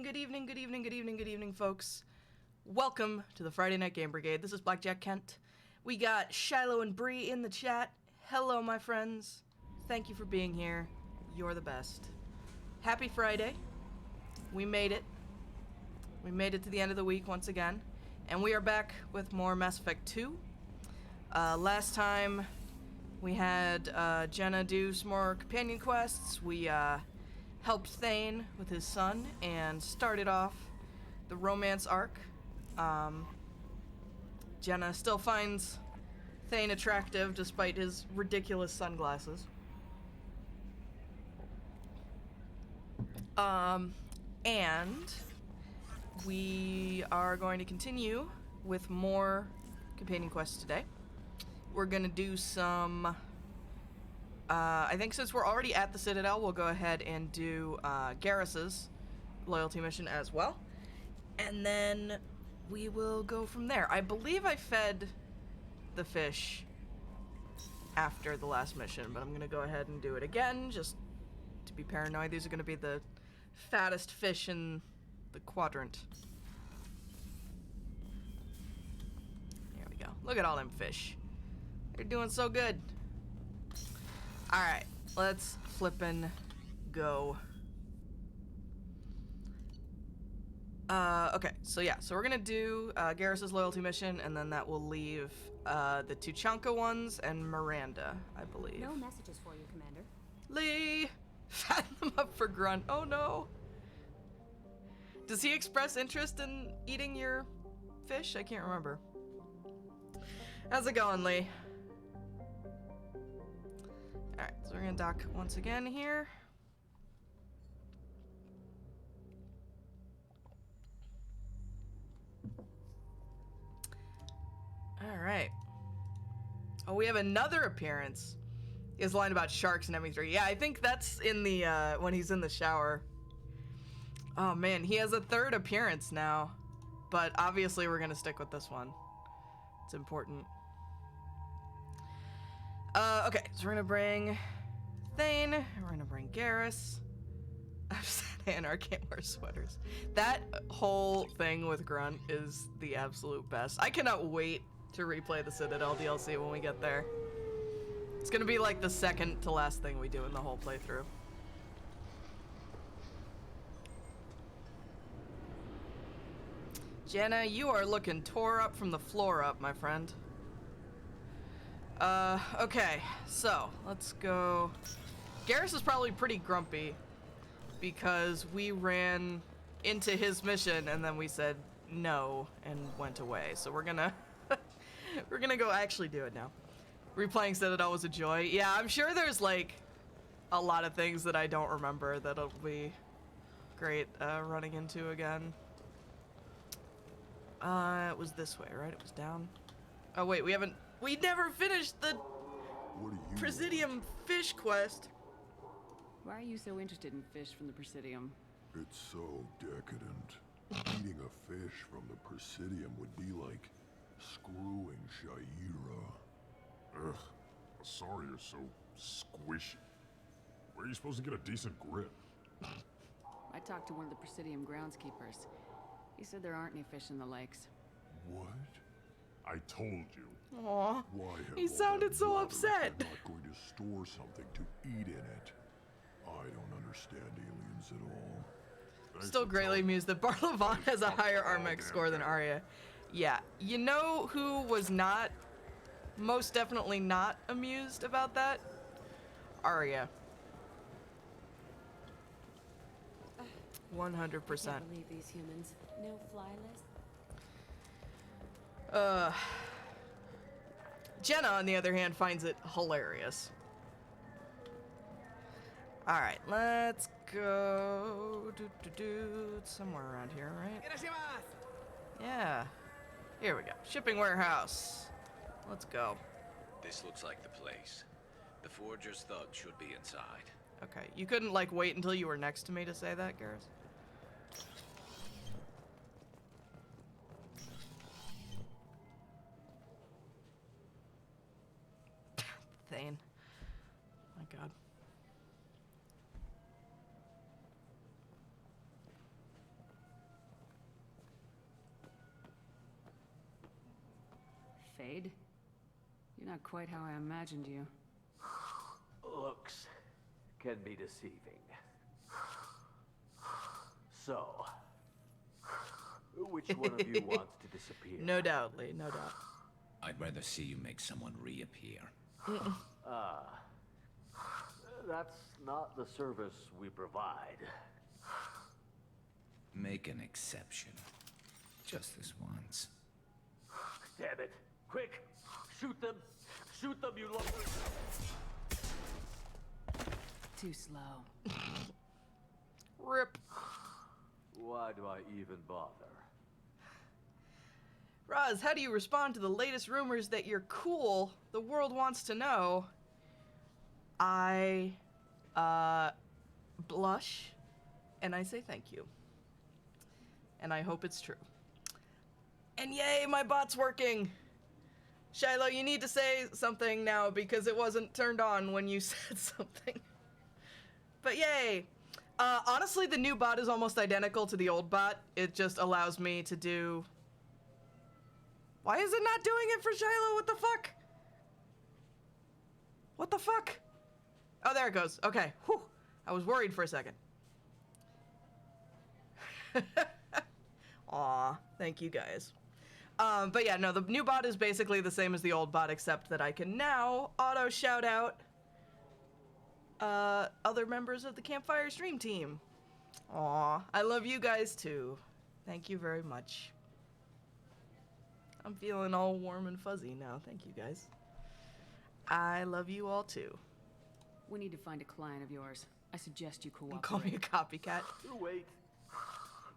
good evening, good evening, good evening, good evening, folks. Welcome to the Friday Night Game Brigade. This is Blackjack Kent. We got Shiloh and Bree in the chat. Hello, my friends. Thank you for being here. You're the best. Happy Friday. We made it. We made it to the end of the week once again. And we are back with more Mass Effect 2. Last time, we had Jenna do some more companion quests. We helped Thane with his son and started off the romance arc. Jenna still finds Thane attractive despite his ridiculous sunglasses. And we are going to continue with more companion quests today. We're going to do some... I think since we're already at the Citadel, we'll go ahead and do Garrus's loyalty mission as well. And then we will go from there. I believe I fed the fish after the last mission, but I'm going to go ahead and do it again, just to be paranoid. These are going to be the fattest fish in the quadrant. Here we go. Look at all them fish. They're doing so good. Alright, let's flippin' go. Okay, so we're gonna do Garrus's loyalty mission, and then that will leave the Tuchanka ones and Miranda, I believe. No messages for you, Commander. Lee! Fatten them up for Grunt. Oh no! Does he express interest in eating your fish? I can't remember. How's it going, Lee? Alright, so we're gonna dock once again here. Alright. Oh, we have another appearance. He has a line about sharks and ME3. Yeah, I think that's in the, when he's in the shower. Oh man, he has a third appearance now. But obviously we're gonna stick with this one. It's important. Okay, so we're gonna bring Thane, and we're gonna bring Garrus. I'm sad Anar can't wear sweaters. That whole thing with Grunt is the absolute best. I cannot wait to replay the Citadel DLC when we get there. It's gonna be like the second to last thing we do in the whole playthrough. Jenna, you are looking tore up from the floor up, my friend. Okay, so let's go. Garrus is probably pretty grumpy because we ran into his mission and then we said no and went away. So we're gonna we're gonna go actually do it now. Replaying Citadel was a joy. Yeah, I'm sure there's like a lot of things that I don't remember that'll be great running into again. It was this way, right? It was down. Oh wait, we never finished the Presidium fish quest. Why are you so interested in fish from the Presidium? It's so decadent. Eating a fish from the Presidium would be like screwing Shaira. Ugh, sorry you're so squishy. Where are you supposed to get a decent grip? I talked to one of the Presidium groundskeepers. He said there aren't any fish in the lakes. What? I told you. Aw, Why have he all sounded that so water upset. if you're not going to store something to eat in it? I don't understand aliens at all. Thanks Still for greatly telling me. amused that Barlavon has a higher Armex score than Arya. Yeah, you know who was not, most definitely not amused about that? Arya. 100%. Can't believe these humans. No fly list. Jenna, on the other hand, finds it hilarious. Alright, let's go. It's somewhere around here, right? Yeah. Here we go. Shipping warehouse. Let's go. This looks like the place. The Forger's thug should be inside. Okay, you couldn't, like, wait until you were next to me to say that, Garrus? Thane. My god. Fade? You're not quite how I imagined you. Looks can be deceiving. So, which one of you wants to disappear? No doubt, Lee, no doubt. I'd rather see you make someone reappear. That's not the service we provide. Make an exception. Just this once. Damn it! Quick! Shoot them! Shoot them, you lovers! Too slow. Rip. Why do I even bother? Roz, how do you respond to the latest rumors that you're cool? The world wants to know. I, blush, and I say thank you. And I hope it's true. And yay, my bot's working! Shiloh, you need to say something now because it wasn't turned on when you said something. But yay! Honestly, the new bot is almost identical to the old bot. It just allows me to do... Why is it not doing it for Shiloh? What the fuck? What the fuck? Oh, there it goes. Okay. Whew. I was worried for a second. Aw, thank you guys. But yeah, no, the new bot is basically the same as the old bot, except that I can now auto shout out other members of the Campfire stream team. Aw, I love you guys too. Thank you very much. I'm feeling all warm and fuzzy now. Thank you guys. I love you all too. We need to find a client of yours. I suggest you cooperate. Call me a copycat. Wait.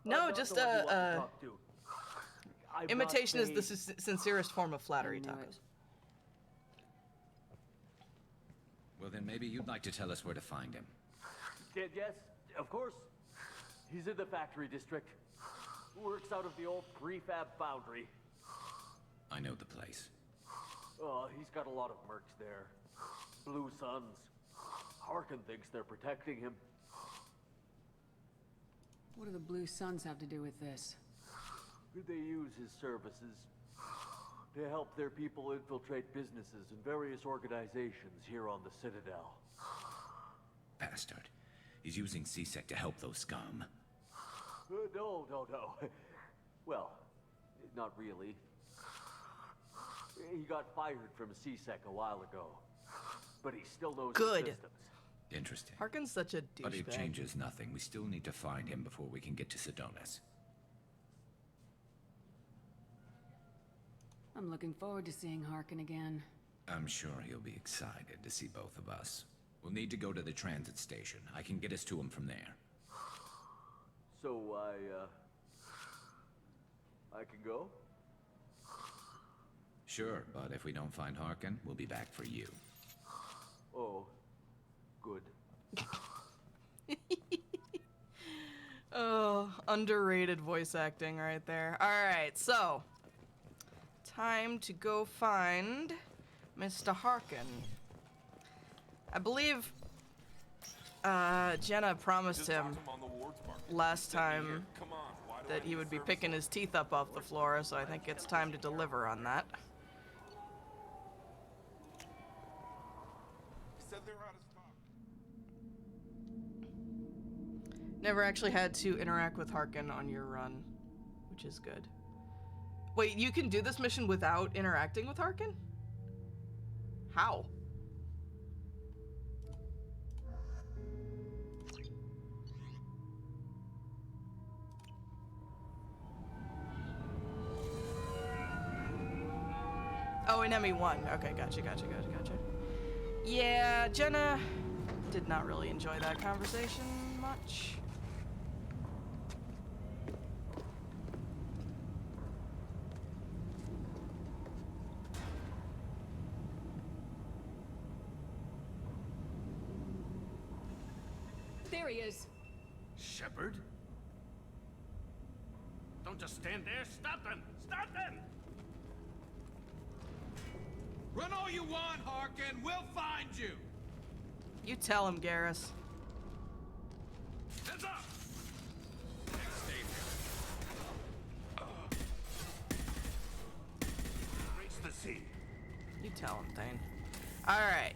No, I'm just not the one you want to talk to. I'm not imitation is the paid. sincerest form of flattery, I knew Tacos. it. Well, then maybe you'd like to tell us where to find him. Yes, of course. He's in the factory district. Works out of the old prefab foundry. I know the place. He's got a lot of mercs there. Blue Suns. Harkin thinks they're protecting him. What do the Blue Suns have to do with this? They use his services to help their people infiltrate businesses and various organizations here on the Citadel. Bastard. He's using C-Sec to help those scum. No. Well, not really. He got fired from CSEC a while ago, but he still knows Good. the systems. Interesting. Harkin's such a But it douchebag. changes nothing. We still need to find him before we can get to Sedonis. I'm looking forward to seeing Harkin again. I'm sure he'll be excited to see both of us. We'll need to go to the transit station. I can get us to him from there. So I can go? Sure, but if we don't find Harkin, we'll be back for you. Oh, good. Oh, underrated voice acting right there. Alright, so. Time to go find Mr. Harkin. I believe Jenna promised him last time that he would be picking his teeth up off the floor, so I think it's time to deliver on that. Never actually had to interact with Harkin on your run, which is good. Wait, you can do this mission without interacting with Harkin? How? Oh, in ME1. Okay, gotcha. Yeah, Jenna did not really enjoy that conversation much. There he is. Shepard? Don't just stand there. Stop them! Stop them! Run all you want, Harkin. We'll find you. You tell him, Garrus. Hands up! Stay there. Raise the seal. tell him, Thane. Alright.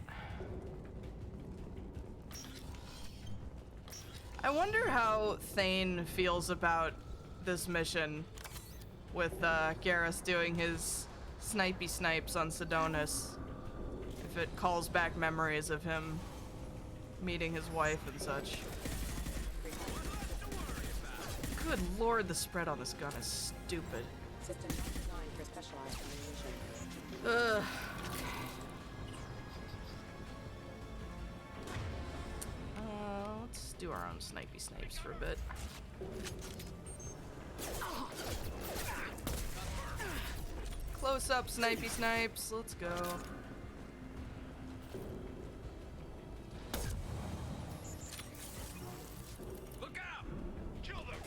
I wonder how Thane feels about this mission with Garrus doing his snipey snipes on Sidonis. If it calls back memories of him meeting his wife and such. Good lord, the spread on this gun is stupid. System not designed for specialized ammunition. Ugh. Let's do our own snipey snipes for a bit. Close up snipey snipes, let's go. Look out! Kill them!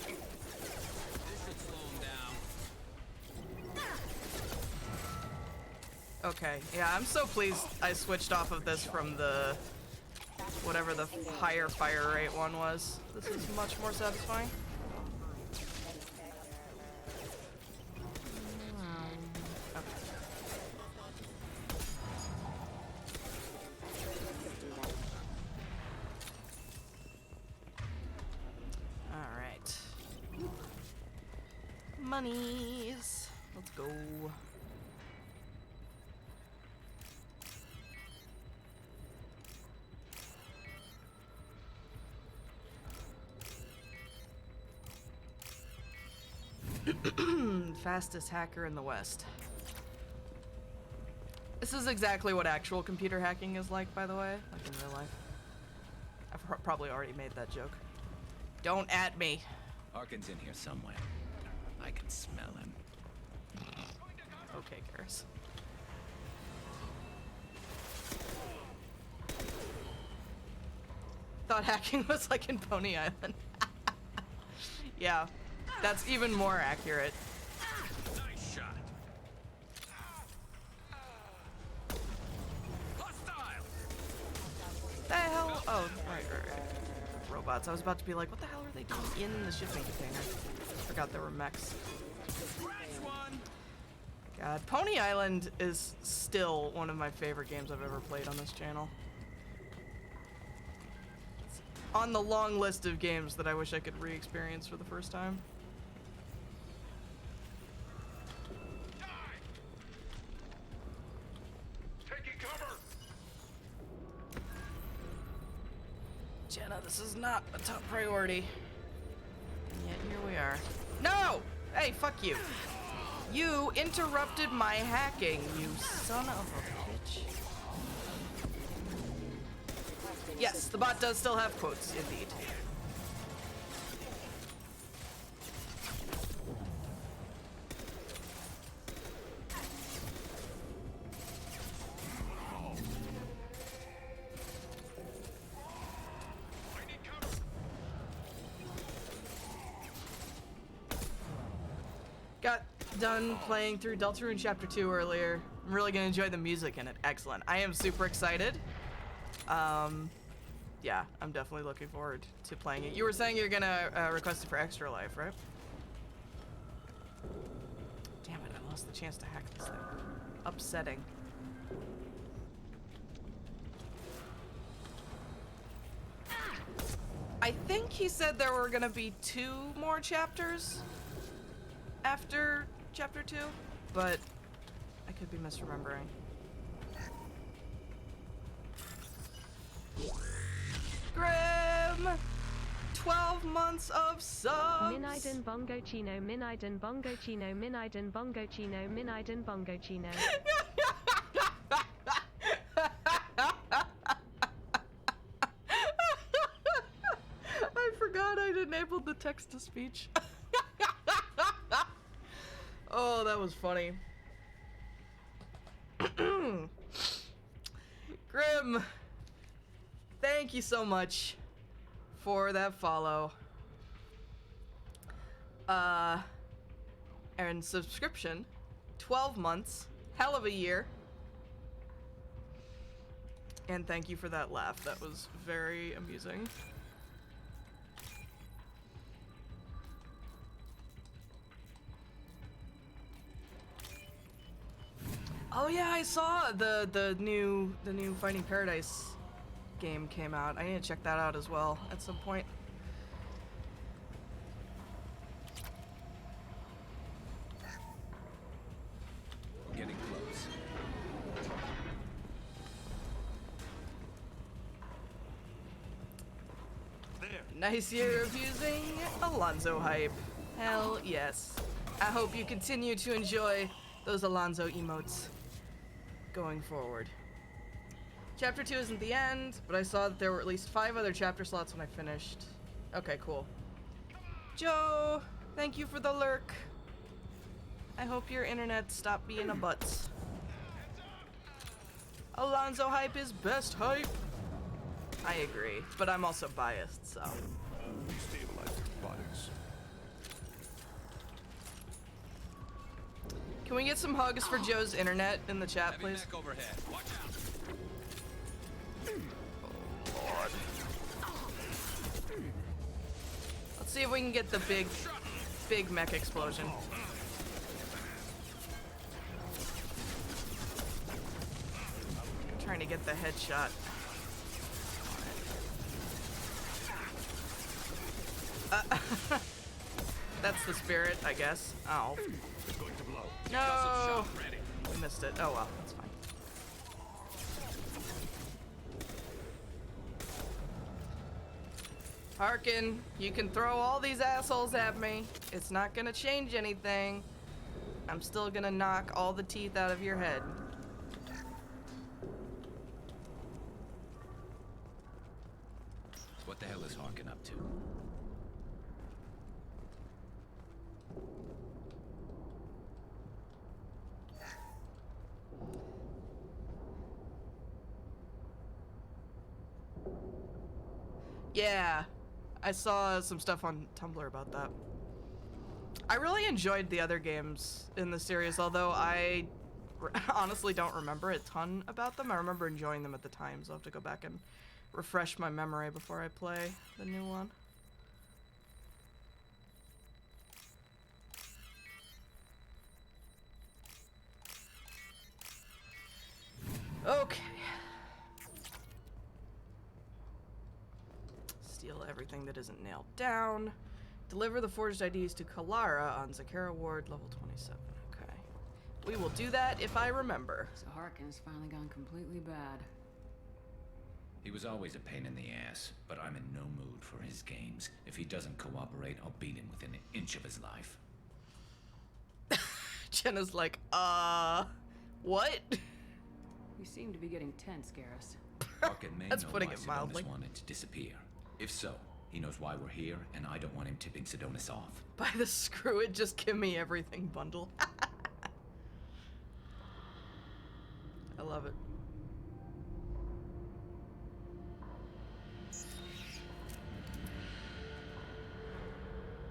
This should slow them down. Okay, yeah, I'm so pleased I switched off of this from the whatever the higher fire rate one was. This is much more satisfying. Okay. Alright. Monies. Let's go. Fastest hacker in the West. This is exactly what actual computer hacking is like, by the way, like in real life. I've probably already made that joke. Don't at me. Arkin's in here somewhere. I can smell him. Okay, Garrus. Thought hacking was like in Pony Island. Yeah, that's even more accurate. Nice shot. Hostile. The hell? Oh, right. Robots. I was about to be like, what the hell are they doing in the shipping container? Forgot there were mechs. Crash one. God, Pony Island is still one of my favorite games I've ever played on this channel. It's on the long list of games that I wish I could re-experience for the first time. Die. Taking cover. Jenna, this is not a top priority. And yet here we are. No! Hey, fuck you. You interrupted my hacking, you son of a bitch. Yes, the bot does still have quotes, indeed. I need cover. Got done playing through Deltarune Chapter 2 earlier. I'm really gonna enjoy the music in it. Excellent. I am super excited. Yeah, I'm definitely looking forward to playing it. You were saying you're gonna request it for Extra Life, right? Damn it, I lost the chance to hack this thing. Upsetting. I think he said there were gonna be 2 more chapters after Chapter 2, but I could be misremembering. Grim! 12 months of subs! Miniden bongo chino, miniden bongo chino, miniden bongo chino, miniden bongo chino. I forgot I'd enabled the text-to-speech. Oh, that was funny. Grim, thank you so much for that follow. And subscription, 12 months, hell of a year. And thank you for that laugh, that was very amusing. yeah, I saw the new Finding Paradise game came out. I need to check that out as well at some point. We're getting close. Nice year of using Alonzo hype. Hell yes. I hope you continue to enjoy those Alonzo emotes going forward. Chapter 2 isn't the end, but I saw that there were at least 5 other chapter slots when I finished. Okay, cool. Joe, thank you for the lurk. I hope your internet stopped being a butts. Alonzo hype is best hype. I agree, but I'm also biased, so. Stabilize their bodies. Can we get some hugs for Joe's internet in the chat, please? Overhead. Watch out. Lord. Let's see if we can get the big mech explosion. Trying to get the headshot. That's the spirit, I guess. Oh. No! We missed it. Oh well, that's fine. Harkin, you can throw all these assholes at me. It's not gonna change anything. I'm still gonna knock all the teeth out of your head. What the hell is Harkin up to? Yeah, I saw some stuff on Tumblr about that. I really enjoyed the other games in the series, although I honestly don't remember a ton about them. I remember enjoying them at the time, so I'll have to go back and refresh my memory before I play the new one. Okay. Steal everything that isn't nailed down. Deliver the forged IDs to Kalara on Zakara Ward, level 27. Okay. We will do that if I remember. So Harkin's finally gone completely bad. He was always a pain in the ass, but I'm in no mood for his games. If he doesn't cooperate, I'll beat him within an inch of his life. Jenna's like, what? You seem to be getting tense, Garrus. Harkin may That's know putting why it mildly. Sidonis wanted to disappear. If so, he knows why we're here, and I don't want him tipping Sidonis off. By the screw it, just give me everything bundle. I love it.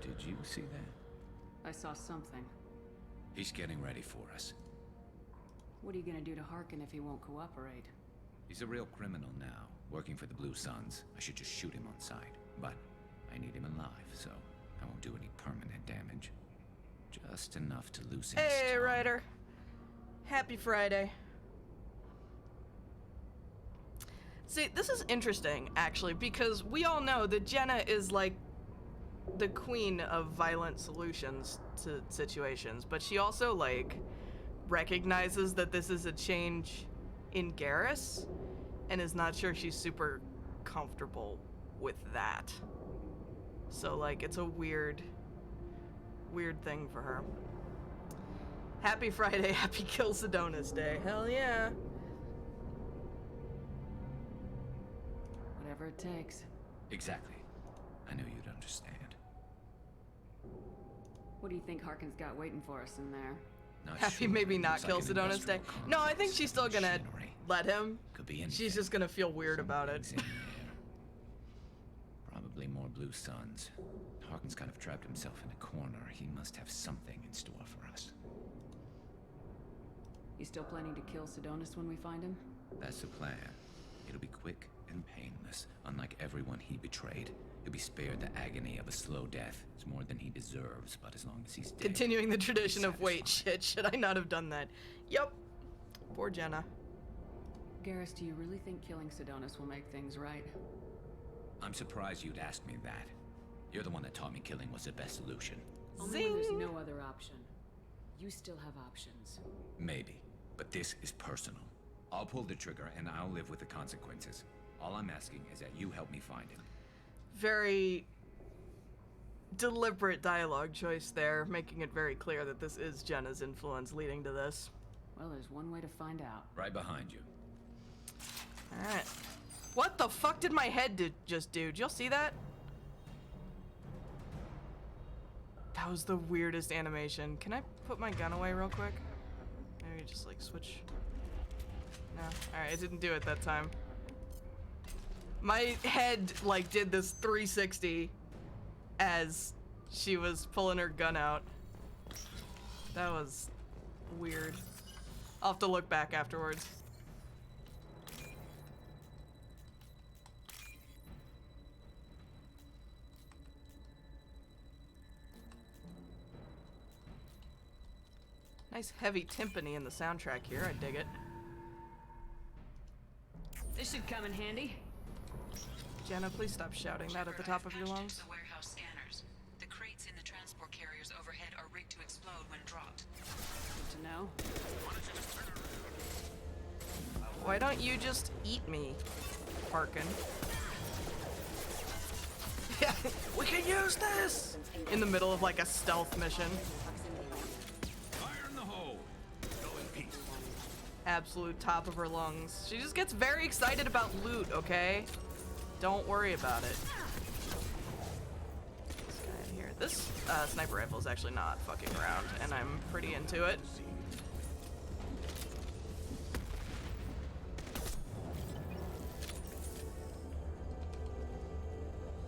Did you see that? I saw something. He's getting ready for us. What are you gonna do to Harkin if he won't cooperate? He's a real criminal now, working for the Blue Suns. I should just shoot him on sight, but I need him alive, so I won't do any permanent damage. Just enough to loosen his Hey, tongue. Ryder. Happy Friday. See, this is interesting, actually, because we all know that Jenna is, like, the queen of violent solutions to situations, but she also, like, recognizes that this is a change in Garrus and is not sure she's super comfortable with that. So, like, it's a weird thing for her. Happy Friday, happy Kill Sidonis Day. Hell yeah. Whatever it takes. Exactly. I knew you'd understand. What do you think Harkin's got waiting for us in there? Not Happy sure. maybe not Looks kill like an Sidonis Day. industrial No, I think complex. she's still gonna Machinery. let him. Could be anything. She's just gonna feel weird about it. Something's in there. Probably more Blue Suns. Harkin's kind of trapped himself in a corner. He must have something in store for us. You still planning to kill Sidonis when we find him? That's the plan. It'll be quick and painless. Unlike everyone he betrayed, he'll be spared the agony of a slow death. It's more than he deserves, but as long as he's dead, Continuing the tradition of, satisfied. wait, shit, should I not have done that? Yup. Poor Jenna. Garrus, do you really think killing Sidonis will make things right? I'm surprised you'd ask me that. You're the one that taught me killing was the best solution. Only when there's no other option. You still have options. Maybe, but this is personal. I'll pull the trigger and I'll live with the consequences. All I'm asking is that you help me find him. Very deliberate dialogue choice there, making it very clear that this is Jenna's influence leading to this. Well, there's one way to find out. Right behind you. Alright. What the fuck did my head just do? Did y'all see that? That was the weirdest animation. Can I put my gun away real quick? Maybe just like switch. No. Alright, it didn't do it that time. My head like did this 360 as she was pulling her gun out. That was weird. I'll have to look back afterwards. Nice heavy timpani in the soundtrack here, I dig it. This should come in handy. Jenna, please stop shouting that at the top of your lungs. The warehouse scanners. The crates in the transport carriers overhead are rigged to explode when dropped. Good to know. Why don't you just eat me, Harkin? Yeah, we can use this! In the middle of like a stealth mission. Fire in the hole. Go in peace. Absolute top of her lungs. She just gets very excited about loot, okay? Don't worry about it. This guy in here. This sniper rifle is actually not fucking around, and I'm pretty into it.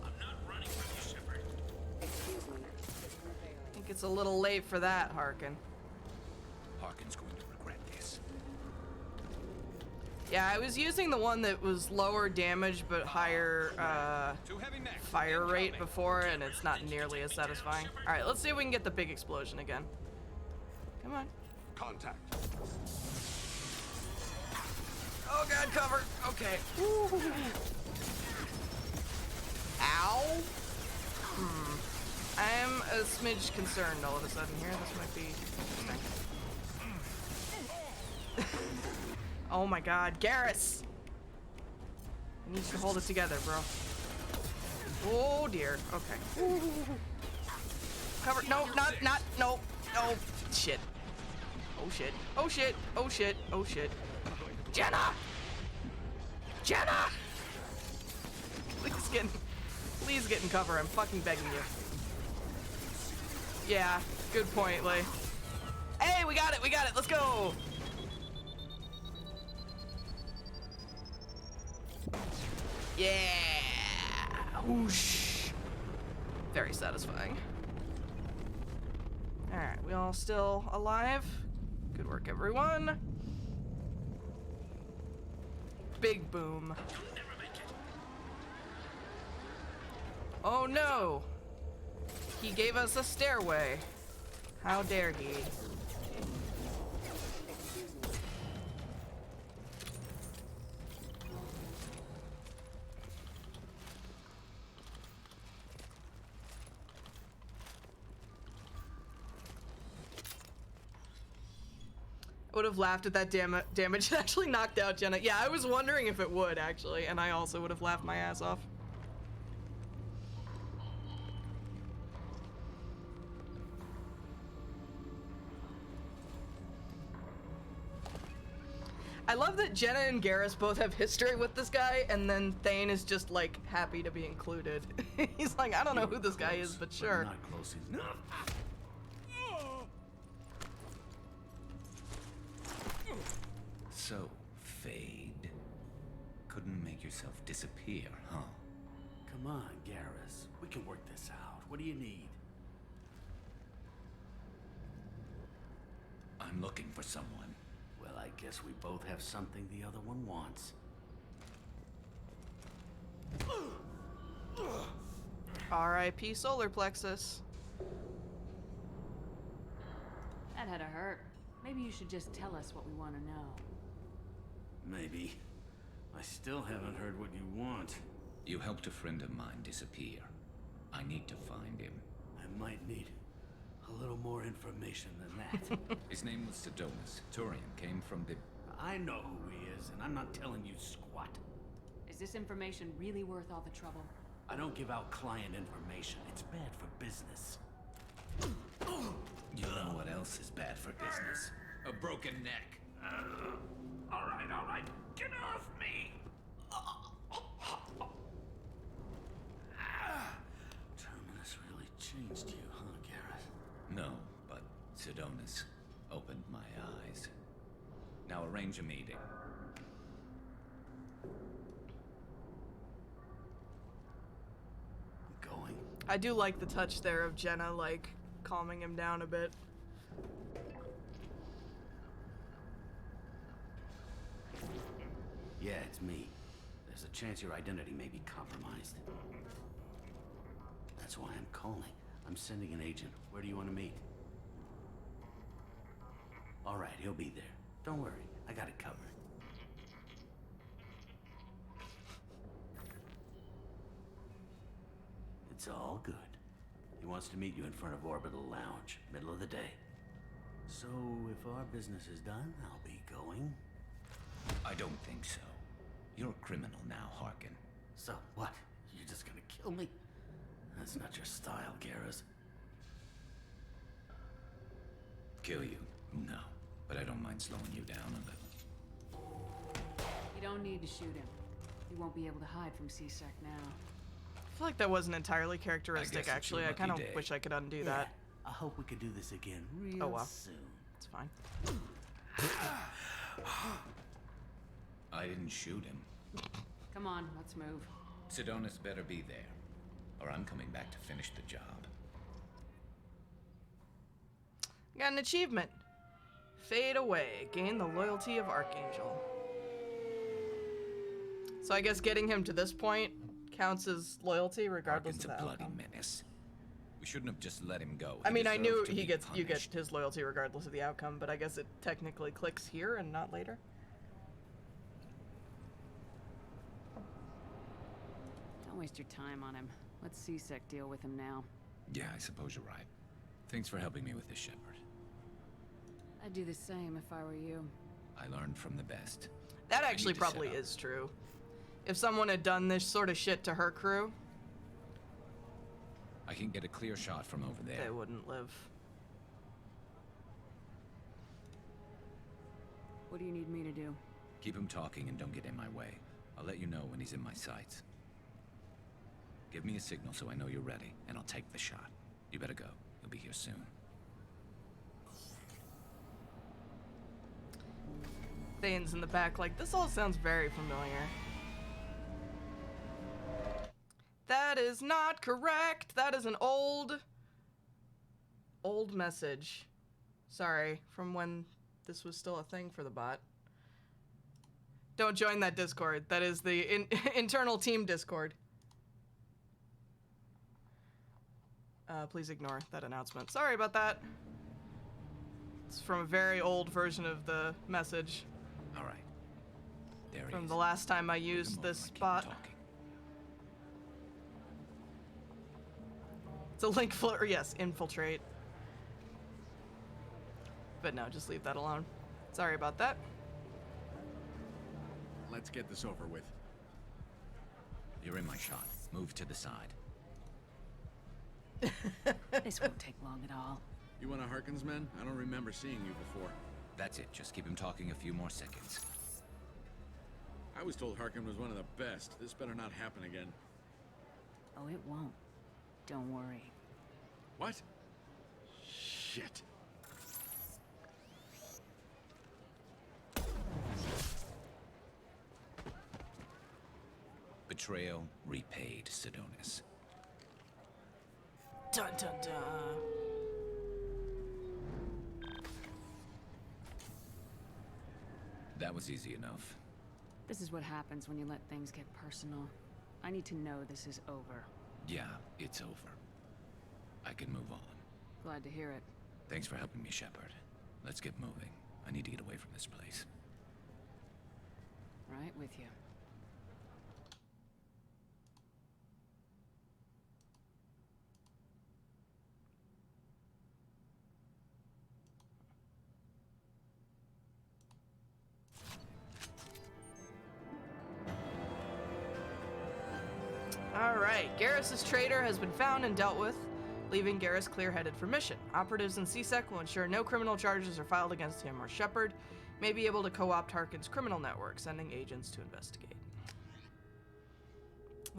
I'm not running from you, Shepard. Excuse me. I think it's a little late for that, Harkin. Harkin's going to regret this. Yeah, I was using the one that was lower damage but higher fire rate before, and it's not nearly as satisfying. Alright, let's see if we can get the big explosion again. Come on. Contact. Oh god, cover! Okay. Ooh. Ow! I'm a smidge concerned all of a sudden here. This might be interesting. Oh my god, Garrus! I need you to hold it together, bro. Oh dear. Okay. Cover. No, no. Oh, shit. Oh shit. Oh shit. Oh shit. Oh shit. Jenna! Jenna! Please get in cover. I'm fucking begging you. Yeah, good point, Lee. Hey, we got it. Let's go. Yeah! Whoosh! Very satisfying. Alright, we all still alive? Good work, everyone. Big boom. Oh no! He gave us a stairway. How dare he? I would have laughed at that damage. It actually knocked out Jenna. Yeah, I was wondering if it would, actually, and I also would have laughed my ass off. I love that Jenna and Garrus both have history with this guy, and then Thane is just, like, happy to be included. He's like, I don't know who this guy is, but sure. Not close enough. So, Fade. Couldn't make yourself disappear, huh? Come on, Garrus. We can work this out. What do you need? I'm looking for someone. Well, I guess we both have something the other one wants. R.I.P. Solar Plexus. That had to hurt. Maybe you should just tell us what we want to know. Maybe. I still haven't heard what you want. You helped a friend of mine disappear. I need to find him. I might need a little more information than that. His name was Sedonis. Turian came from the... I know who he is, and I'm not telling you squat. Is this information really worth all the trouble? I don't give out client information. It's bad for business. You know what else is bad for business? A broken neck. All right. Get off me! Terminus really changed you, huh, Garrett? No, but Sedonis opened my eyes. Now arrange a meeting. I'm going. I do like the touch there of Jenna, like, calming him down a bit. Yeah, it's me. There's a chance your identity may be compromised. That's why I'm calling. I'm sending an agent. Where do you want to meet? All right, he'll be there. Don't worry, I got it covered. It's all good. He wants to meet you in front of Orbital Lounge, middle of the day. So, if our business is done, I'll be going. I don't think so. You're a criminal now, Harkin. So, what? You're just gonna kill me? That's not your style, Garrus. Kill you? No. But I don't mind slowing you down a little. You don't need to shoot him. He won't be able to hide from C-Sec now. I feel like that wasn't entirely characteristic, actually. I kind of wish I could undo that. I hope we could do this again real soon. It's fine. I didn't shoot him. Come on, let's move. Sedonis better be there, or I'm coming back to finish the job. Got an achievement. Fade away. Gain the loyalty of Archangel. So I guess getting him to this point counts as loyalty regardless Harkin's of the a bloody outcome. menace. We shouldn't have just let him go. I mean, I knew deserved to you be get punished. his loyalty regardless of the outcome, but I guess it technically clicks here and not later. Don't waste your time on him. Let C-Sec deal with him now. Yeah, I suppose you're right. Thanks for helping me with this, Shepard. I'd do the same if I were you. I learned from the best. That I actually need to set probably up. is true. If someone had done this sort of shit to her crew, I can get a clear shot from over there. they wouldn't live. What do you need me to do? Keep him talking and don't get in my way. I'll let you know when he's in my sights. Give me a signal so I know you're ready, and I'll take the shot. You better go. He'll be here soon. Thane's in the back like, this all sounds very familiar. That is not correct. That is an old message. Sorry, from when this was still a thing for the bot. Don't join that Discord. That is the internal team Discord. Please ignore that announcement. Sorry about that. It's from a very old version of the message. All right. There he From is. the last time I Leave used him this alone and keep bot. talking. It's a link yes, infiltrate. But no, just leave that alone. Sorry about that. Let's get this over with. You're in my shot. Move to the side. This won't take long at all. You one of Harkin's men? I don't remember seeing you before. That's it. Just keep him talking a few more seconds. I was told Harkin was one of the best. This better not happen again. Oh, it won't. Don't worry. What? Shit. Betrayal repaid, Sedonis. Dun dun dun. That was easy enough. This is what happens when you let things get personal. I need to know this is over. Yeah, it's over. I can move on. Glad to hear it. Thanks for helping me, Shepard. Let's get moving. I need to get away from this place. Right with you. Alright, Garrus's traitor has been found and dealt with, leaving Garrus clear-headed for mission. Operatives in CSEC will ensure no criminal charges are filed against him or Shepard may be able to co-opt Harkin's criminal network, sending agents to investigate.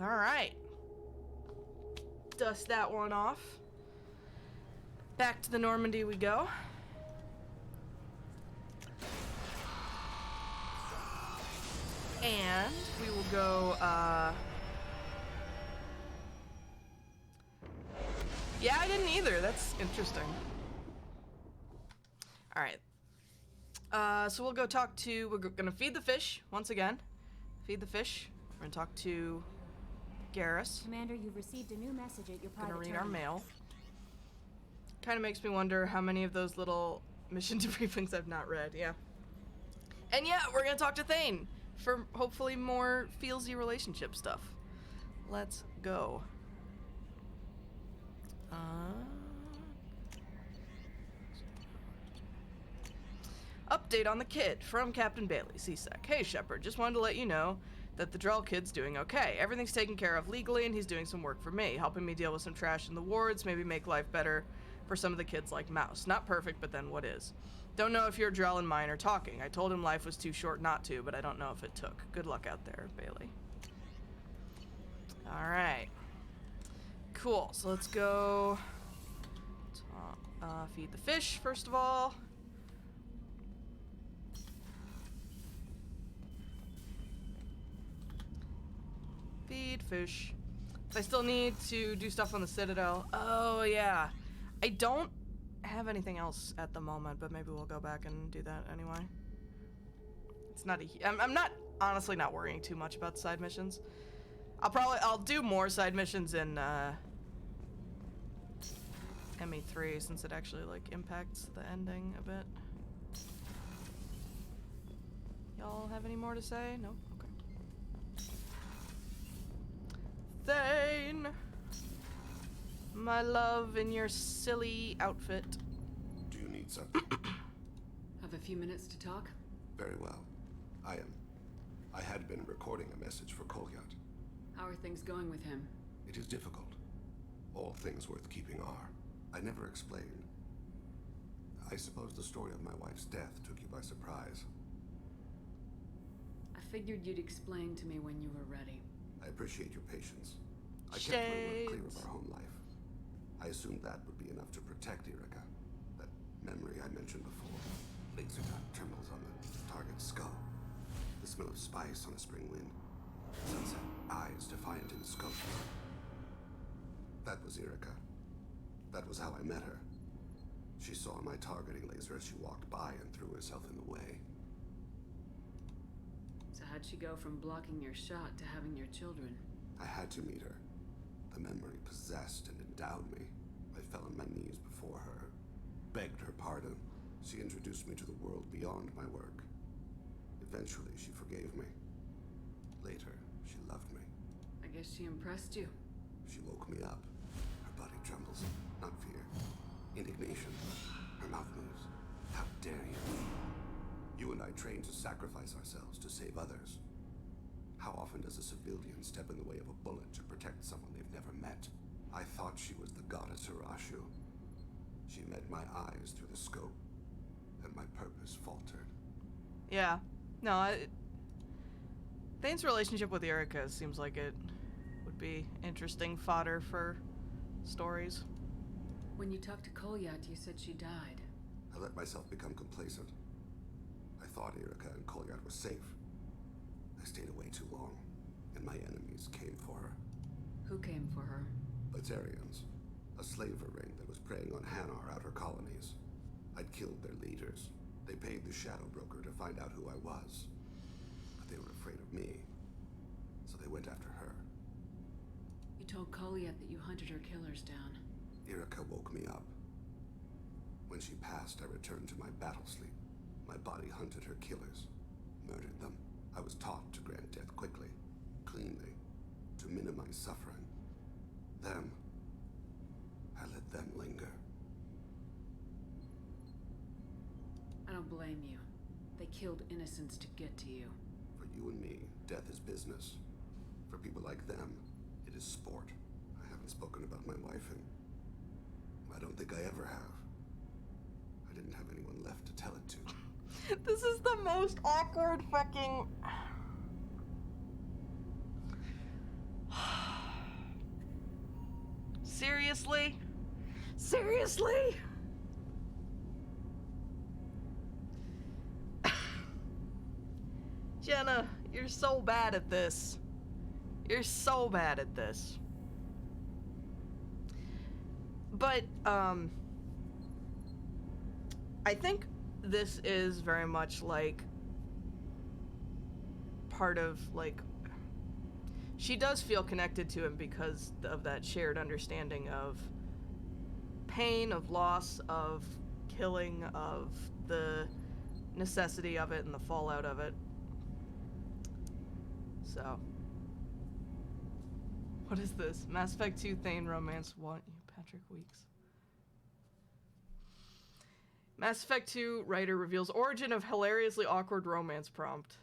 Alright. Dust that one off. Back to the Normandy we go. And we will go, yeah, I didn't either. That's interesting. Alright. So we'll go talk to... We're gonna feed the fish, once again. Feed the fish. We're gonna talk to Garrus. Commander, you've received a new message at your private Gonna read terminal. our mail. Kind of makes me wonder how many of those little mission debriefings I've not read, yeah. And yeah, we're gonna talk to Thane for hopefully more feelsy relationship stuff. Let's go. Update on the kid from Captain Bailey, CSEC. Hey Shepard, just wanted to let you know that the Drell kid's doing okay. Everything's taken care of legally and he's doing some work for me, helping me deal with some trash in the wards, maybe make life better for some of the kids like Mouse. Not perfect, but then what is? Don't know if your Drell and mine are talking. I told him life was too short not to, but I don't know if it took. Good luck out there, Bailey. Alright. Cool, so let's go feed the fish, first of all. Feed fish. I still need to do stuff on the Citadel. Oh, yeah. I don't have anything else at the moment, but maybe we'll go back and do that anyway. It's not a... I'm not, honestly, not worrying too much about side missions. I'll do more side missions in, ME3, since it actually, like, impacts the ending a bit. Y'all have any more to say? No? Okay. Thane! My love in your silly outfit. Do you need something? Have a few minutes to talk? Very well. I had been recording a message for Kolyat. How are things going with him? It is difficult. All things worth keeping are. I never explained. I suppose the story of my wife's death took you by surprise. I figured you'd explain to me when you were ready. I appreciate your patience. I kept my work clear of our home life. I assumed that would be enough to protect Erica. That memory I mentioned before. Laser dot trembles on the target's skull. The smell of spice on a spring wind. Sunset eyes defiant in the scope. That was Erica. That was how I met her. She saw my targeting laser as she walked by and threw herself in the way. So how'd she go from blocking your shot to having your children? I had to meet her. The memory possessed and endowed me. I fell on my knees before her, begged her pardon. She introduced me to the world beyond my work. Eventually, she forgave me. Later, she loved me. I guess she impressed you. She woke me up. Her body trembles. Not fear. Indignation. Her mouth moves. How dare you? You and I trained to sacrifice ourselves to save others. How often does a civilian step in the way of a bullet to protect someone they've never met? I thought she was the goddess Hirashu. She met my eyes through the scope, and my purpose faltered. Yeah. No, Thane's relationship with Erica seems like it would be interesting fodder for stories. When you talked to Kolyat, you said she died. I let myself become complacent. I thought Erica and Kolyat were safe. I stayed away too long, and my enemies came for her. Who came for her? Batarians, a slaver ring that was preying on Hanar outer colonies. I'd killed their leaders. They paid the Shadow Broker to find out who I was. But they were afraid of me, so they went after her. You told Kolyat that you hunted her killers down. Erica woke me up. When she passed, I returned to my battle sleep. My body hunted her killers, murdered them, I was taught to grant death quickly, cleanly, to minimize suffering. Them, I let them linger. I don't blame you. They killed innocents to get to you. For you and me, death is business. For people like them, it is sport. I haven't spoken about my wife, and I don't think I ever have. I didn't have anyone left to tell it to. This is the most awkward fucking... Seriously? Seriously? Jenna, you're so bad at this. You're so bad at this. But, I think this is very much like part of, like, she does feel connected to him because of that shared understanding of pain, of loss, of killing, of the necessity of it and the fallout of it. So, what is this? Mass Effect 2 Thane romance. Want you, Patrick Weeks. Mass Effect 2 writer reveals origin of hilariously awkward romance prompt.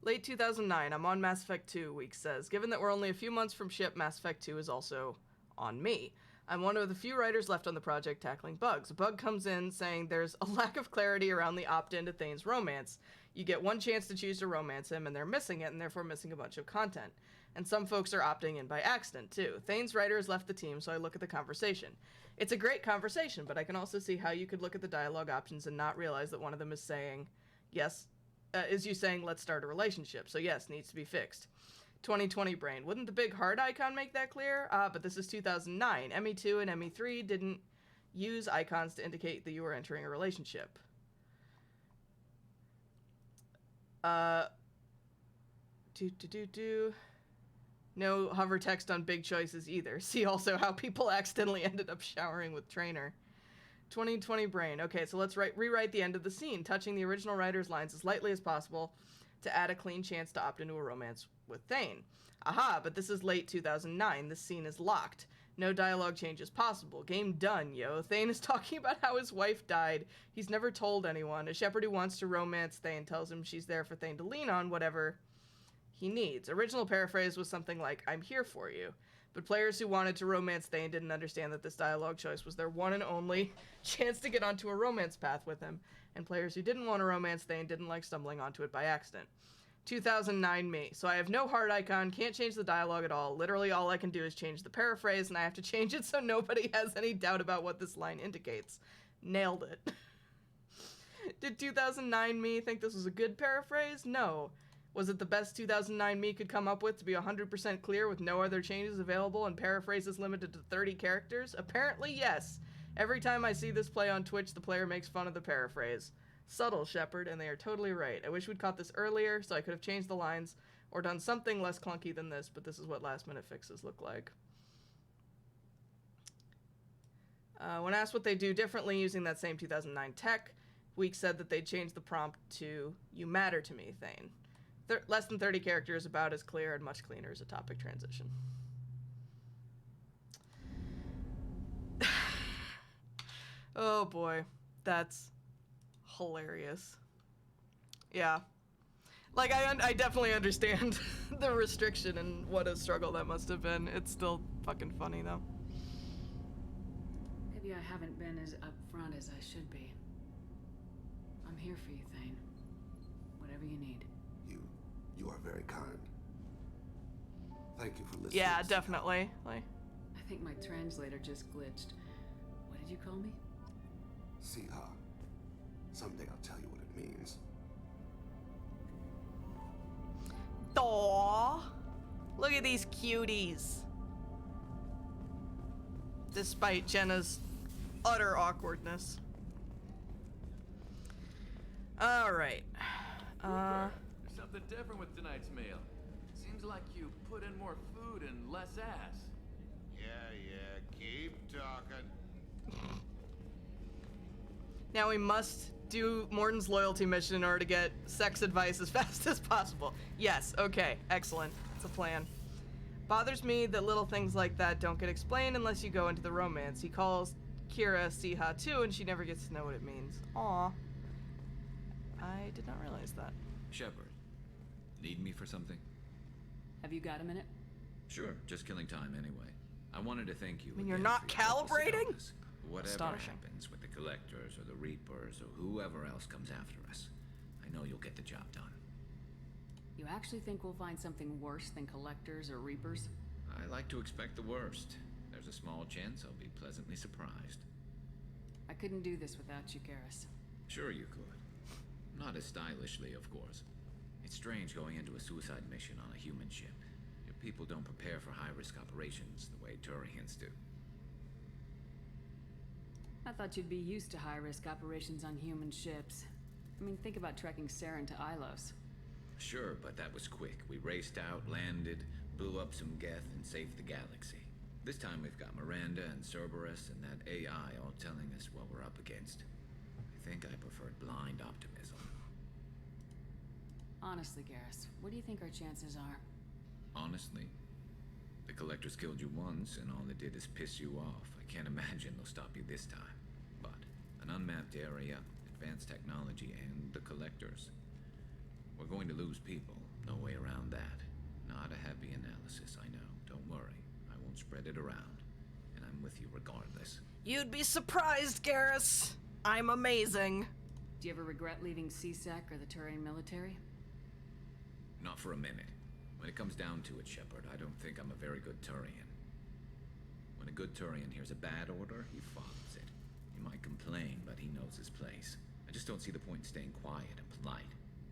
Late 2009, I'm on Mass Effect 2, Weeks says. Given that we're only a few months from ship, Mass Effect 2 is also on me. I'm one of the few writers left on the project tackling bugs. A bug comes in saying there's a lack of clarity around the opt-in to Thane's romance. You get one chance to choose to romance him, and they're missing it, and therefore missing a bunch of content. And some folks are opting in by accident, too. Thane's writer has left the team, so I look at the conversation. It's a great conversation, but I can also see how you could look at the dialogue options and not realize that one of them is saying, yes, is you saying, let's start a relationship. So yes, needs to be fixed. 2020 brain. Wouldn't the big heart icon make that clear? But this is 2009. ME2 and ME3 didn't use icons to indicate that you were entering a relationship. No hover text on big choices either. See also how people accidentally ended up showering with Trainer. 2020 brain. Okay, so let's rewrite the end of the scene, touching the original writer's lines as lightly as possible to add a clean chance to opt into a romance with Thane. Aha, but this is late 2009. This scene is locked. No dialogue change is possible. Game done, yo. Thane is talking about how his wife died. He's never told anyone. A shepherd who wants to romance Thane tells him she's there for Thane to lean on whatever he needs. Original paraphrase was something like, I'm here for you. But players who wanted to romance Thane didn't understand that this dialogue choice was their one and only chance to get onto a romance path with him. And players who didn't want to romance Thane didn't like stumbling onto it by accident. 2009 me. So I have no heart icon, can't change the dialogue at all. Literally all I can do is change the paraphrase, and I have to change it so nobody has any doubt about what this line indicates. Nailed it. Did 2009 me think this was a good paraphrase? No. Was it the best 2009 me could come up with to be 100% clear with no other changes available and paraphrases limited to 30 characters? Apparently, yes. Every time I see this play on Twitch, the player makes fun of the paraphrase. Subtle, Shepard, and they are totally right. I wish we'd caught this earlier so I could have changed the lines or done something less clunky than this, but this is what last-minute fixes look like. When asked what they do differently using that same 2009 tech, Weeks said that they'd change the prompt to, you matter to me, Thane. Less than 30 characters, about as clear and much cleaner as a topic transition. Oh boy, that's hilarious. Yeah. Like, I definitely understand the restriction and what a struggle that must have been. It's still fucking funny, though. Maybe I haven't been as upfront as I should be. I'm here for you, Thane. Whatever you need. You are very kind. Thank you for listening. Yeah, definitely. Like, I think my translator just glitched. What did you call me? Siha. Someday I'll tell you what it means. Aww. Look at these cuties. Despite Jenna's utter awkwardness. Alright. There's something different with tonight's meal. Seems like you put in more food and less ass. Yeah, keep talking. Now we must do Morton's loyalty mission in order to get sex advice as fast as possible. Yes, okay, excellent. It's a plan. Bothers me that little things like that don't get explained unless you go into the romance. He calls Kira Siha too, and she never gets to know what it means. Aw. I did not realize that. Shepard, need me for something? Have you got a minute? Sure, just killing time anyway. I wanted to thank you. I mean, you're again not for your help with calibrating? Sidonis. Whatever Astonishing. happens with the Collectors or the Reapers or whoever else comes after us, I know you'll get the job done. You actually think we'll find something worse than Collectors or Reapers? I like to expect the worst. There's a small chance I'll be pleasantly surprised. I couldn't do this without you, Garrus. Sure you could. Not as stylishly, of course. It's strange going into a suicide mission on a human ship. Your people don't prepare for high-risk operations the way Turians do. I thought you'd be used to high-risk operations on human ships. I mean, think about trekking Saren to Ilos. Sure, but that was quick. We raced out, landed, blew up some Geth, and saved the galaxy. This time we've got Miranda and Cerberus and that AI all telling us what we're up against. I think I preferred blind optimism. Honestly, Garrus, what do you think our chances are? Honestly, the Collectors killed you once, and all they did is piss you off. I can't imagine they'll stop you this time. But an unmapped area, advanced technology, and the Collectors. We're going to lose people. No way around that. Not a happy analysis, I know. Don't worry. I won't spread it around. And I'm with you regardless. You'd be surprised, Garrus. I'm amazing. Do you ever regret leaving CSEC or the Turian military? Not for a minute. When it comes down to it, Shepard, I don't think I'm a very good Turian. When a good Turian hears a bad order, he follows it. He might complain, but he knows his place. I just don't see the point in staying quiet and polite.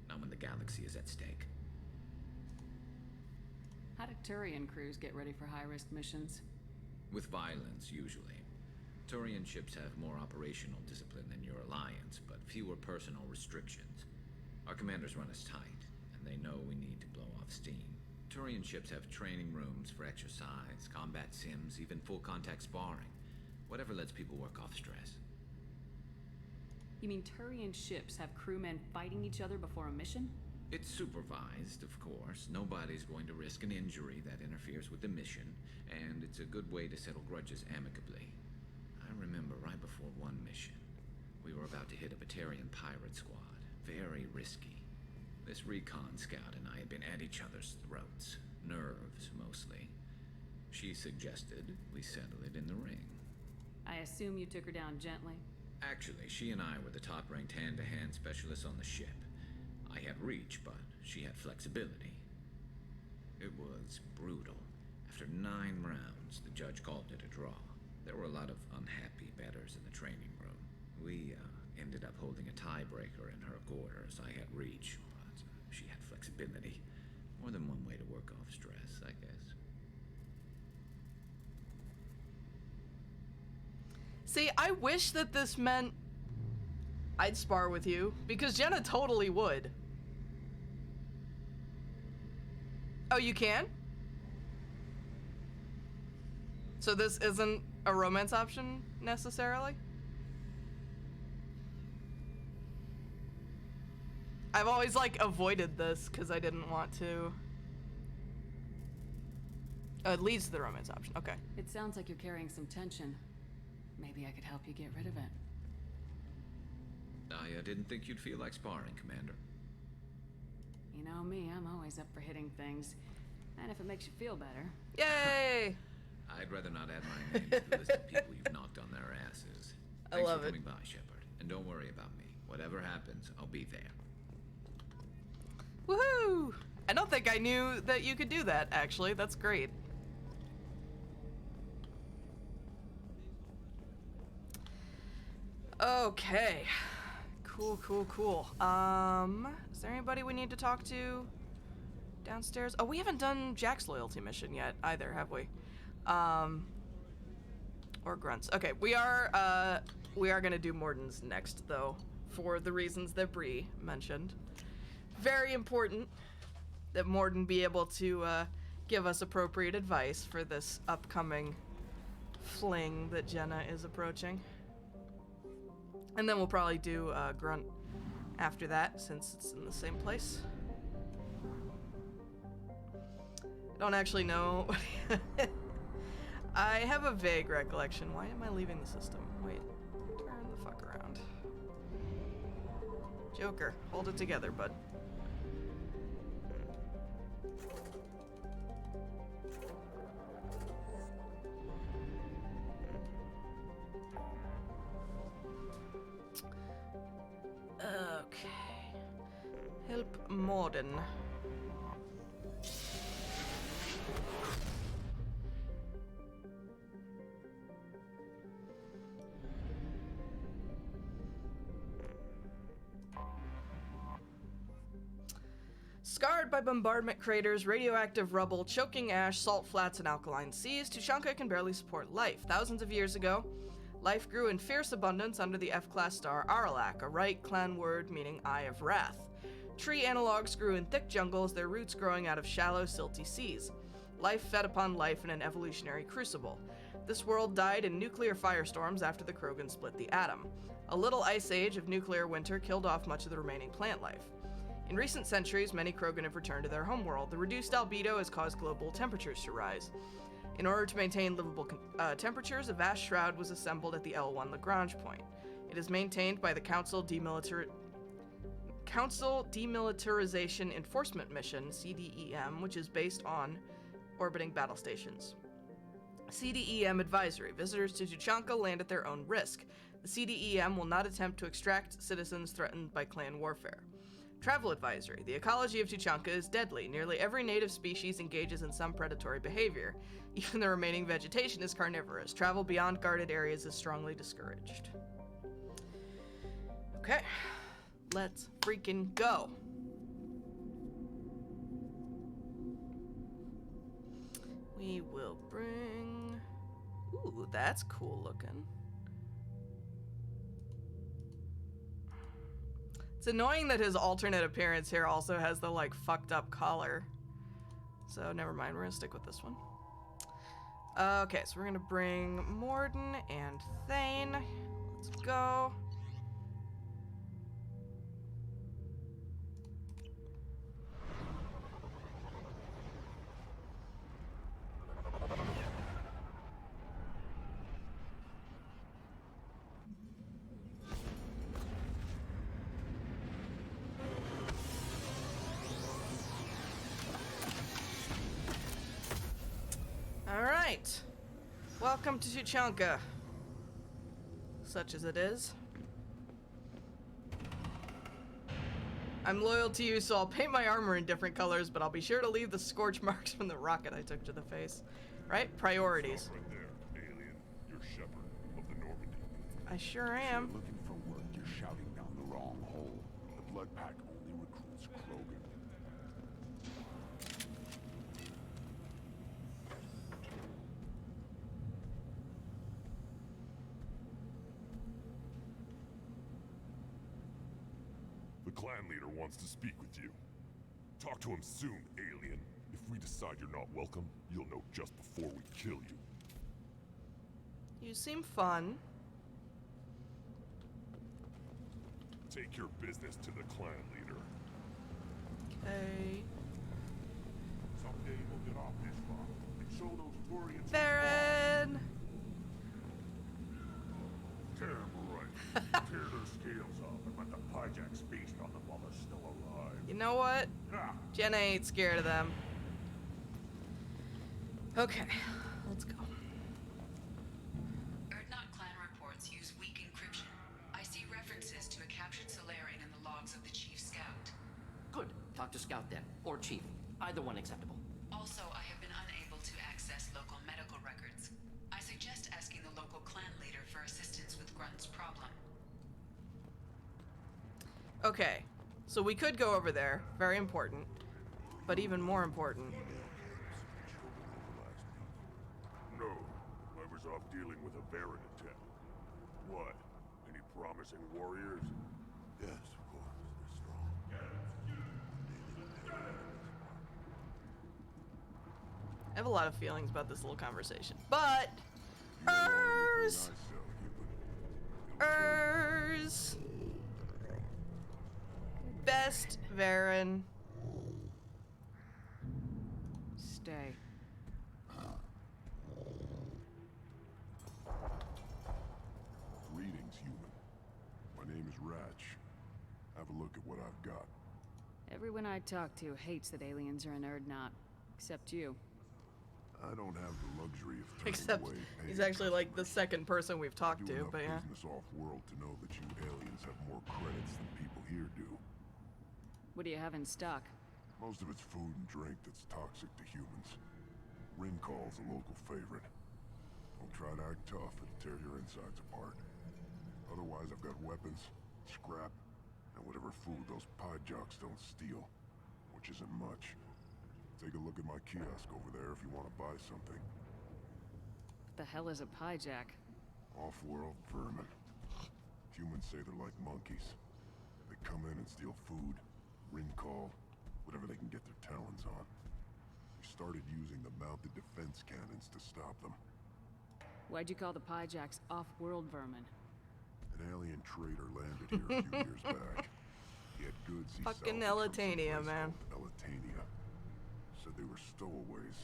Not when the galaxy is at stake. How do Turian crews get ready for high-risk missions? With violence, usually. Turian ships have more operational discipline than your alliance, but fewer personal restrictions. Our commanders run us tight, and they know we need to blow off steam. Turian ships have training rooms for exercise, combat sims, even full-contact sparring. Whatever lets people work off stress. You mean Turian ships have crewmen fighting each other before a mission? It's supervised, of course. Nobody's going to risk an injury that interferes with the mission, and it's a good way to settle grudges amicably. I remember right before one mission, we were about to hit a Batarian pirate squad. Very risky. This recon scout and I had been at each other's throats. Nerves, mostly. She suggested we settle it in the ring. I assume you took her down gently? Actually, she and I were the top-ranked hand-to-hand specialists on the ship. I had reach, but she had flexibility. It was brutal. After 9 rounds, the judge called it a draw. There were a lot of unhappy bettors in the training room. We ended up holding a tiebreaker in her quarters. I had reach, but she had flexibility. More than one way to work off stress, I guess. See, I wish that this meant I'd spar with you, because Jenna totally would. Oh, you can? So this isn't a romance option, necessarily? I've always, like, avoided this, because I didn't want to. Oh, it leads to the romance option, okay. It sounds like you're carrying some tension. Maybe I could help you get rid of it. I didn't think you'd feel like sparring, Commander. You know me, I'm always up for hitting things. And if it makes you feel better. Yay! I'd rather not add my name to the list of people you've knocked on their asses. I love Thanks for it. coming by, Shepard. And don't worry about me. Whatever happens, I'll be there. Woohoo! I don't think I knew that you could do that, actually. That's great. Okay. Cool, cool, cool. Is there anybody we need to talk to downstairs? Oh, we haven't done Jack's loyalty mission yet either, have we? Or Grunts. Okay, we are gonna do Morden's next, though, for the reasons that Bree mentioned. Very important that Morden be able to give us appropriate advice for this upcoming fling that Jenna is approaching. And then we'll probably do Grunt after that, since it's in the same place. I don't actually know. I have a vague recollection. Why am I leaving the system? Wait, turn the fuck around. Joker, hold it together, bud. Okay. Help Morden. Scarred by bombardment craters, radioactive rubble, choking ash, salt flats, and alkaline seas, Tuchanka can barely support life. Thousands of years ago, life grew in fierce abundance under the F-class star Aralak, a Wright clan word meaning Eye of Wrath. Tree analogs grew in thick jungles, their roots growing out of shallow, silty seas. Life fed upon life in an evolutionary crucible. This world died in nuclear firestorms after the Krogan split the atom. A little ice age of nuclear winter killed off much of the remaining plant life. In recent centuries, many Krogan have returned to their homeworld. The reduced albedo has caused global temperatures to rise. In order to maintain livable temperatures, a vast shroud was assembled at the L1 Lagrange point. It is maintained by the Council Demilitarization Enforcement Mission, CDEM, which is based on orbiting battle stations. CDEM Advisory. Visitors to Tuchanka land at their own risk. The CDEM will not attempt to extract citizens threatened by clan warfare. Travel Advisory. The ecology of Tuchanka is deadly. Nearly every native species engages in some predatory behavior. Even the remaining vegetation is carnivorous. Travel beyond guarded areas is strongly discouraged. Okay. Let's freaking go. We will bring... Ooh, that's cool looking. It's annoying that his alternate appearance here also has the, like, fucked up collar. So, never mind. We're gonna stick with this one. Okay, so we're gonna bring Morden and Thane. Let's go. Alright. Welcome to Tuchanka. Such as it is. I'm loyal to you, so I'll paint my armor in different colors, but I'll be sure to leave the scorch marks from the rocket I took to the face. Right? Priorities. Stop right there, alien. You're Shepherd of the Normandy. I sure am. If you're looking for work, you're shouting down the wrong hole. The Blood Pack only recruits Krogan. The clan leader wants to speak with you. Talk to him soon, alien. If we decide you're not welcome, you'll know just before we kill you. You seem fun. Take your business to the clan leader. Okay. Someday we'll get off this rock and show those Turians. Baron! Tear them right. Tear their scales off and let the Pyjaks feast on them while they're still alive. You know what? Jenna ain't scared of them. Okay, let's go. Erdnot clan reports use weak encryption. I see references to a captured Solarian in the logs of the Chief Scout. Good. Talk to Scout then. Or Chief. Either one acceptable. Also, I have been unable to access local medical records. I suggest asking the local clan leader for assistance with Grunt's problem. Okay, so we could go over there. Very important. But even more important. No, I was off dealing with a Baron attack. What? Any promising warriors? Yes, of course. They're strong. I have a lot of feelings about this little conversation. But... Urs! cheers. Best Varen. Stay. Greetings, human. My name is Ratch. Have a look at what I've got. Everyone I talk to hates that aliens are an Erdnot. Except you. I don't have the luxury of turning Except away he's paying actually like the second person we've talked do to, enough but yeah. business off-world to know that you aliens have more credits than people here do. What do you have in stock? Most of it's food and drink that's toxic to humans. Ring call's a local favorite. Don't try to act tough, it'll tear your insides apart. Otherwise, I've got weapons, scrap, and whatever food those pie jocks don't steal, which isn't much. Take a look at my kiosk over there if you want to buy something. What the hell is a pie jack? Off-world vermin. Humans say they're like monkeys. They come in and steal food, ring call, whatever they can get their talons on. We started using the mounted defense cannons to stop them. Why'd you call the pie jacks off-world vermin? An alien trader landed here a few years back. He had goods he Fucking salvaged from some Elitania, place man. called Elitania. Said they were stowaways.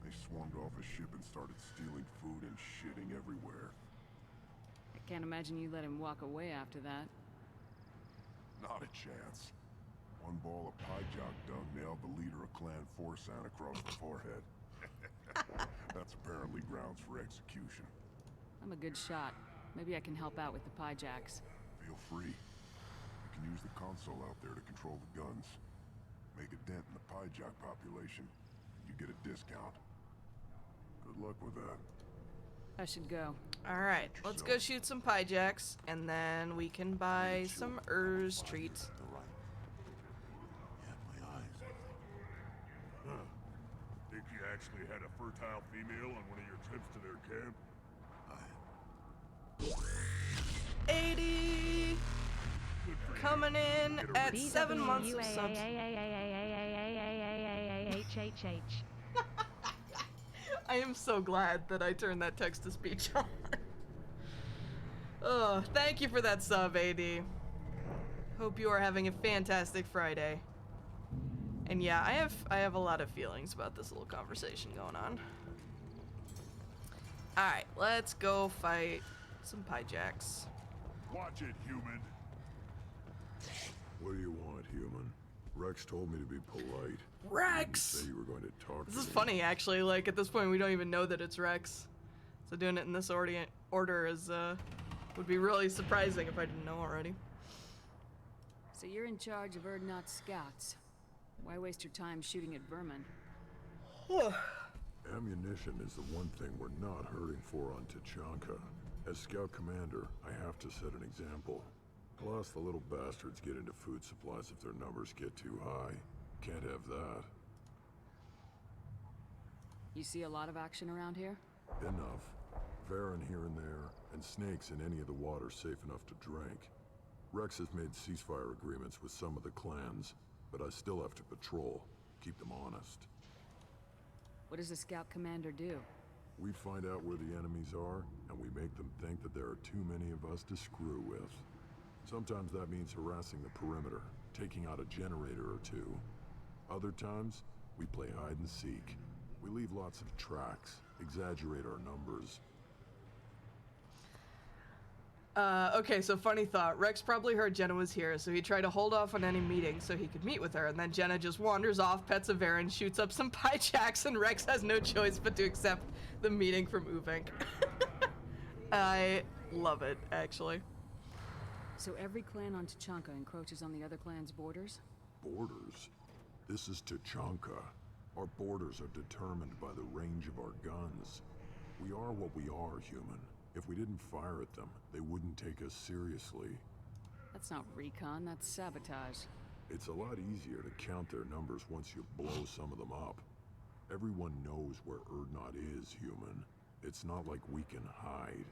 They swarmed off a ship and started stealing food and shitting everywhere. I can't imagine you let him walk away after that. Not a chance. One ball of pie jock dung nailed the leader of Clan Forsan across the forehead. That's apparently grounds for execution. I'm a good shot. Maybe I can help out with the pie jacks. Feel free. You can use the console out there to control the guns. Make a dent in the pie jock population. You get a discount. Good luck with that. I should go. Alright, let's go shoot some pie jacks, and then we can buy some treats. Think you actually had a fertile female on one of your trips to their camp? 80 coming in at 7 months of subs. I am so glad that I turned that text-to-speech on. Oh, thank you for that sub, AD. Hope you are having a fantastic Friday. And yeah, I have a lot of feelings about this little conversation going on. Alright, let's go fight some pie jacks. Watch it, human. What do you want, human? Rex told me to be polite. Rex! You say you were going to talk This to is me. funny, actually. Like, at this point, we don't even know that it's Rex. So doing it in this order is, would be really surprising if I didn't know already. So you're in charge of Erdnot scouts. Why waste your time shooting at vermin? Ammunition is the one thing we're not hurting for on Tachanka. As scout commander, I have to set an example. Plus, the little bastards get into food supplies if their numbers get too high. Can't have that. You see a lot of action around here? Enough. Varen here and there, and snakes in any of the water safe enough to drink. Rex has made ceasefire agreements with some of the clans, but I still have to patrol, keep them honest. What does the scout commander do? We find out where the enemies are, and we make them think that there are too many of us to screw with. Sometimes that means harassing the perimeter, taking out a generator or two. Other times, we play hide and seek. We leave lots of tracks, exaggerate our numbers. Okay, so funny thought. Rex probably heard Jenna was here, so he tried to hold off on any meetings so he could meet with her, and then Jenna just wanders off, pets a Varen, shoots up some pie jacks, and Rex has no choice but to accept the meeting from Uvenk. I love it, actually. So every clan on Tachanka encroaches on the other clan's borders? Borders? This is Tachanka. Our borders are determined by the range of our guns. We are what we are, human. If we didn't fire at them, they wouldn't take us seriously. That's not recon, that's sabotage. It's a lot easier to count their numbers once you blow some of them up. Everyone knows where Erdnot is, human. It's not like we can hide.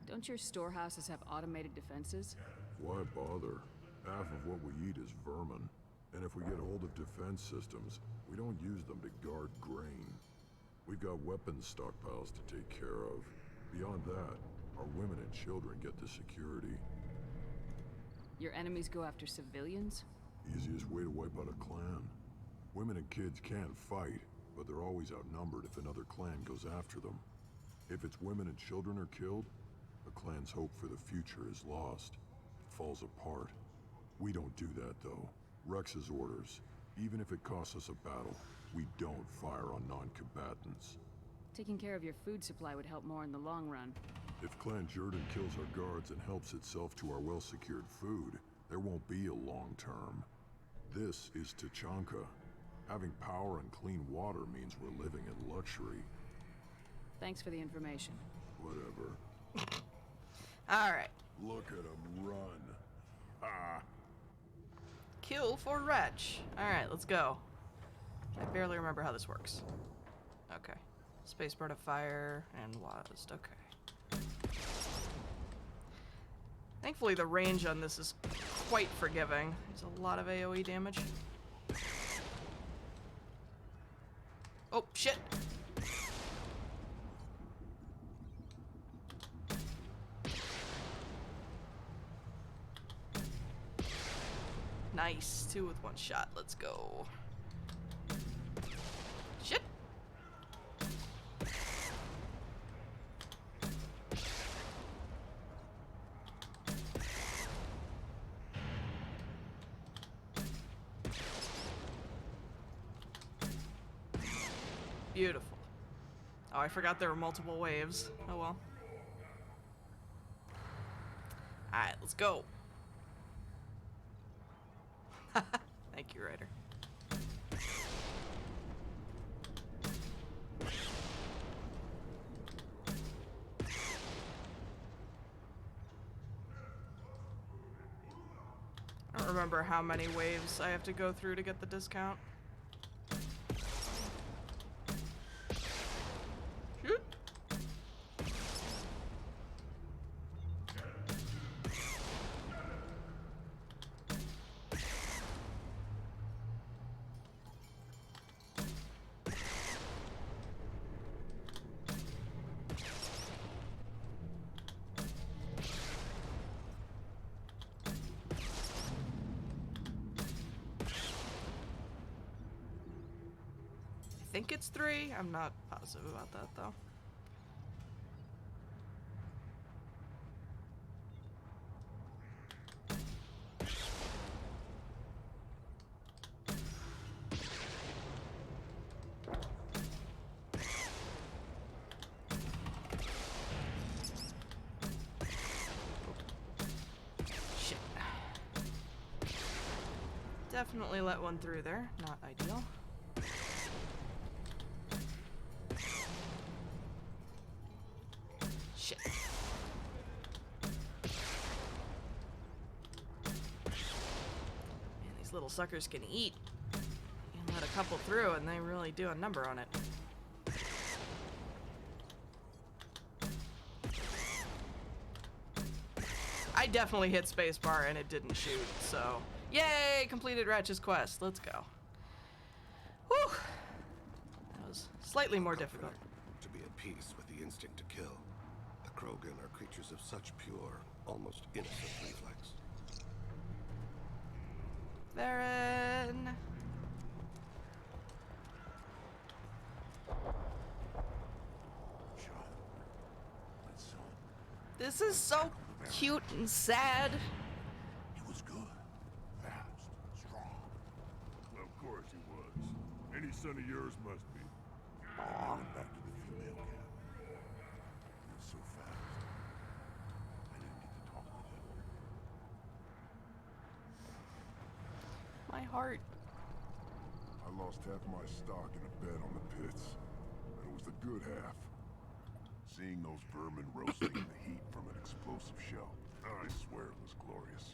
Don't your storehouses have automated defenses? Why bother? Half of what we eat is vermin. And if we get hold of defense systems, we don't use them to guard grain. We've got weapons stockpiles to take care of. Beyond that, our women and children get the security. Your enemies go after civilians? Easiest way to wipe out a clan. Women and kids can fight, but they're always outnumbered if another clan goes after them. If its women and children are killed, a clan's hope for the future is lost. It falls apart. We don't do that, though. Rex's orders. Even if it costs us a battle, we don't fire on non-combatants. Taking care of your food supply would help more in the long run. If Clan Jordan kills our guards and helps itself to our well-secured food, there won't be a long term. This is Tachanka. Having power and clean water means we're living in luxury. Thanks for the information. Whatever. Alright. Look at him run. Ah. Kill for Wretch. Alright, let's go. I barely remember how this works. Okay. Spacebar to fire and WASD. Okay. Thankfully, the range on this is quite forgiving. There's a lot of AoE damage. Oh, shit! Nice. 2 with 1 shot. Let's go. Shit! Beautiful. Oh, I forgot there were multiple waves. Oh well. Alright, let's go. Thank you, Ryder. I don't remember how many waves I have to go through to get the discount. Shoot. I think it's 3. I'm not positive about that though. Shit. Definitely let one through there. Not ideal. Shit. Man, these little suckers can eat. You can let a couple through and they really do a number on it. I definitely hit spacebar and it didn't shoot, so yay! Completed Ratchet's quest. Let's go. Whew! That was slightly more difficult. To be at peace with the instinct to kill. The Krogan are creatures of such pure, almost innocent reflex. Varen! This is so cute and sad. He was good. Fast. Strong. Of course he was. Any son of yours must be. I went back to the female camp. He was so fast. I didn't get to talk with him. My heart. I lost half my stock in a bet on the pits. And it was the good half. Seeing those vermin roasting in the heat from an explosive shell, I swear it was glorious.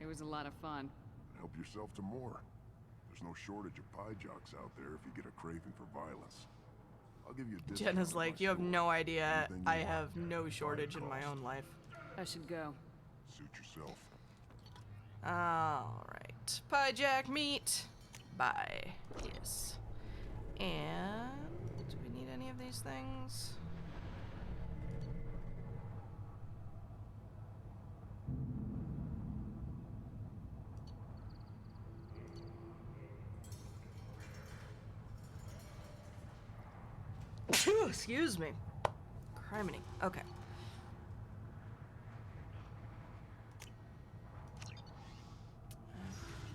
It was a lot of fun. Help yourself to more. There's no shortage of pie jocks out there if you get a craving for violence. I'll give you a discount. Jenna's like, you have no idea. Anything you I want. have no shortage in my own life. I should go. Suit yourself. Alright. Pie jack meat. Bye. Yes. And do we need any of these things? Excuse me. Criminy. Okay.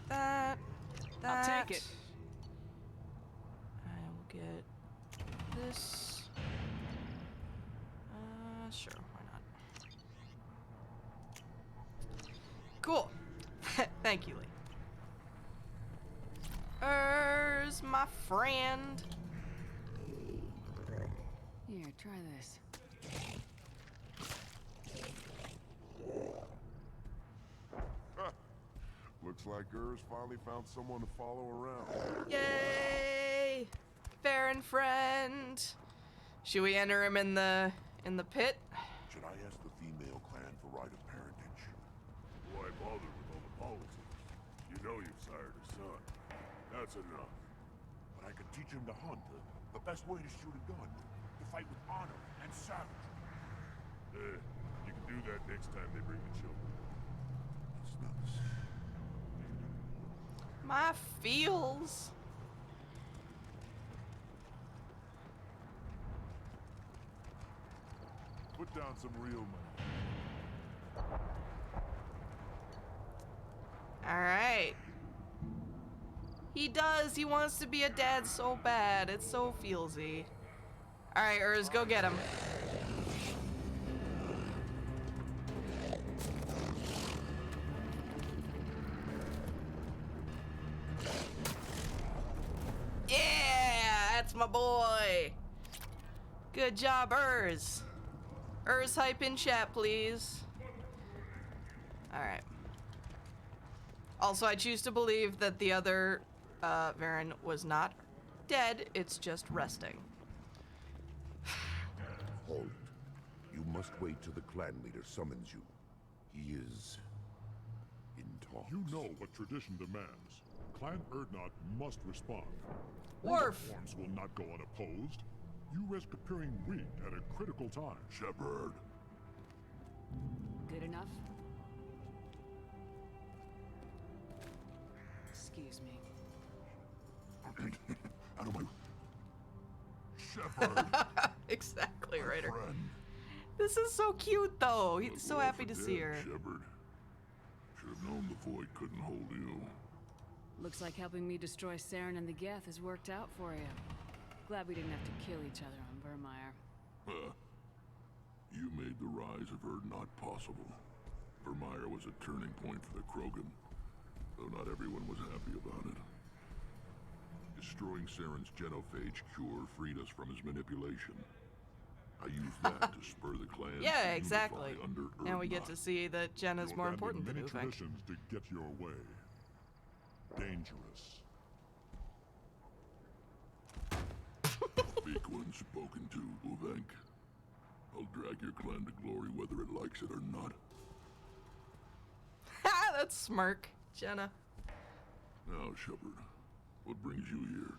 That. I'll take it. I will get this. Sure, why not? Cool. Thank you, Lee. My friend. Here, try this. Looks like finally found someone to follow around. Yay! Farron friend. Should we enter him in the pit? Should I ask the female clan for right of parentage? Why bother with all the politics? You know you've sired a son. That's enough. But I could teach him to hunt, the best way to shoot a gun, to fight with honor and savagery. You can do that next time they bring the children. It's not the same. My feels. Put down some real money. Alright. He does. He wants to be a dad so bad. It's so feelsy. Alright, Urs, go get him. Yeah! That's my boy! Good job, Urs. Urs, hype in chat, please. Alright. Also, I choose to believe that the other Varen was not dead, it's just resting. Hold. You must wait till the clan leader summons you. He is in talks. You know what tradition demands. Clan Erdnot must respond. Worf! Reforms will not go unopposed. You risk appearing weak at a critical time. Shepard. Good enough? Excuse me. Out of my... Shepard! Exactly, my Ryder. friend. This is so cute, though. He's so happy to see her. Shepard. Should have known the void couldn't hold you. Looks like helping me destroy Saren and the Geth has worked out for you. Glad we didn't have to kill each other on Vermeer. You made the rise of Erdnot possible. Vermeer was a turning point for the Krogan, though not everyone was happy about it. Destroying Saren's genophage cure freed us from his manipulation. I used that to spur the clan Yeah, to exactly. unify under Now we get Erdnot. to see that Jenna's You more abandon important than many Uvek. traditions to get your way. Dangerous. Speak when spoken to, Uvenk. I'll drag your clan to glory whether it likes it or not. Ha! That's smirk, Jenna. Now, Shepard, what brings you here?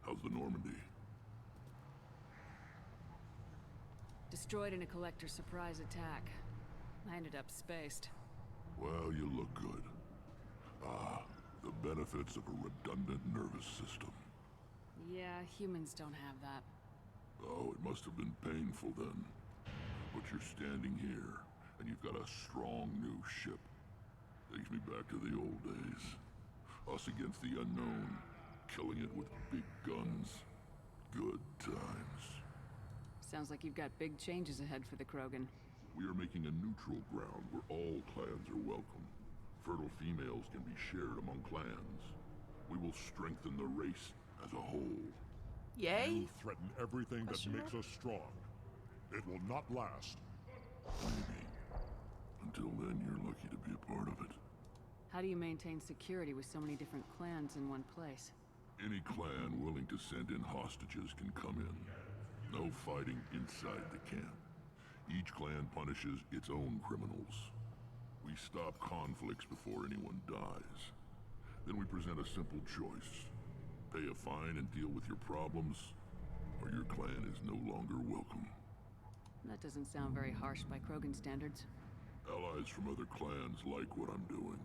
How's the Normandy? Destroyed in a collector surprise attack. I ended up spaced. Well, you look good. Ah, the benefits of a redundant nervous system. Yeah, humans don't have that. Oh, it must have been painful then. But you're standing here, and you've got a strong new ship. Takes me back to the old days. Us against the unknown, killing it with big guns. Good times. Sounds like you've got big changes ahead for the Krogan. We are making a neutral ground where all clans are welcome. Fertile females can be shared among clans. We will strengthen the race as a whole. Yay? You threaten everything that Question makes us strong. It will not last. Maybe. Until then, you're lucky to be a part of it. How do you maintain security with so many different clans in one place? Any clan willing to send in hostages can come in. No fighting inside the camp. Each clan punishes its own criminals. We stop conflicts before anyone dies. Then we present a simple choice. Pay a fine and deal with your problems, or your clan is no longer welcome. That doesn't sound very harsh by Krogan standards. Allies from other clans like what I'm doing.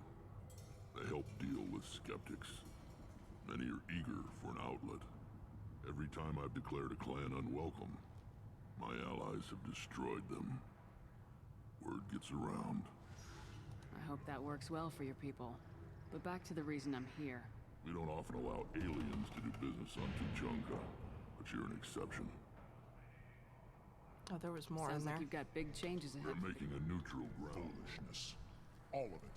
They help deal with skeptics. Many are eager for an outlet. Every Every time I've declared a clan unwelcome, my allies have destroyed them. Word gets around. I hope that works well for your people. But back to the reason I'm here. We don't often allow aliens to do business on Tuchanka, but you're an exception. Oh, there was more Sounds in there. like you've got big changes ahead. We're making a neutral ground. Foolishness. All of it.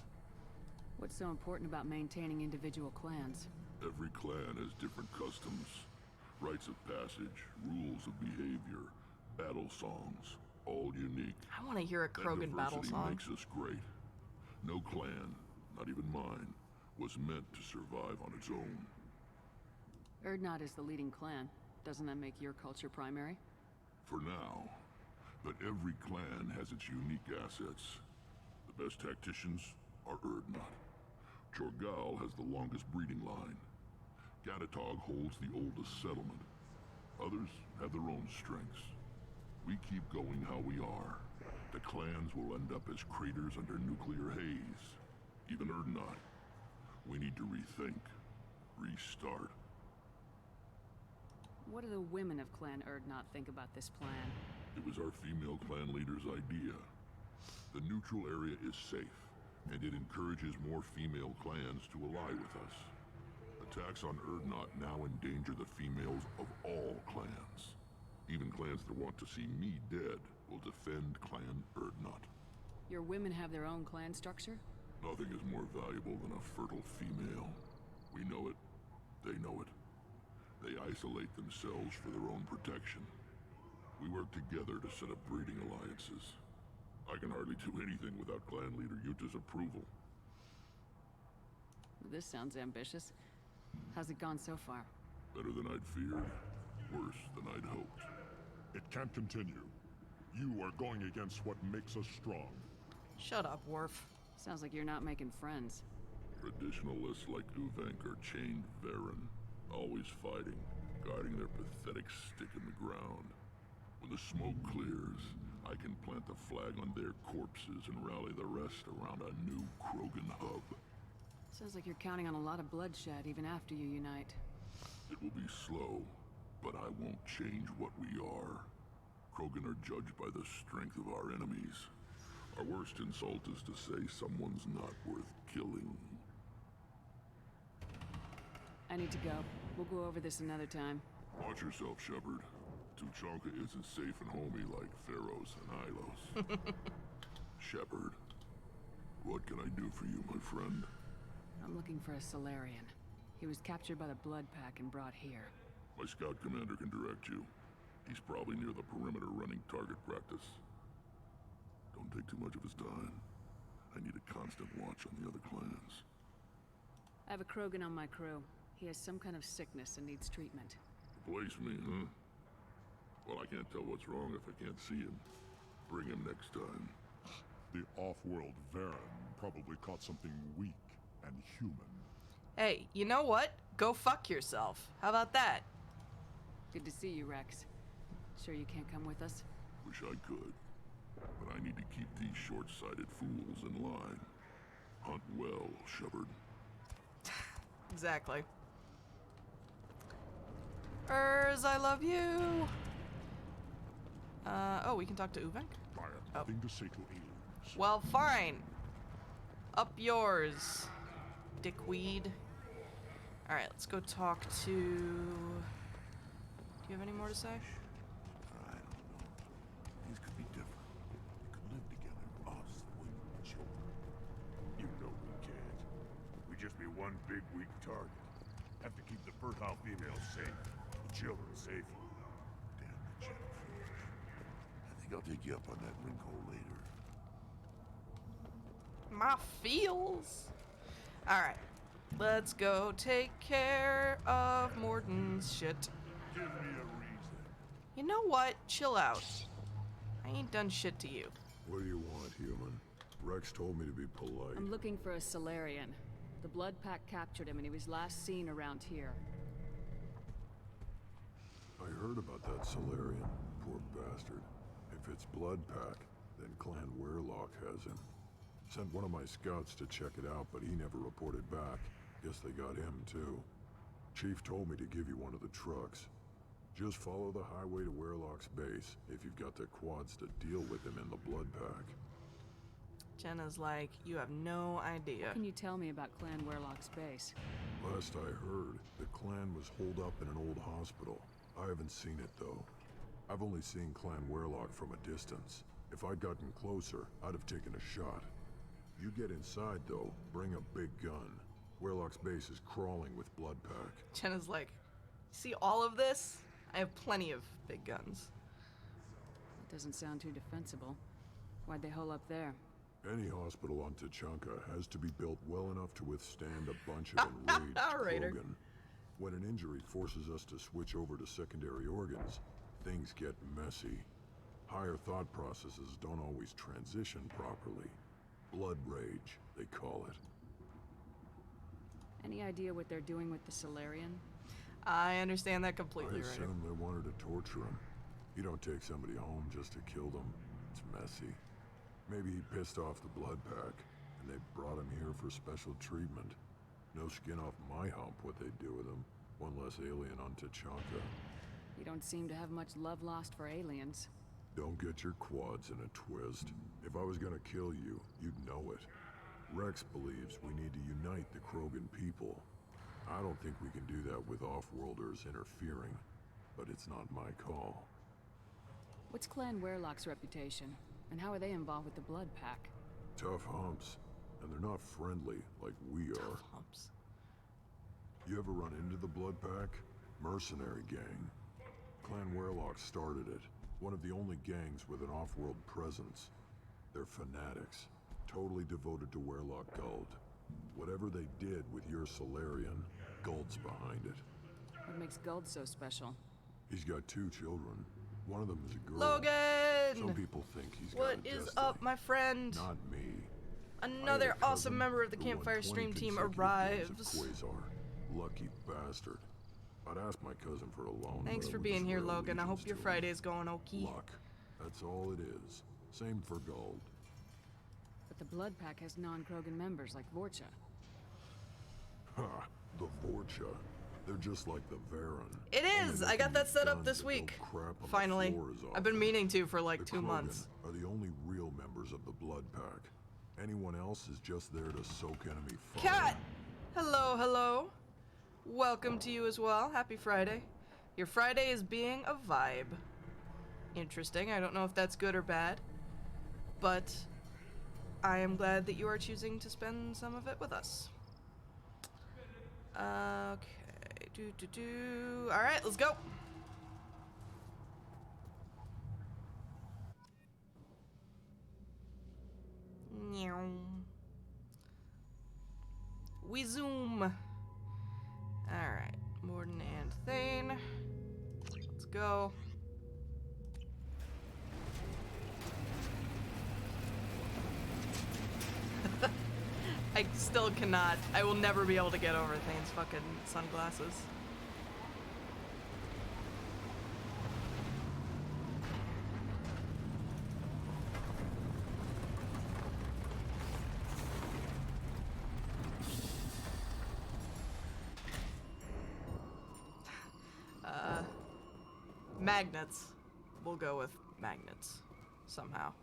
What's so important about maintaining individual clans? Every clan has different customs, rites of passage, rules of behavior, battle songs, all unique. I want to hear a Krogan battle Diversity song. makes us great. No clan, not even mine, was meant to survive on its own. Erdnot is the leading clan. Doesn't that make your culture primary? For now. But every clan has its unique assets. The best tacticians are Erdnot. Chorgal has the longest breeding line. Gatatog holds the oldest settlement. Others have their own strengths. We keep going how we are. The clans will end up as craters under nuclear haze. Even Erdnot. We need to rethink. Restart. What do the women of Clan Erdnot think about this plan? It was our female clan leader's idea. The neutral area is safe, and it encourages more female clans to ally with us. Attacks on Erdnot now endanger the females of all clans. Even clans that want to see me dead will defend Clan Erdnot. Your women have their own clan structure? Nothing is more valuable than a fertile female. We know it. They know it. They isolate themselves for their own protection. We work together to set up breeding alliances. I can hardly do anything without clan leader Yuta's approval. This sounds ambitious. How's it gone so far? Better than I'd feared. Worse than I'd hoped. It can't continue. You are going against what makes us strong. Shut up, Worf. Sounds like you're not making friends. Traditionalists like Uvenk are chained Varen, always fighting, guarding their pathetic stick in the ground. When the smoke clears, I can plant the flag on their corpses and rally the rest around a new Krogan hub. Sounds like you're counting on a lot of bloodshed even after you unite. It will be slow, but I won't change what we are. Krogan are judged by the strength of our enemies. Our worst insult is to say someone's not worth killing. I need to go. We'll go over this another time. Watch yourself, Shepard. Tuchanka isn't safe and homey like Pharaohs and Ilos. Shepard, what can I do for you, my friend? I'm looking for a Solarian. He was captured by the Blood Pack and brought here. My scout commander can direct you. He's probably near the perimeter running target practice. Don't take too much of his time. I need a constant watch on the other clans. I have a Krogan on my crew. He has some kind of sickness and needs treatment. Replace me, huh? Well, I can't tell what's wrong if I can't see him. Bring him next time. The off-world Varen probably caught something weak and human. Hey, you know what? Go fuck yourself. How about that? Good to see you, Rex. Sure you can't come with us? Wish I could. But I need to keep these short-sighted fools in line. Hunt well, Shepard. Exactly. I love you. Oh, we can talk to Uvenk? I have nothing to say to aliens. Well, fine. Up yours, dickweed. Alright, let's go talk to... Do you have any more to say? I don't know. Things could be different. We could live together, us, the women, and children. You know we can't. We just be one big weak target. Have to keep the fertile females safe, the children safe. Damn the Jennifer. I think I'll take you up on that wrinkle later. My feels. Alright, let's go take care of Morden's shit. Give me a reason. You know what? Chill out. I ain't done shit to you. What do you want, human? Rex told me to be polite. I'm looking for a Solarian. The Blood Pack captured him and he was last seen around here. I heard about that Solarian. Poor bastard. If it's Blood Pack, then Clan Weirlock has him. Sent one of my scouts to check it out, but he never reported back. Guess they got him, too. Chief told me to give you one of the trucks. Just follow the highway to Werlock's base if you've got the quads to deal with him in the blood pack. Jenna's like, you have no idea. What can you tell me about Clan Werlock's base? Last I heard, the clan was holed up in an old hospital. I haven't seen it, though. I've only seen Clan Werlock from a distance. If I'd gotten closer, I'd have taken a shot. You get inside, though, bring a big gun. Werlock's base is crawling with blood pack. Jenna's like, see all of this? I have plenty of big guns. It doesn't sound too defensible. Why'd they hole up there? Any hospital on Tachanka has to be built well enough to withstand a bunch of enraged Krogan. When an injury forces us to switch over to secondary organs, things get messy. Higher thought processes don't always transition properly. Blood rage, they call it. Any idea what they're doing with the Solarian? I understand that completely, I assume they wanted to torture him. You don't take somebody home just to kill them. It's messy. Maybe he pissed off the blood pack, and they brought him here for special treatment. No skin off my hump what they do with him. One less alien on Tachanka. You don't seem to have much love lost for aliens. Don't get your quads in a twist. If I was gonna kill you, you'd know it. Rex believes we need to unite the Krogan people. I don't think we can do that with off-worlders interfering, but it's not my call. What's Clan Werlock's reputation? And how are they involved with the blood pack? Tough humps, and they're not friendly like we are. Tough humps. You ever run into the blood pack? Mercenary gang. Clan Werlock started it. One of the only gangs with an off-world presence. They're fanatics, totally devoted to Werlock Guld. Whatever they did with your Solarian, Guld's behind it. What makes Guld so special? He's got 2 children. One of them is a girl. Logan! Some people think he's What got a is destiny. up, my friend? Not me. Another awesome member of the Campfire Stream team arrives. Quasar. Lucky bastard. I'd ask my cousin for a loan. Thanks for being here, Logan. I hope your Friday's going okay. Luck. That's all it is. Same for Guld. But the blood pack has non-Krogan members like Vorcha. Ha! The Vorcha. They're just like the Varen. It is! I got that set up this week. Finally. I've been meaning to for like 2 months. Are the only real members of the blood pack. Anyone else is just there to soak enemy fire. Cat! Hello, hello. Welcome to you as well. Happy Friday. Your Friday is being a vibe. Interesting. I don't know if that's good or bad, but I am glad that you are choosing to spend some of it with us. Okay. All right, let's go. We zoom. All right, Morden and Thane. Let's go. I still cannot. I will never be able to get over Thane's fucking sunglasses. Magnets. We'll go with magnets. Somehow.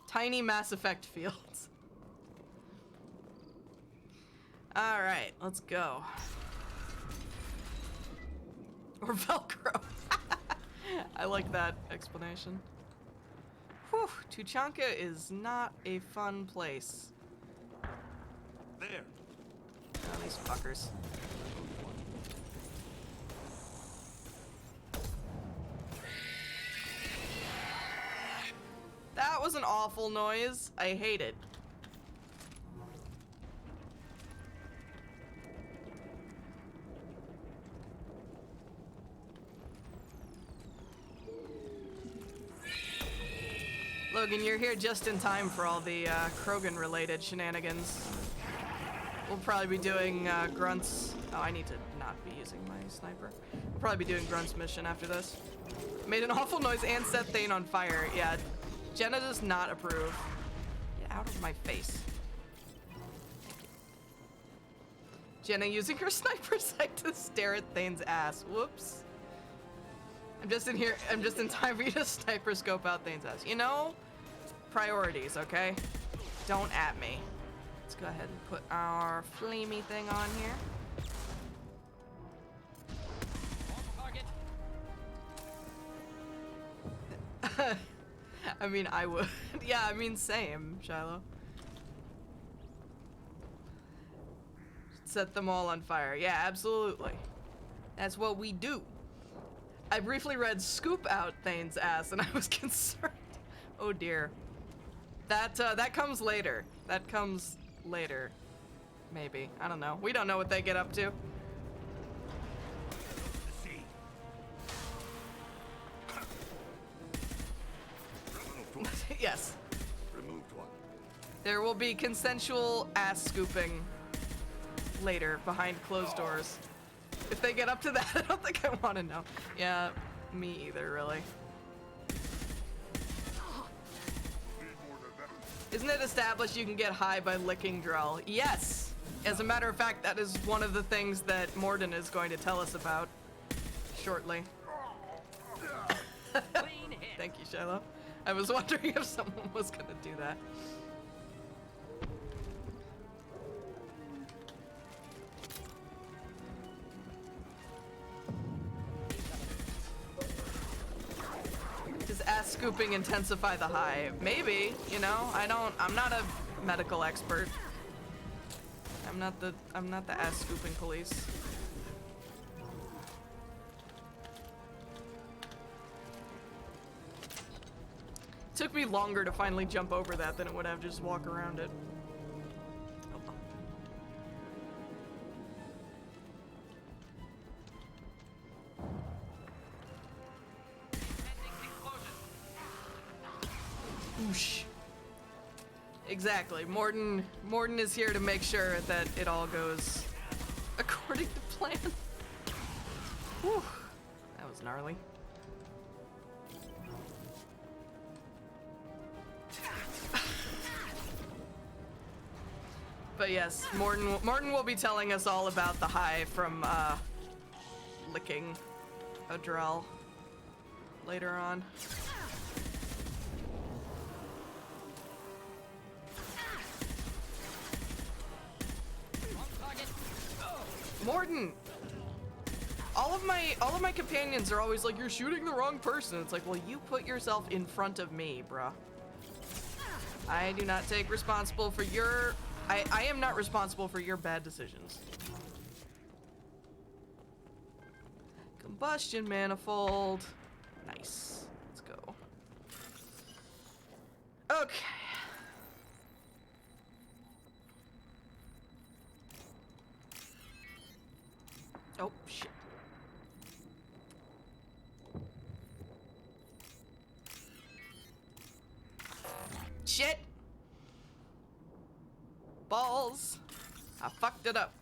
Tiny Mass Effect fields. Alright, let's go. Or Velcro. I like that explanation. Whew, Tuchanka is not a fun place. There. Oh, these fuckers. That was an awful noise. I hate it. Logan, you're here just in time for all the Krogan-related shenanigans. We'll probably be doing Grunt's... Oh, I need to not be using my sniper. We'll probably be doing Grunt's mission after this. Made an awful noise and set Thane on fire. Yeah, Jenna does not approve. Get out of my face. Thank you. Jenna using her sniper sight to stare at Thane's ass. Whoops. I'm just in time for you to sniper scope out Thane's ass. You know, priorities, okay? Don't at me. Let's go ahead and put our flamey thing on here. I mean, I would. Yeah, I mean, same, Shiloh. Set them all on fire. Yeah, absolutely. That's what we do. I briefly read scoop out Thane's ass and I was concerned. Oh dear. That comes later. That comes later. Maybe. I don't know. We don't know what they get up to. Yes. Removed one. There will be consensual ass scooping later behind closed doors. If they get up to that, I don't think I want to know. Yeah, me either, really. Isn't it established you can get high by licking Drell? Yes! As a matter of fact, that is one of the things that Morden is going to tell us about shortly. Thank you, Shiloh. I was wondering if someone was gonna do that. Does ass scooping intensify the high? Maybe, you know, I'm not a medical expert. I'm not the ass scooping police. Took me longer to finally jump over that than it would have just walk around it. Oosh. Exactly. Morden is here to make sure that it all goes according to plan. Whew. That was gnarly. But yes, Morden will be telling us all about the high from licking a Drell later on. Morden! All of my companions are always like, you're shooting the wrong person. It's like, well, you put yourself in front of me, bruh. I do not take responsible for your... I am not responsible for your bad decisions. Combustion manifold. Nice. Let's go. Okay. Oh, shit. Shit! Balls! I fucked it up.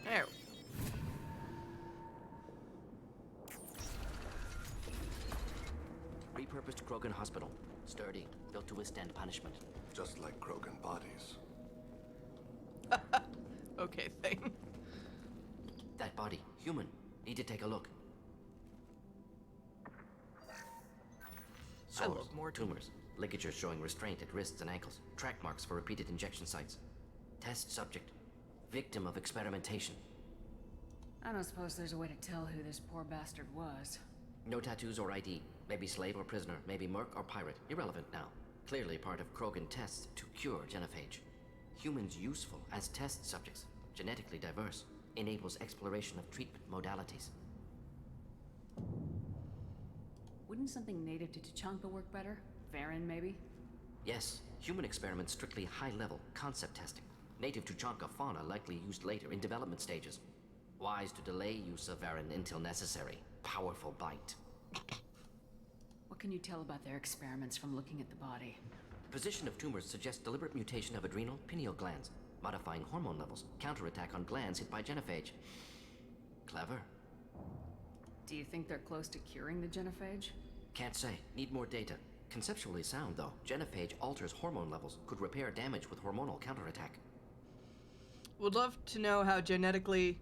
There. Repurposed Krogan Hospital. Sturdy, built to withstand punishment. Just like Krogan bodies. Okay, thing. That body, human. Need to take a look. I Sores, love more tumors, ligatures showing restraint at wrists and ankles, track marks for repeated injection sites. Test subject, victim of experimentation. I don't suppose there's a way to tell who this poor bastard was. No tattoos or ID. Maybe slave or prisoner, maybe merc or pirate. Irrelevant now. Clearly part of Krogan tests to cure genophage. Humans useful as test subjects. Genetically diverse. Enables exploration of treatment modalities. Wouldn't something native to Tuchanka work better? Varen, maybe? Yes, human experiments strictly high-level concept testing. Native Tuchanka fauna likely used later in development stages. Wise to delay use of Varen until necessary. Powerful bite. What can you tell about their experiments from looking at the body? Position of tumors suggests deliberate mutation of adrenal, pineal glands, modifying hormone levels, counterattack on glands hit by genophage. Clever. Do you think they're close to curing the genophage? Can't say. Need more data. Conceptually sound, though. Genophage alters hormone levels, could repair damage with hormonal counterattack. Would love to know how genetically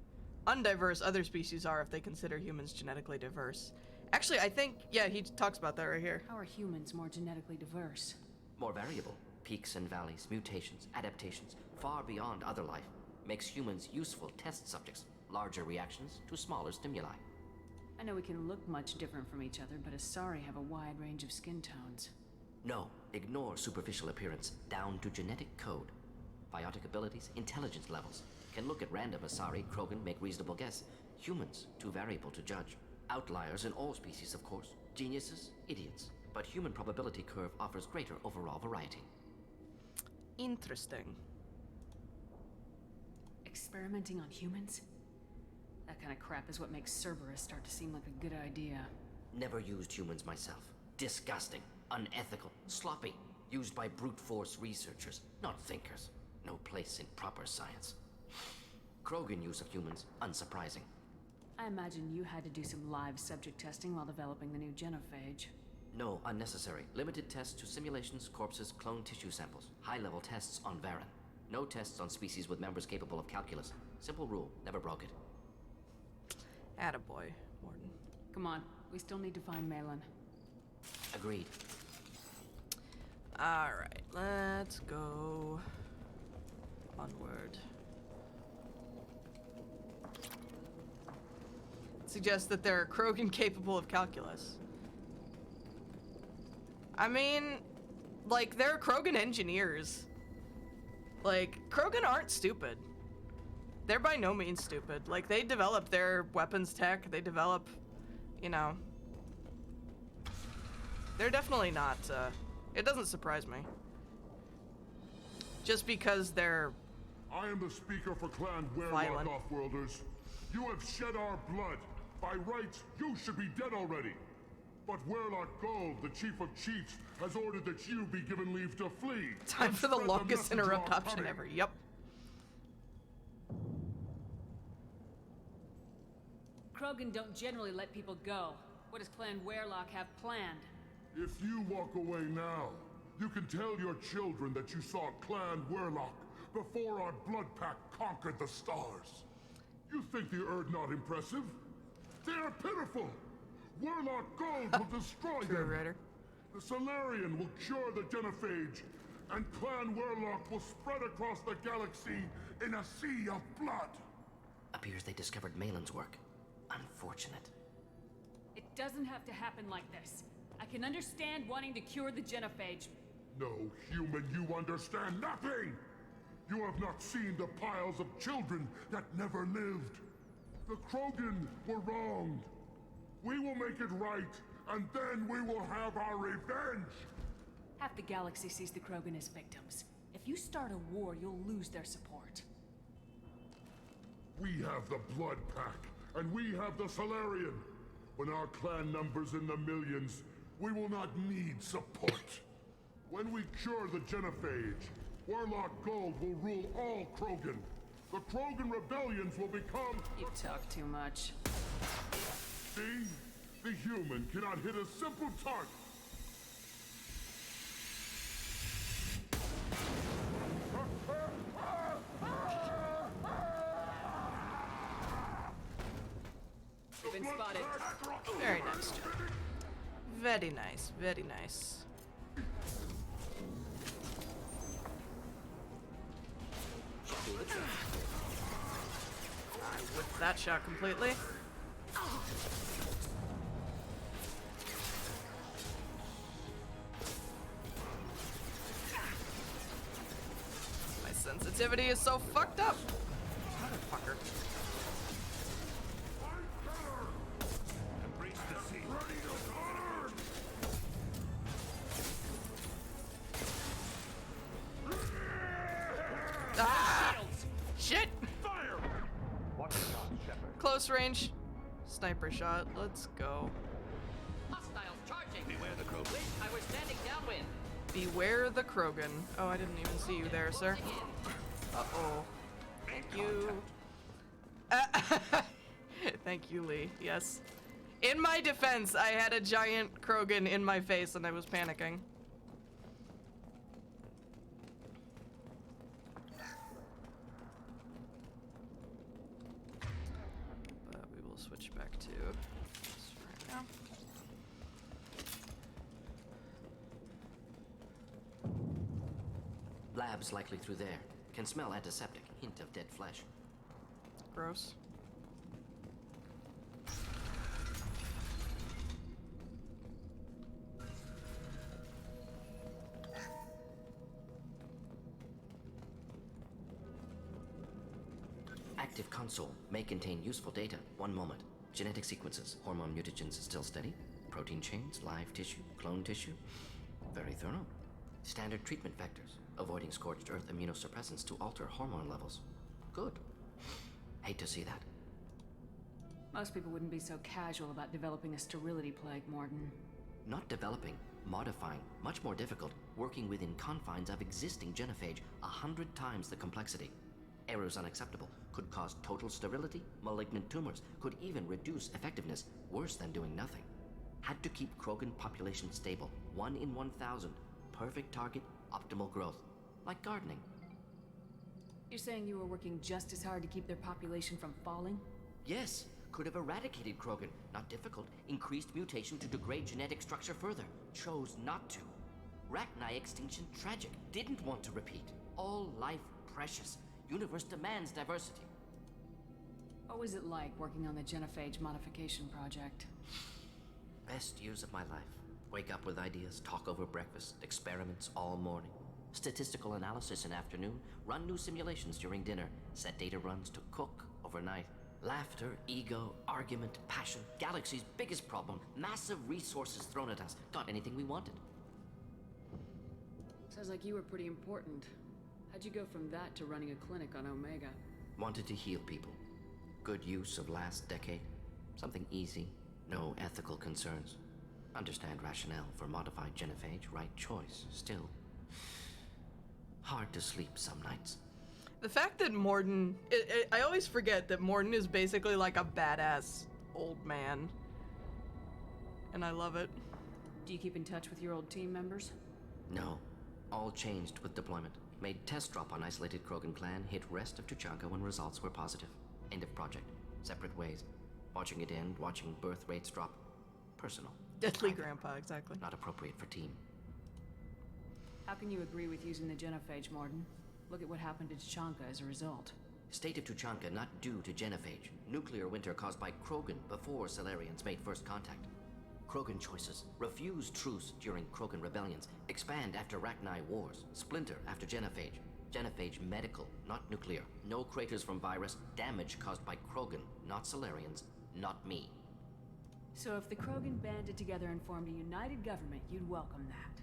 undiverse other species are if they consider humans genetically diverse. Actually, I think, yeah, he talks about that right here. How are humans more genetically diverse? More variable. Peaks and valleys, mutations, adaptations, far beyond other life. Makes humans useful test subjects. Larger reactions to smaller stimuli. I know we can look much different from each other, but Asari have a wide range of skin tones. No, ignore superficial appearance, down to genetic code. Biotic abilities, intelligence levels. Can look at random Asari, Krogan, make reasonable guess. Humans, too variable to judge. Outliers in all species, of course. Geniuses, idiots. But human probability curve offers greater overall variety. Interesting. Experimenting on humans? That kind of crap is what makes Cerberus start to seem like a good idea. Never used humans myself. Disgusting, unethical, sloppy. Used by brute force researchers, not thinkers. No place in proper science. Krogan use of humans, unsurprising. I imagine you had to do some live subject testing while developing the new genophage. No, unnecessary. Limited tests to simulations, corpses, cloned tissue samples. High-level tests on Varen. No tests on species with members capable of calculus. Simple rule, never broke it. Attaboy, Morton. Come on, we still need to find Malin. Agreed. Alright, let's go onward. Suggests that they're Krogan capable of calculus. I mean, like, they're Krogan engineers. Like, Krogan aren't stupid. They're by no means stupid. Like, they develop their weapons tech, they develop, you know. They're definitely not, it doesn't surprise me. Just because they're I am the speaker for Clan violent. Werewolf Offworlders. You have shed our blood. By rights, you should be dead already. But Werlock Gold, the Chief of Chiefs, has ordered that you be given leave to flee. Time for the longest interrupt option ever. Yep. Krogan don't generally let people go. What does Clan Werlock have planned? If you walk away now, you can tell your children that you saw Clan Werlock before our blood pact conquered the stars. You think the Erd not impressive? They are pitiful! Werlock Gold will destroy them! The Solarian will cure the genophage, and Clan Werlock will spread across the galaxy in a sea of blood! Appears they discovered Malin's work. Unfortunate. It doesn't have to happen like this. I can understand wanting to cure the genophage. No, human, you understand nothing! You have not seen the piles of children that never lived. The Krogan were wronged. We will make it right, and then we will have our revenge! Half the galaxy sees the Krogan as victims. If you start a war, you'll lose their support. We have the Blood Pack, and we have the Solarian. When our clan numbers in the millions, we will not need support. When we cure the genophage, Warlock Gold will rule all Krogan. The Krogan rebellions will become... You talk too much. See? The human cannot hit a simple target. You've been spotted. Very nice, Joe. Very nice, very nice. I whipped that shot completely. My sensitivity is so fucked up. Motherfucker. Ah! Shit! Fire! Close range sniper shot. Let's go. Hostiles charging! Beware the Krogan. Wish I was standing downwind. Beware the Krogan. Oh, I didn't even see you there, sir. Uh-oh. Thank you. Thank you, Lee. Yes. In my defense, I had a giant Krogan in my face and I was panicking. But we will switch back to this right now. Labs likely through there. Can smell antiseptic. Hint of dead flesh. Gross. Active console may contain useful data. One moment. Genetic sequences. Hormone mutagens still steady. Protein chains, live tissue, clone tissue. Very thorough. Standard treatment vectors. Avoiding scorched earth immunosuppressants to alter hormone levels. Good. Hate to see that. Most people wouldn't be so casual about developing a sterility plague, Morton. Not developing, modifying, much more difficult, working within confines of existing genophage, 100 times the complexity. Errors unacceptable, could cause total sterility, malignant tumors, could even reduce effectiveness, worse than doing nothing. Had to keep Krogan population stable, 1 in 1,000, perfect target, optimal growth, like gardening. You're saying you were working just as hard to keep their population from falling? Yes, could have eradicated Krogan, not difficult, increased mutation to degrade genetic structure further, chose not to. Rachni extinction tragic, didn't want to repeat. All life precious, universe demands diversity. What was it like working on the genophage modification project? Best years of my life. Wake up with ideas, talk over breakfast, experiments all morning. Statistical analysis in afternoon, run new simulations during dinner, set data runs to cook overnight. Laughter, ego, argument, passion, galaxy's biggest problem, massive resources thrown at us. Got anything we wanted. Sounds like you were pretty important. How'd you go from that to running a clinic on Omega? Wanted to heal people. Good use of last decade. Something easy, no ethical concerns. Understand rationale for modified genophage, right choice, still. Hard to sleep some nights. The fact that Morden... I always forget that Morden is basically like a badass old man. And I love it. Do you keep in touch with your old team members? No. All changed with deployment. Made test drop on isolated Krogan clan, hit rest of Tuchanka when results were positive. End of project. Separate ways. Watching it end, watching birth rates drop. Personal. Deadly grandpa, exactly. Not appropriate for team. How can you agree with using the genophage, Morden? Look at what happened to Tuchanka as a result. State of Tuchanka not due to genophage. Nuclear winter caused by Krogan before Salarians made first contact. Krogan choices. Refuse truce during Krogan rebellions. Expand after Rachni wars. Splinter after genophage. Genophage medical, not nuclear. No craters from virus. Damage caused by Krogan, not Salarians, not me. So if the Krogan banded together and formed a united government, you'd welcome that?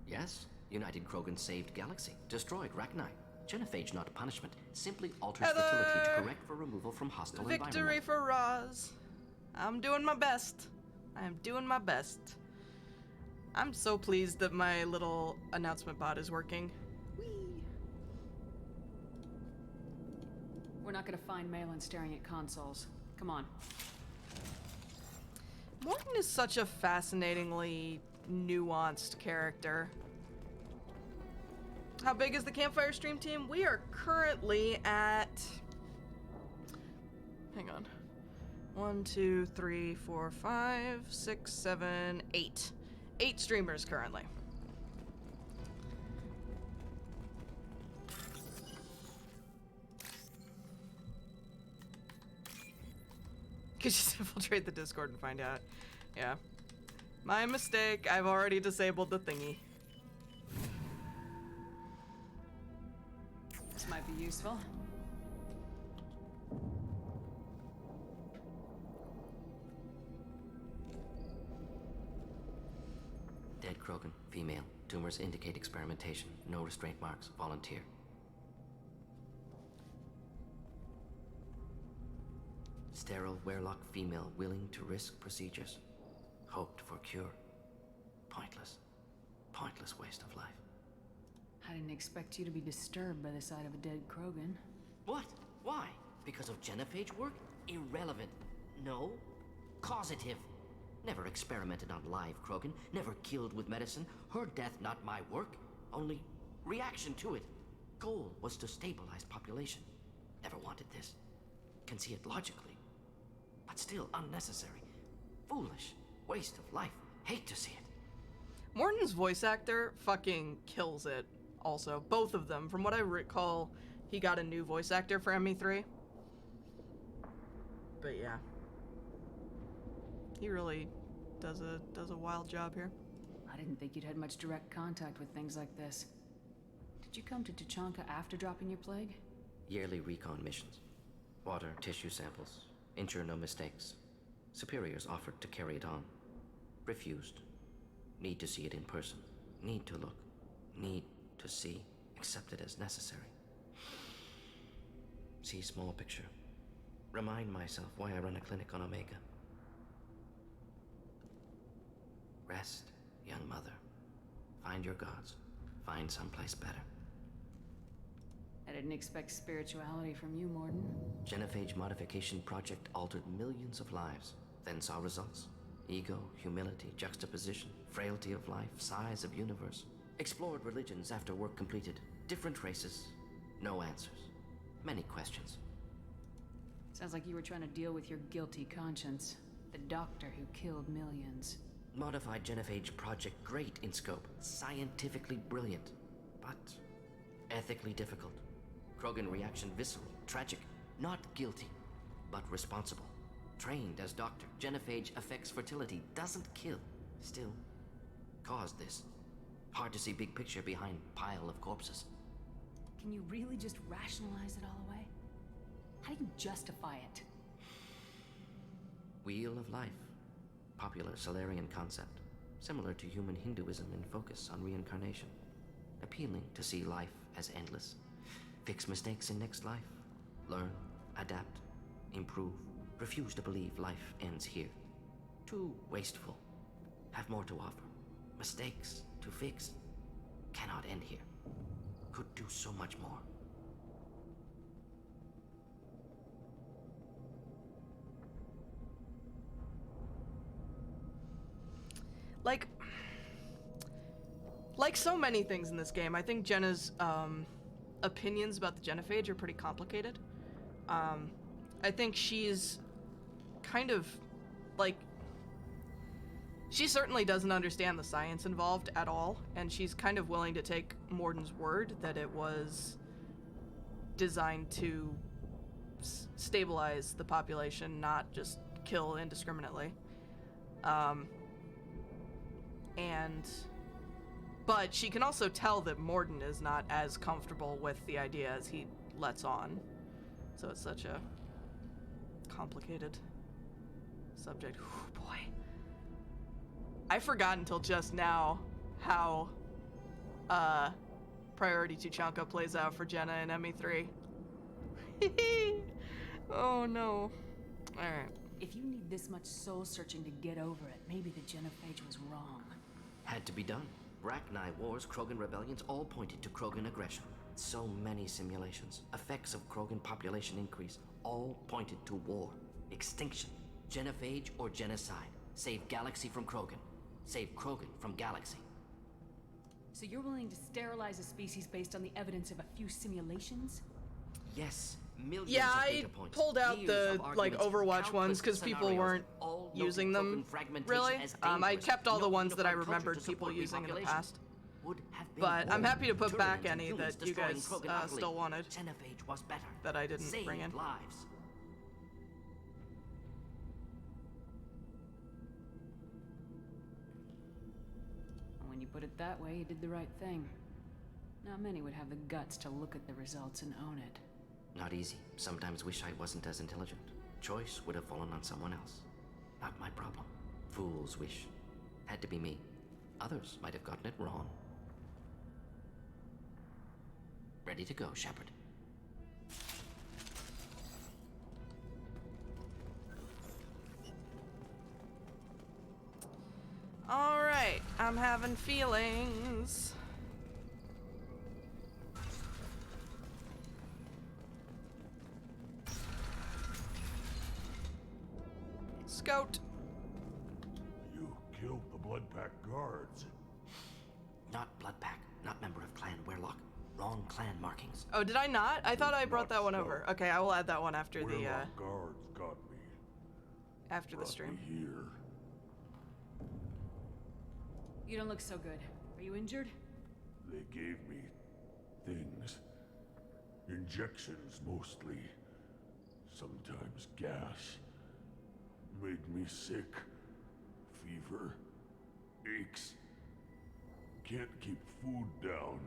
Yes. United Krogan saved Galaxy. Destroyed Rachni. Genophage not punishment. Simply alters Heather! fertility to correct for removal from hostile Victory environment. for Roz. I'm doing my best. I am doing my best. I'm so pleased that my little announcement bot is working. Whee! We're not gonna find Malin staring at consoles. Come on. Morton is such a fascinatingly nuanced character. How big is the Campfire Stream team? We are currently at... Hang on. 1, 2, 3, 4, 5, 6, 7, 8. 8 streamers currently. Could just infiltrate the Discord and find out. Yeah. My mistake. I've already disabled the thingy. This might be useful. Dead Krogan, female. Tumors indicate experimentation. No restraint marks. Volunteer. Sterile Werelock female willing to risk procedures. Hoped for cure. Pointless. Pointless waste of life. I didn't expect you to be disturbed by the sight of a dead Krogan. What? Why? Because of genophage work? Irrelevant. No. Causative. Never experimented on live Krogan, never killed with medicine. Her death not my work, only reaction to it. Goal was to stabilize population. Never wanted this. Can see it logically, but still unnecessary. Foolish. Waste of life. Hate to see it. Morton's voice actor fucking kills it, also. Both of them. From what I recall, he got a new voice actor for ME3. But yeah. He really does a wild job here. I didn't think you'd had much direct contact with things like this. Did you come to Tuchanka after dropping your plague? Yearly recon missions. Water, tissue samples. Ensure no mistakes. Superiors offered to carry it on. Refused. Need to see it in person. Need to look. Need to see. Accept it as necessary. See small picture. Remind myself why I run a clinic on Omega. Rest, young mother. Find your gods. Find someplace better. I didn't expect spirituality from you, Morden. Genophage modification project altered millions of lives, then saw results. Ego, humility, juxtaposition, frailty of life, size of universe. Explored religions after work completed. Different races, no answers. Many questions. Sounds like you were trying to deal with your guilty conscience. The doctor who killed millions. Modified genophage project great in scope, scientifically brilliant, but ethically difficult. Krogan reaction visceral, tragic, not guilty, but responsible. Trained as doctor, genophage affects fertility, doesn't kill, still caused this. Hard to see big picture behind pile of corpses. Can you really just rationalize it all away? How do you justify it? Wheel of life. Popular Solarian concept, similar to human Hinduism in focus on reincarnation. Appealing to see life as endless. Fix mistakes in next life. Learn, adapt, improve. Refuse to believe life ends here. Too wasteful. Have more to offer. Mistakes to fix. Cannot end here. Could do so much more. Like so many things in this game, I think Jenna's opinions about the genophage are pretty complicated. I think she's kind of like, she certainly doesn't understand the science involved at all, and she's kind of willing to take Morden's word that it was designed to stabilize the population, not just kill indiscriminately. But she can also tell that Morden is not as comfortable with the idea as he lets on. So it's such a complicated subject. Whew, boy. I forgot until just now how Priority Tuchanka plays out for Jenna in ME3. Oh no. Alright. If you need this much soul searching to get over it, maybe the genophage was wrong. Had to be done. Rachni wars, Krogan rebellions, all pointed to Krogan aggression. So many simulations, effects of Krogan population increase, all pointed to war, extinction, genophage or genocide. Save galaxy from Krogan. Save Krogan from galaxy. So you're willing to sterilize a species based on the evidence of a few simulations? Yes. Millions yeah, of I data points, pulled out the like Overwatch ones because people weren't using them really. I kept all the ones that I remembered people using in the past. But I'm happy to put back any that you guys still wanted that I didn't bring in. When you put it that way, you did the right thing. Not many would have the guts to look at the results and own it. Not easy. Sometimes wish I wasn't as intelligent. Choice would have fallen on someone else. Not my problem. Fool's wish. Had to be me. Others might have gotten it wrong. Ready to go, Shepard. Alright, I'm having feelings. Scout. guards. Not Bloodpack, not member of Clan Werlock. Wrong clan markings. Oh, did I not? I thought I brought that one over. Okay, I will add that one after the guards got me. After the stream. Here. You don't look so good. Are you injured? They gave me things. Injections mostly. Sometimes gas. Made me sick. Fever. Aches. Can't keep food down.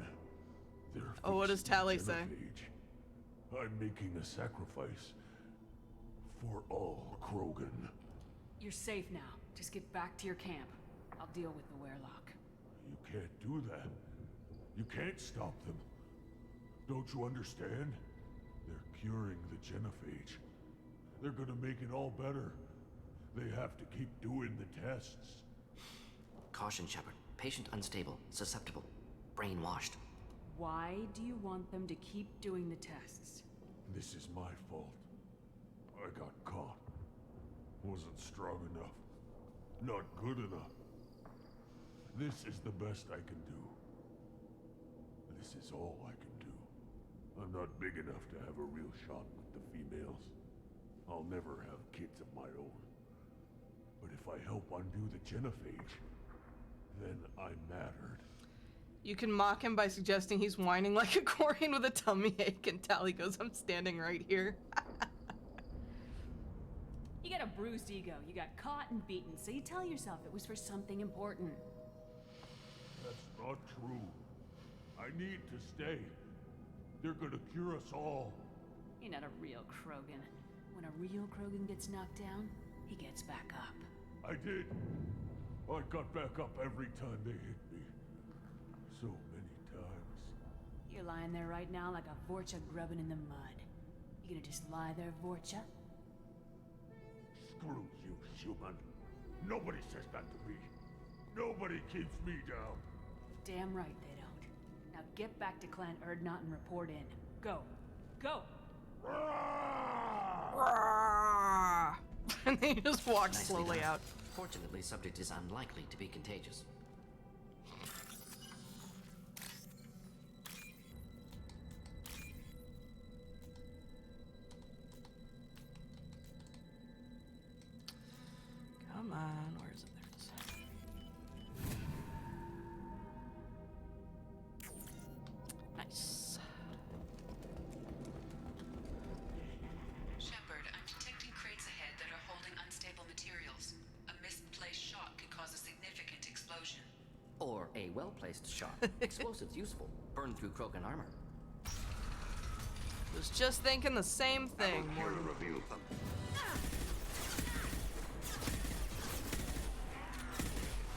Oh, what does Tally say? I'm making a sacrifice for all Krogan. You're safe now. Just get back to your camp. I'll deal with the Werlock. You can't do that. You can't stop them. Don't you understand? They're curing the genophage. They're gonna make it all better. They have to keep doing the tests. Caution, Shepard. Patient unstable, susceptible, brainwashed. Why do you want them to keep doing the tests? This is my fault. I got caught. Wasn't strong enough. Not good enough. This is the best I can do. This is all I can do. I'm not big enough to have a real shot with the females. I'll never have kids of my own. But if I help undo the genophage, then I mattered. You can mock him by suggesting he's whining like a Quarian with a tummy ache, and Tally goes, I'm standing right here. You got a bruised ego. You got caught and beaten, so you tell yourself it was for something important. That's not true. I need to stay. They're gonna cure us all. You're not a real Krogan. When a real Krogan gets knocked down, he gets back up. I did. I got back up every time they hit me. So many times. You're lying there right now like a Vorcha grubbing in the mud. You gonna just lie there, Vorcha? Screw you, human. Nobody says that to me. Nobody keeps me down. Damn right they don't. Now get back to Clan Erdnot and report in. Go. Go! And they just walk slowly done. out. Fortunately, subject is unlikely to be contagious. Come on, where is it? There it is. Nice. Shepard, I'm detecting crates ahead that are holding unstable materials. A misplaced shot could cause a significant explosion. Or a well-placed shot. Explosives useful. Burn through Krogan armor. Was just thinking the same thing.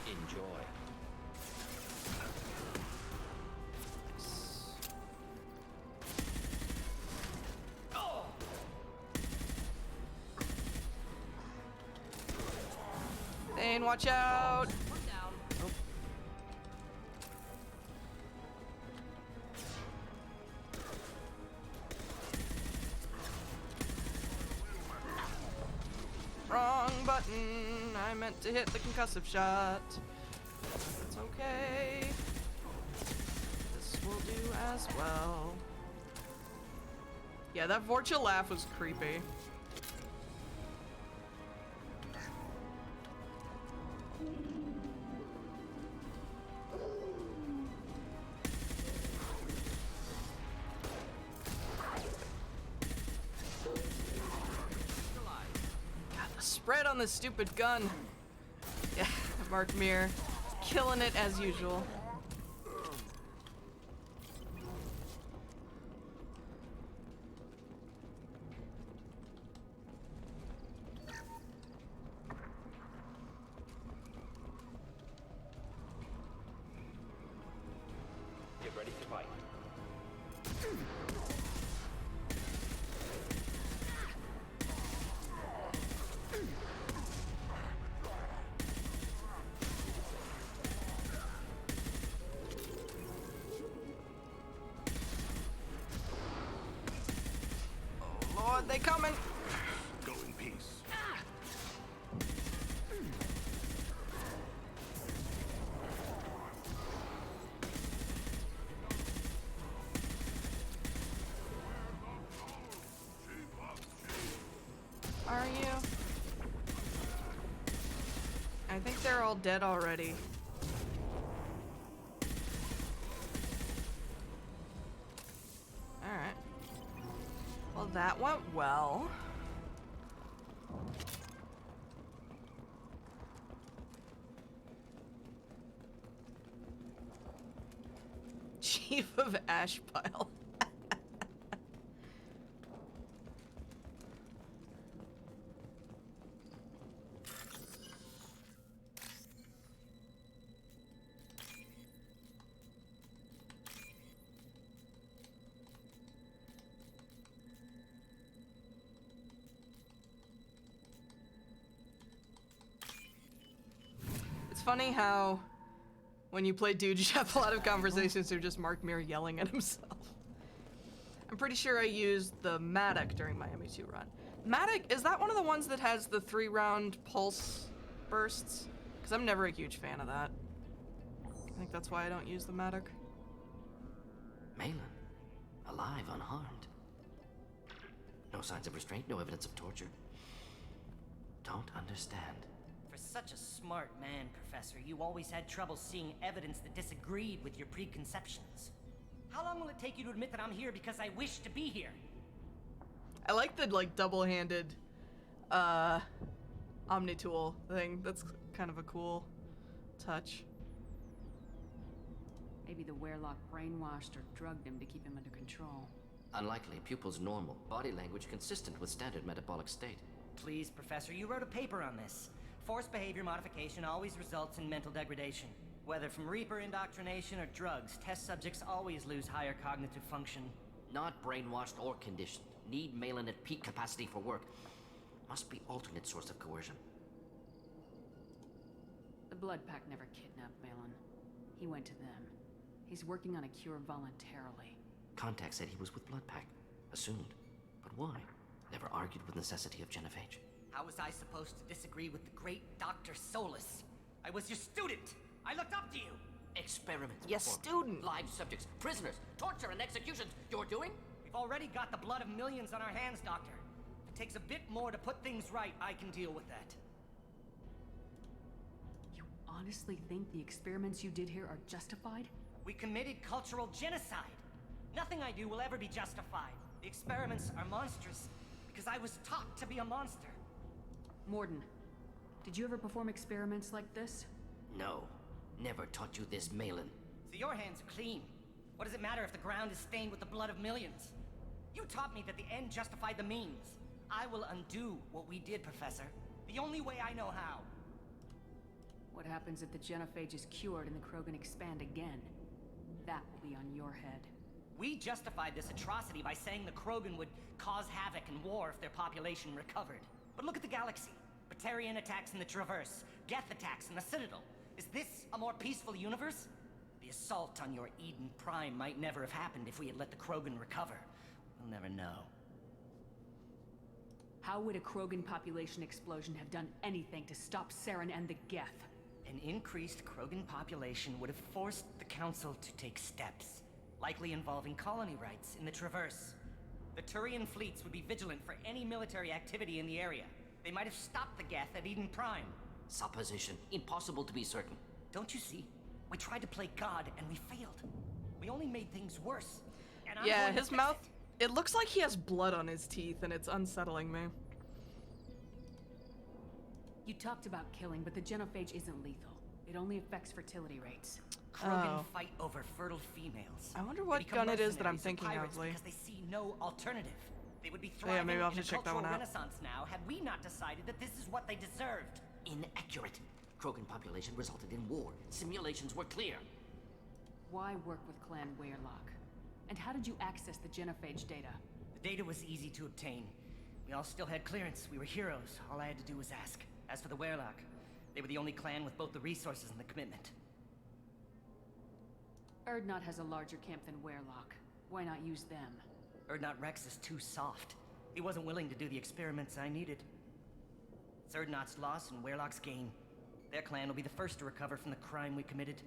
Enjoy. Thane, watch out! Oh. Wrong button. I meant to hit the concussive shot. It's okay. This will do as well. Yeah, that Vorcha laugh was creepy. Spread on this stupid gun. Yeah, Mark Mir, killing it as usual. Get ready to fight. Lord, they coming! Go in peace. all dead already. Alright. Well, that went well. Chief of Ashpile. It's funny how when you play Dude, you have a lot of conversations that are just Mark Mir yelling at himself. I'm pretty sure I used the Matic during my ME2 run. Matic, is that one of the ones that has the 3-round pulse bursts? Because I'm never a huge fan of that. I think that's why I don't use the Matic. Malin, alive, unharmed. No signs of restraint, no evidence of torture. Don't understand. For such a smart man, Professor, you always had trouble seeing evidence that disagreed with your preconceptions. How long will it take you to admit that I'm here because I wish to be here? I like the, like, double-handed, Omni-tool thing. That's kind of a cool touch. Maybe the Werelock brainwashed or drugged him to keep him under control. Unlikely. Pupil's normal. Body language consistent with standard metabolic state. Please, Professor, you wrote a paper on this. Forced behavior modification always results in mental degradation. Whether from Reaper indoctrination or drugs, test subjects always lose higher cognitive function. Not brainwashed or conditioned. Need Malin at peak capacity for work. Must be alternate source of coercion. The Blood Pack never kidnapped Malin. He went to them. He's working on a cure voluntarily. Contact said he was with Blood Pack. Assumed. But why? Never argued with necessity of genophage. How was I supposed to disagree with the great Dr. Solus? I was your student! I looked up to you! Experiments. Yes, student! Live subjects, prisoners, torture and executions. You're doing? We've already got the blood of millions on our hands, Doctor. If it takes a bit more to put things right, I can deal with that. You honestly think the experiments you did here are justified? We committed cultural genocide. Nothing I do will ever be justified. The experiments are monstrous because I was taught to be a monster. Morden, did you ever perform experiments like this? No. Never taught you this, Malin. So your hands are clean. What does it matter if the ground is stained with the blood of millions? You taught me that the end justified the means. I will undo what we did, Professor. The only way I know how. What happens if the genophage is cured and the Krogan expand again? That will be on your head. We justified this atrocity by saying the Krogan would cause havoc and war if their population recovered. But look at the galaxy. Batarian attacks in the Traverse, Geth attacks in the Citadel. Is this a more peaceful universe? The assault on your Eden Prime might never have happened if we had let the Krogan recover. We'll never know. How would a Krogan population explosion have done anything to stop Saren and the Geth? An increased Krogan population would have forced the Council to take steps, likely involving colony rights in the Traverse. The Turian fleets would be vigilant for any military activity in the area. They might have stopped the Geth at Eden Prime. Supposition. Impossible to be certain. Don't you see? We tried to play God and we failed. We only made things worse. And yeah, his mouth... It looks like he has blood on his teeth and it's unsettling me. You talked about killing, but the genophage isn't lethal. It only affects fertility rates. Krogan fight over fertile females. I wonder what gun it is that I'm thinking of, Lee. Because they see no alternative. They would be thriving maybe I'll in have a to check that cultural one out. renaissance now had we not decided that this is what they deserved. Inaccurate. Krogan population resulted in war. Simulations were clear. Why work with Clan Werelock? And how did you access the genophage data? The data was easy to obtain. We all still had clearance. We were heroes. All I had to do was ask. As for the Werelock, they were the only clan with both the resources and the commitment. Erdnot has a larger camp than Werelock. Why not use them? Erdnot Rex is too soft. He wasn't willing to do the experiments I needed. It's Erdnot's loss and Werelock's gain. Their clan will be the first to recover from the crime we committed.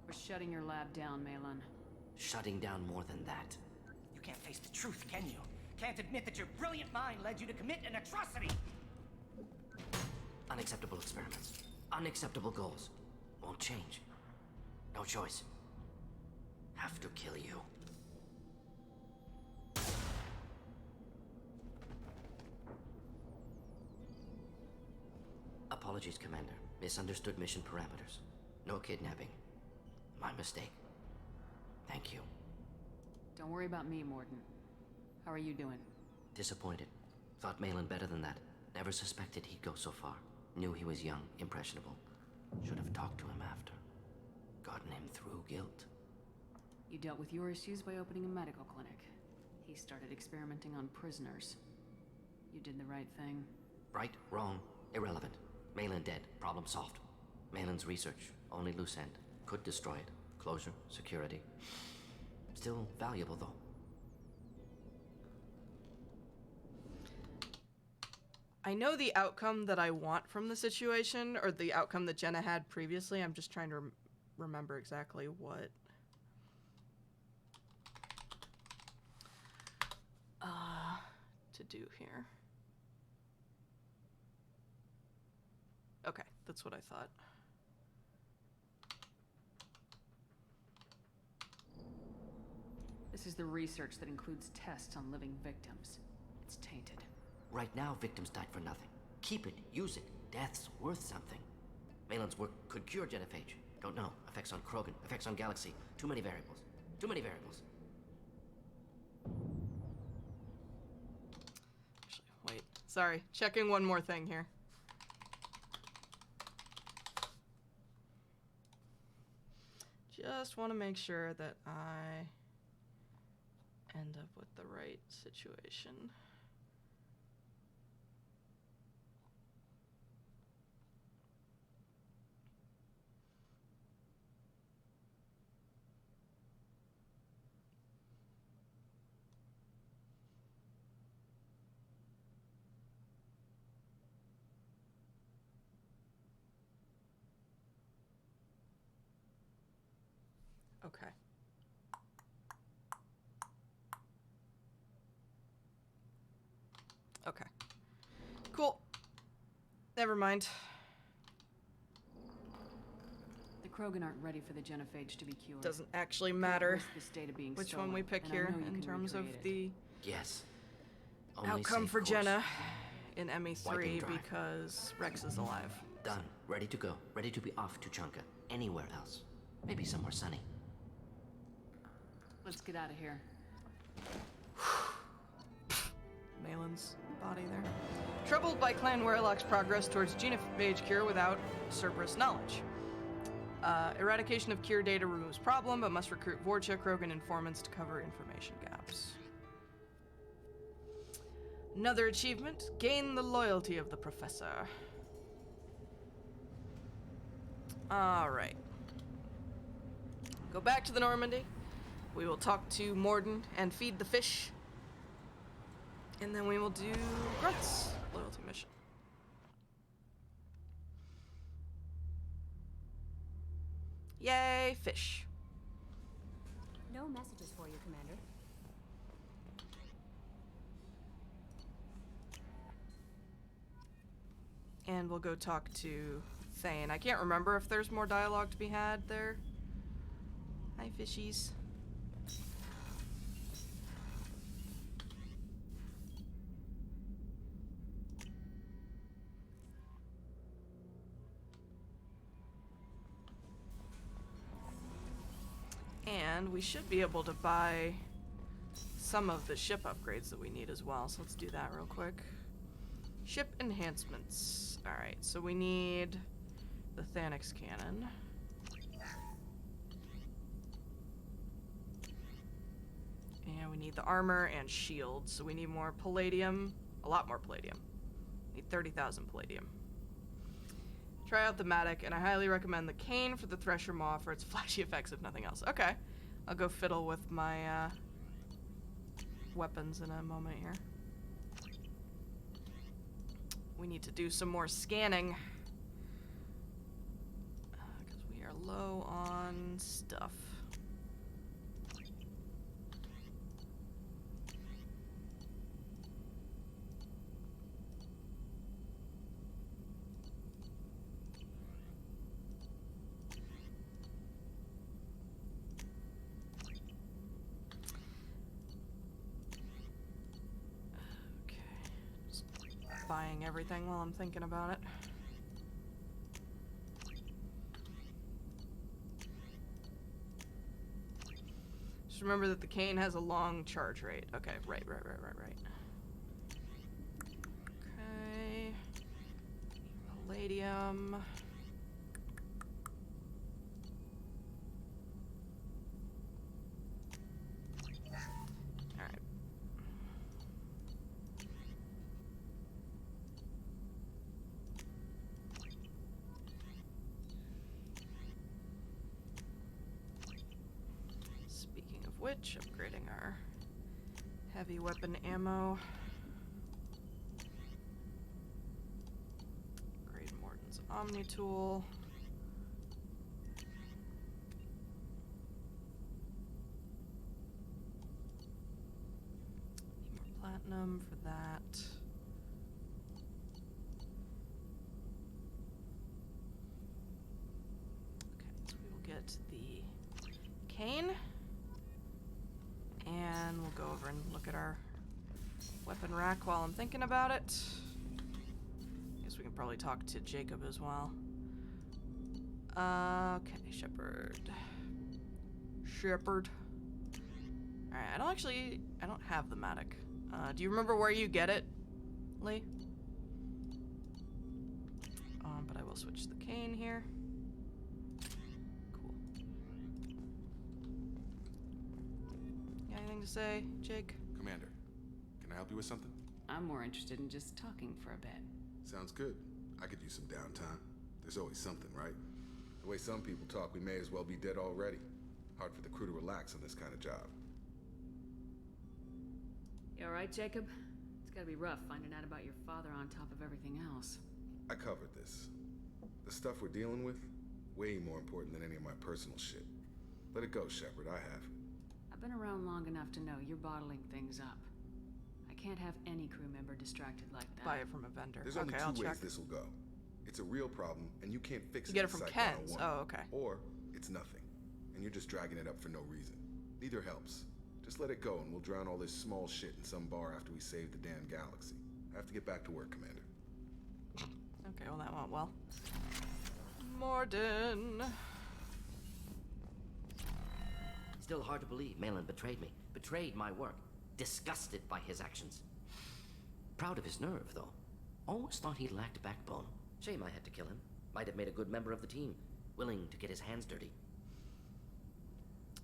We're shutting your lab down, Malin. Shutting down more than that. You can't face the truth, can you? Can't admit that your brilliant mind led you to commit an atrocity! Unacceptable experiments. Unacceptable goals. Won't change. No choice. Have to kill you. Apologies, Commander. Misunderstood mission parameters. No kidnapping. My mistake. Thank you. Don't worry about me, Morden. How are you doing? Disappointed. Thought Malin better than that. Never suspected he'd go so far. Knew he was young, impressionable. Should have talked to him after. Gotten him through guilt. You dealt with your issues by opening a medical clinic. He started experimenting on prisoners. You did the right thing. Right, wrong, irrelevant. Malin dead, problem solved. Malin's research, only loose end. Could destroy it. Closure, security. Still valuable, though. I know the outcome that I want from the situation, or the outcome that Jenna had previously. I'm just trying to remember exactly what. To do here. Okay, that's what I thought. This is the research that includes tests on living victims. It's tainted. Right now, victims died for nothing. Keep it, use it. Death's worth something. Malin's work could cure genophage. Don't know. Effects on Krogan, effects on Galaxy. Too many variables. Too many variables. Wait, sorry. Checking one more thing here. Just want to make sure that I end up with the right situation. Okay. Okay. Cool. Never mind. The Krogan aren't ready for the genophage to be cured. Doesn't actually matter This data being which stolen, one we pick and I here know you in can terms of recreate the Yes. Only outcome safe for course. Jenna in Wiping ME3 dry. because Rex is alive. Done. Ready to go. Ready to be off to Chunka. Anywhere else. Maybe somewhere sunny. Let's get out of here. Malin's body there. Troubled by Clan Warlock's progress towards genophage cure without Cerberus knowledge. Eradication of cure data removes problem, but must recruit Vorcha Krogan informants to cover information gaps. Another achievement, gain the loyalty of the professor. Alright. Go back to the Normandy. We will talk to Morden and feed the fish. And then we will do Grunt's loyalty mission. Yay, fish. No messages for you, Commander. And we'll go talk to Thane. I can't remember if there's more dialogue to be had there. Hi, fishies. And we should be able to buy some of the ship upgrades that we need as well. So let's do that real quick. Ship enhancements. Alright, so we need the Thanix cannon. And we need the armor and shields. So we need more palladium. A lot more palladium. Need 30,000 palladium. Try out the Matic, and I highly recommend the cane for the Thresher Maw for its flashy effects, if nothing else. Okay. I'll go fiddle with my weapons in a moment here. We need to do some more scanning. Because we are low on stuff. modifying everything while I'm thinking about it. Just remember that the cane has a long charge rate. Okay, right. Okay. Palladium. Alright. Speaking of which, upgrading our heavy weapon ammo. Upgrade Morton's Omni Tool. Need more platinum for that. Okay, so we will get the cane. And we'll go over and look at our weapon rack while I'm thinking about it. Guess we can probably talk to Jacob as well. Okay, Shepherd. Alright, I don't have the Matic. Do you remember where you get it, Lee? But I will switch the cane here. Cool. Got anything to say, Jake? Commander, can I help you with something? I'm more interested in just talking for a bit. Sounds good. I could use some downtime. There's always something, right? The way some people talk, we may as well be dead already. Hard for the crew to relax on this kind of job. You alright, Jacob? It's gotta be rough finding out about your father on top of everything else. I covered this. The stuff we're dealing with, way more important than any of my personal shit. Let it go, Shepard, I have. I've been around long enough to know you're bottling things up. I can't have any crew member distracted like that. Buy it from a vendor. There's only two ways this will go. It's a real problem, and you can't fix it. You get it from Ken's. Oh, okay. Or it's nothing, and you're just dragging it up for no reason. Neither helps. Just let it go, and we'll drown all this small shit in some bar after we save the damn galaxy. I have to get back to work, Commander. Okay, well, that went well. Morden. Still hard to believe Malin betrayed me. Betrayed my work. Disgusted by his actions. Proud of his nerve, though. Always thought he lacked backbone. Shame I had to kill him. Might have made a good member of the team. Willing to get his hands dirty.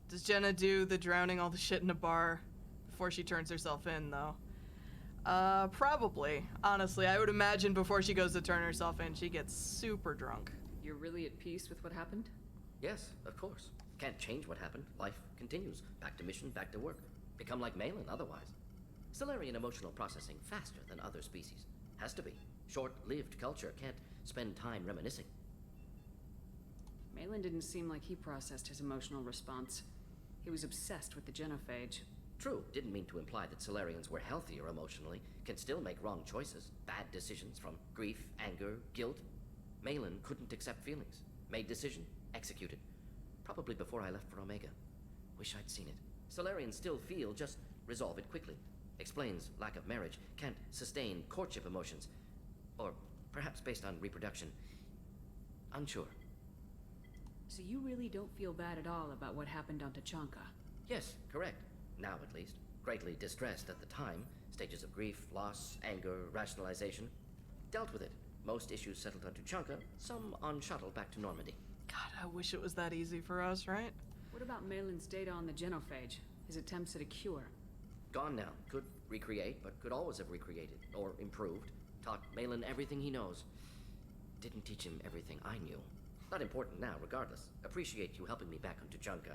Does Jenna do the drowning all the shit in a bar before she turns herself in, though? Probably. Honestly, I would imagine before she goes to turn herself in, she gets super drunk. You're really at peace with what happened? Yes, of course. Can't change what happened. Life continues. Back to mission, back to work. Become like Malin otherwise. Solarian emotional processing faster than other species. Has to be. Short-lived culture can't spend time reminiscing. Malin didn't seem like he processed his emotional response. He was obsessed with the genophage. True, didn't mean to imply that Solarians were healthier emotionally, can still make wrong choices, bad decisions from grief, anger, guilt. Malin couldn't accept feelings, made decision, executed. Probably before I left for Omega. Wish I'd seen it. Solarians still feel, just resolve it quickly. Explains lack of marriage, can't sustain courtship emotions. Or perhaps based on reproduction. Unsure. So you really don't feel bad at all about what happened on Tachanka? Yes, correct. Now at least. Greatly distressed at the time. Stages of grief, loss, anger, rationalization. Dealt with it. Most issues settled on Tachanka, some on shuttle back to Normandy. God, I wish it was that easy for us, right? What about Malin's data on the genophage? His attempts at a cure? Gone now. Could recreate, but could always have recreated. Or improved. Taught Malin everything he knows. Didn't teach him everything I knew. Not important now, regardless. Appreciate you helping me back on Tachanka.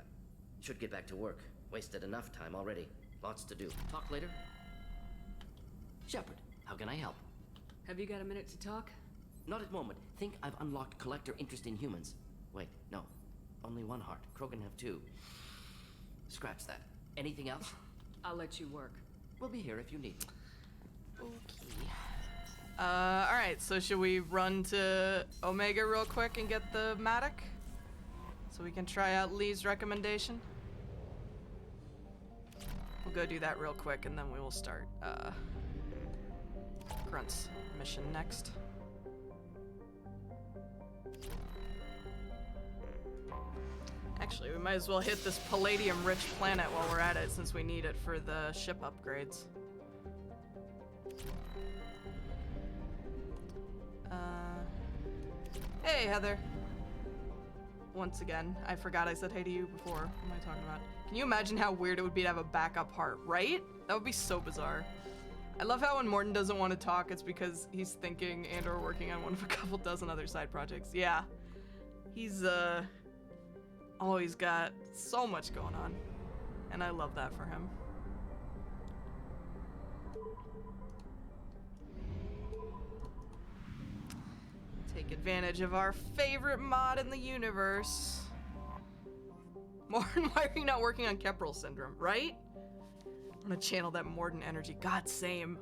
Should get back to work. Wasted enough time already. Lots to do. Talk later? Shepard, how can I help? Have you got a minute to talk? Not at moment. Think I've unlocked collector interest in humans. Wait, no. Only one heart. Krogan have two. Scratch that. Anything else? I'll let you work. We'll be here if you need me. Okay. Alright, so should we run to Omega real quick and get the Matic? So we can try out Lee's recommendation? We'll go do that real quick and then we will start, Grunt's mission next. Actually, we might as well hit this palladium-rich planet while we're at it, since we need it for the ship upgrades. Hey, Heather. Once again, I forgot I said hey to you before. What am I talking about? Can you imagine how weird it would be to have a backup heart, right? That would be so bizarre. I love how when Morton doesn't want to talk, it's because he's thinking and or working on one of a couple dozen other side projects. Yeah. He's, always got so much going on. And I love that for him. Take advantage of our favorite mod in the universe. Morton, why are you not working on Keprel syndrome, right? I'm gonna channel that Morton energy. God, same.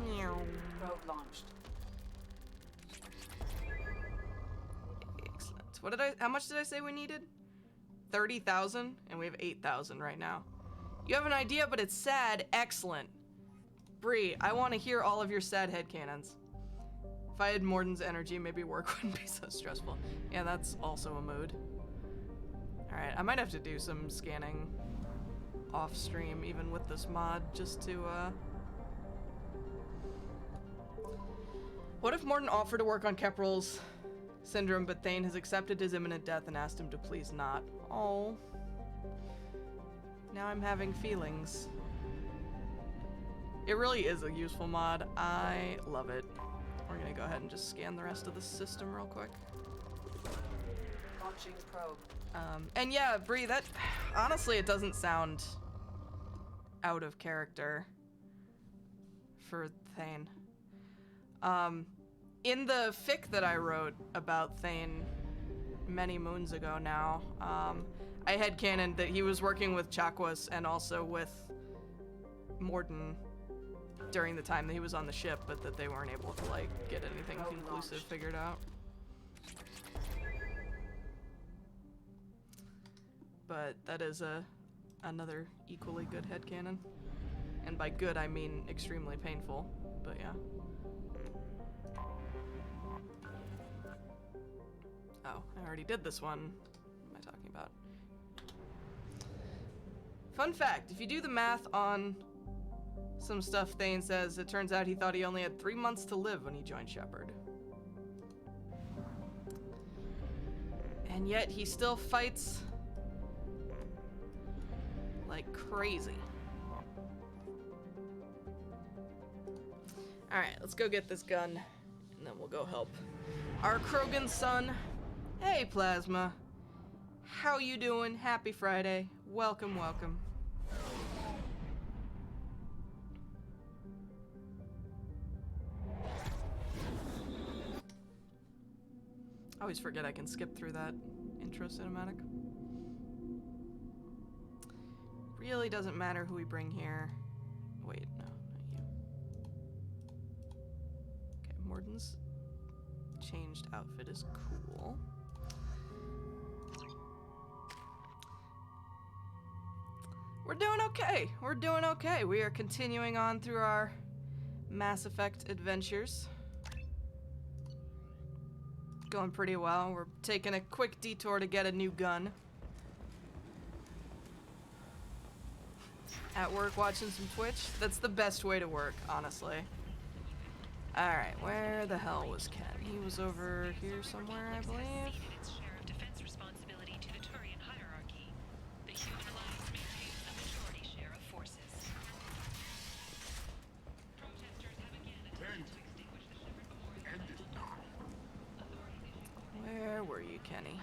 Meow. Probe launched. Excellent. What did how much did I say we needed? 30,000, and we have 8,000 right now. You have an idea, but it's sad. Excellent. Bree, I want to hear all of your sad headcanons. If I had Morton's energy, maybe work wouldn't be so stressful. Yeah, that's also a mood. Alright, I might have to do some scanning off stream, even with this mod, just to, What if Morton offered to work on Keprel's syndrome, but Thane has accepted his imminent death and asked him to please not? Oh. Now I'm having feelings. It really is a useful mod. I love it. We're gonna go ahead and just scan the rest of the system real quick. Launching probe. And yeah, Bree, that honestly, it doesn't sound out of character for Thane. In the fic that I wrote about Thane many moons ago now, I had canon that he was working with Chakwas and also with Morton during the time that he was on the ship, but that they weren't able to, like, get anything conclusive figured out. But that is another equally good headcanon. And by good, I mean extremely painful, but yeah. Oh, I already did this one. What am I talking about? Fun fact, if you do the math on some stuff Thane says, it turns out he thought he only had 3 months to live when he joined Shepard. And yet he still fights like crazy. Alright, let's go get this gun, and then we'll go help our Krogan son. Hey, Plasma. How you doing? Happy Friday. Welcome, welcome. I always forget I can skip through that intro cinematic. Really doesn't matter who we bring here. Wait, no, not you. Okay, Morton's changed outfit is cool. We're doing okay. We're doing okay. We are continuing on through our Mass Effect adventures. Going pretty well. We're taking a quick detour to get a new gun. At work watching some Twitch. That's the best way to work, honestly. Alright, where the hell was Ken? He was over here somewhere, I believe. Where were you, Kenny?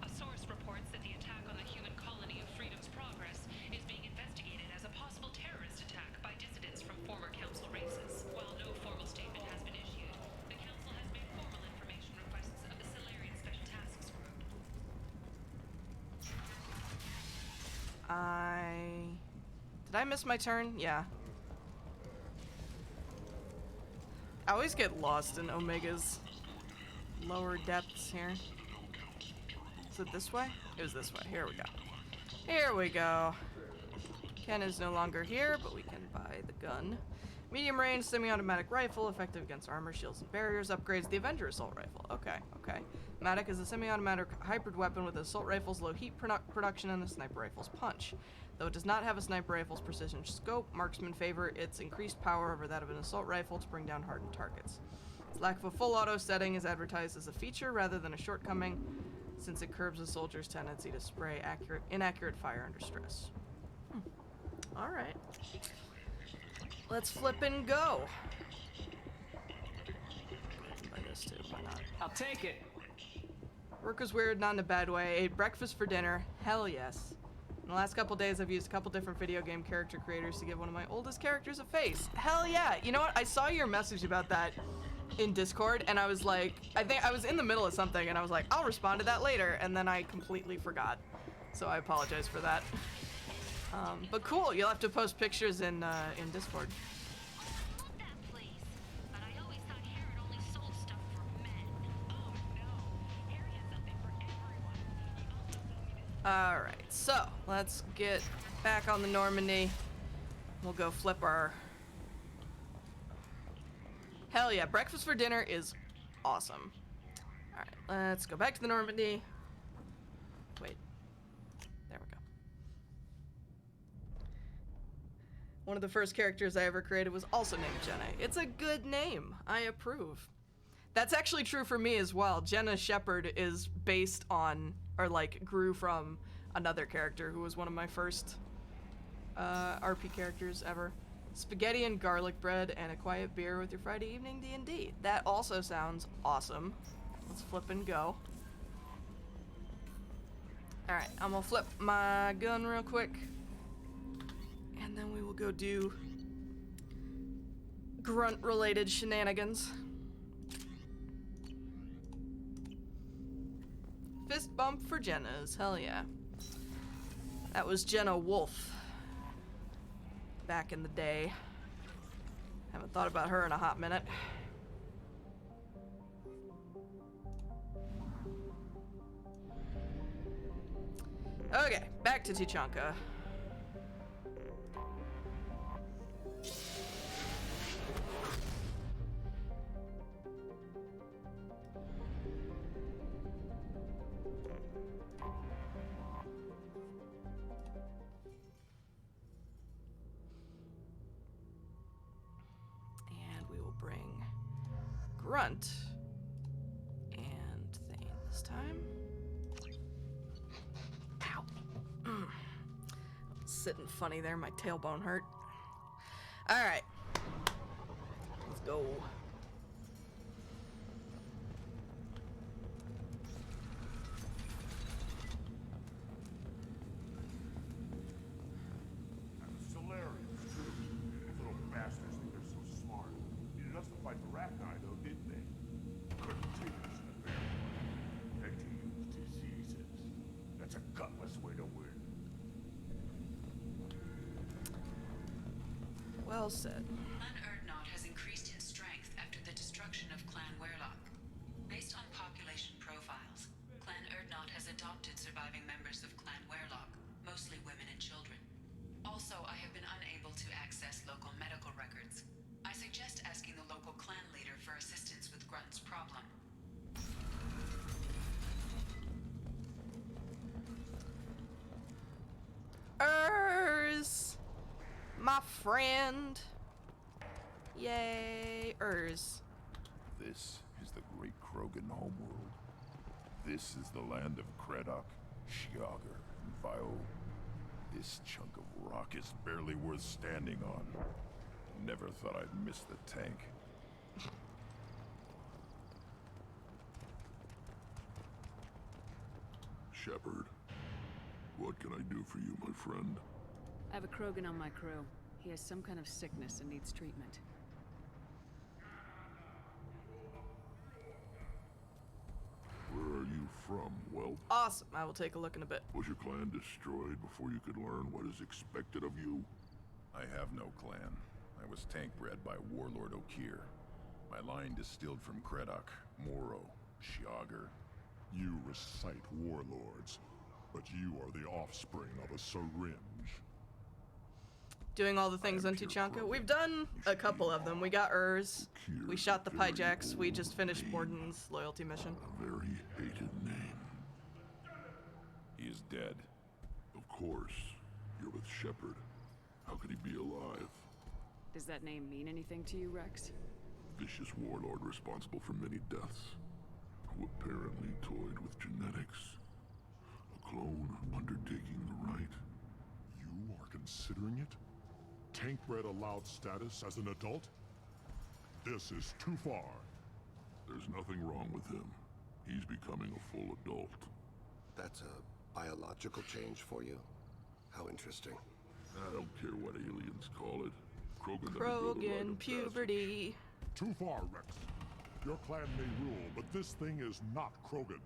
A source reports that the attack on the human colony of Freedom's Progress is being investigated as a possible terrorist attack by dissidents from former council races. While no formal statement has been issued, the council has made formal information requests of the Solarian Special Tasks Group. Did I miss my turn? Yeah. I always get lost in Omega's lower depths here. Is it this way? It was this way. Here we go. Here we go. Ken is no longer here, but we can buy the gun. Medium range, semi-automatic rifle, effective against armor, shields, and barriers. Upgrades the Avenger assault rifle. Okay, okay. Matic is a semi-automatic hybrid weapon with assault rifle's low heat production and a sniper rifle's punch. Though it does not have a sniper rifle's precision scope, marksmen favor its increased power over that of an assault rifle to bring down hardened targets. Its lack of a full auto setting is advertised as a feature rather than a shortcoming, since it curbs a soldier's tendency to spray inaccurate fire under stress. Alright. Let's flip and go. Buy this too, why not? I'll take it. Work was weird, not in a bad way. Ate breakfast for dinner. Hell yes. In the last couple days, I've used a couple different video game character creators to give one of my oldest characters a face. Hell yeah. You know what? I saw your message about that in Discord, and I was like, I think I was in the middle of something, and I was like, I'll respond to that later, and then I completely forgot. So I apologize for that. But cool, you'll have to post pictures in Discord. Alright, so let's get back on the Normandy. We'll go flip our... Hell yeah, breakfast for dinner is awesome. Alright, let's go back to the Normandy. Wait. There we go. One of the first characters I ever created was also named Jenna. It's a good name. I approve. That's actually true for me as well. Jenna Shepard is based on, or like grew from another character who was one of my first RP characters ever. Spaghetti and garlic bread and a quiet beer with your Friday evening D&D. That also sounds awesome. Let's flip and go. Alright, I'm gonna flip my gun real quick. And then we will go do grunt-related shenanigans. Fist bump for Jenna's, hell yeah. That was Jenna Wolf back in the day. Haven't thought about her in a hot minute. Okay, back to Tuchanka. Bring Grunt and Thane this time. Ow. Sitting funny there, my tailbone hurt. Alright. Let's go. Well said. Clan Erdnot has increased in strength after the destruction of Clan Werlock. Based on population profiles, Clan Erdnot has adopted surviving members of Clan Werlock, mostly women and children. Also, I have been unable to access local medical records. I suggest asking the local clan leader for assistance with Grunt's problem. My friend. Yay, This is the great Krogan homeworld. This is the land of Kredok, Shiagar, and Vio. This chunk of rock is barely worth standing on. Never thought I'd miss the tank. Shepard, what can I do for you, my friend? I have a Krogan on my crew. He has some kind of sickness and needs treatment. Where are you from, Whelp? Awesome. I will take a look in a bit. Was your clan destroyed before you could learn what is expected of you? I have no clan. I was tank bred by Warlord Okir. My line distilled from Kredok, Moro, Shiagar. You recite warlords, but you are the offspring of a syringe. doing all the things on Tuchanka. We've done a couple of them. We got Urs. We shot the Pyjaks. We just finished Borden's loyalty mission. A very hated name. He is dead. Of course. You're with Shepard. How could he be alive? Does that name mean anything to you, Rex? Vicious warlord responsible for many deaths, who apparently toyed with genetics. A clone undertaking the right. You are considering it? Tank bred allowed status as an adult? This is too far. There's nothing wrong with him. He's becoming a full adult. That's a biological change for you? How interesting. I don't care what aliens call it. Krogan puberty. Too far, Rex. Your clan may rule, but this thing is not Krogan.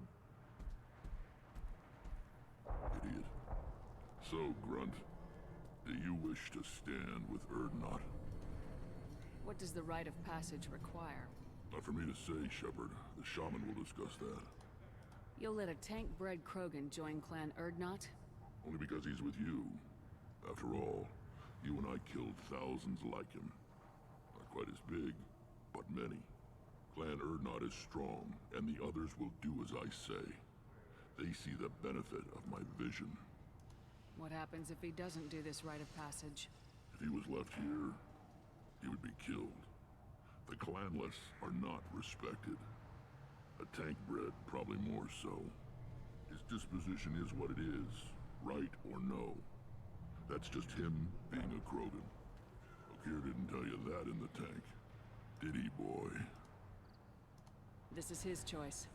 Idiot. So, Grunt, do you wish to stand with Erdnot? What does the rite of passage require? Not for me to say, Shepard. The shaman will discuss that. You'll let a tank-bred Krogan join Clan Erdnot? Only because he's with you. After all, you and I killed thousands like him. Not quite as big, but many. Clan Erdnot is strong, and the others will do as I say. They see the benefit of my vision. What happens if he doesn't do this rite of passage? If he was left here, he would be killed. The clanless are not respected. A tank bred, probably more so. His disposition is what it is, right or no. That's just him being a Krogan. Okir didn't tell you that in the tank. Did he, boy? This is his choice.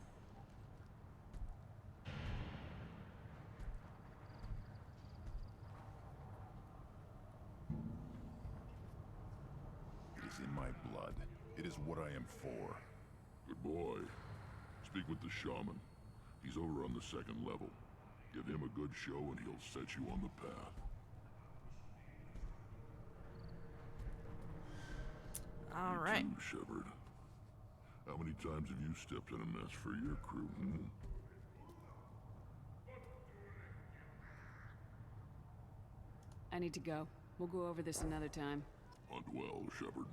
It is in my blood. It is what I am for. Good boy. Speak with the shaman. He's over on the second level. Give him a good show and he'll set you on the path. All right. You too, Shepard. How many times have you stepped in a mess for your crew, I need to go. We'll go over this another time. Hunt well, Shepard.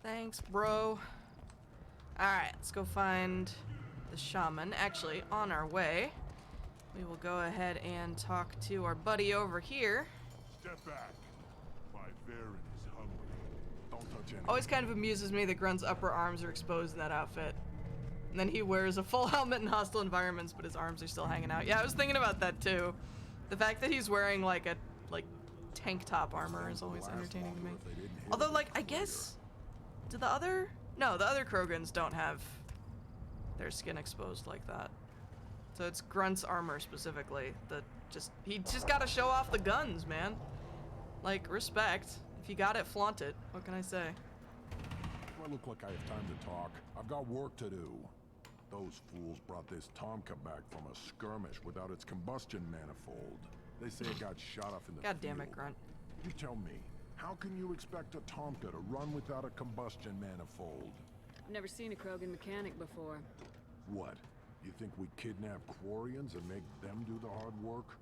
Thanks, bro. Alright, let's go find the shaman. Actually, on our way, we will go ahead and talk to our buddy over here. Step back. My Varen is hungry. Don't touch anything. Always kind of amuses me that Grunt's upper arms are exposed in that outfit. And then he wears a full helmet in hostile environments, but his arms are still hanging out. Yeah, I was thinking about that too. The fact that he's wearing like a tank top armor is always entertaining to me. Although, like, I guess, do the other Krogans don't have their skin exposed like that. So it's Grunt's armor specifically that he just gotta show off the guns, man. Like, respect. If you got it, flaunt it. What can I say? Do I look like I have time to talk? I've got work to do. Those fools brought this Tomka back from a skirmish without its combustion manifold. They say it got shot off in the God field. damn it, Grunt. You tell me, how can you expect a Tomka to run without a combustion manifold? I've never seen a Krogan mechanic before. What? You think we kidnap Quarians and make them do the hard work?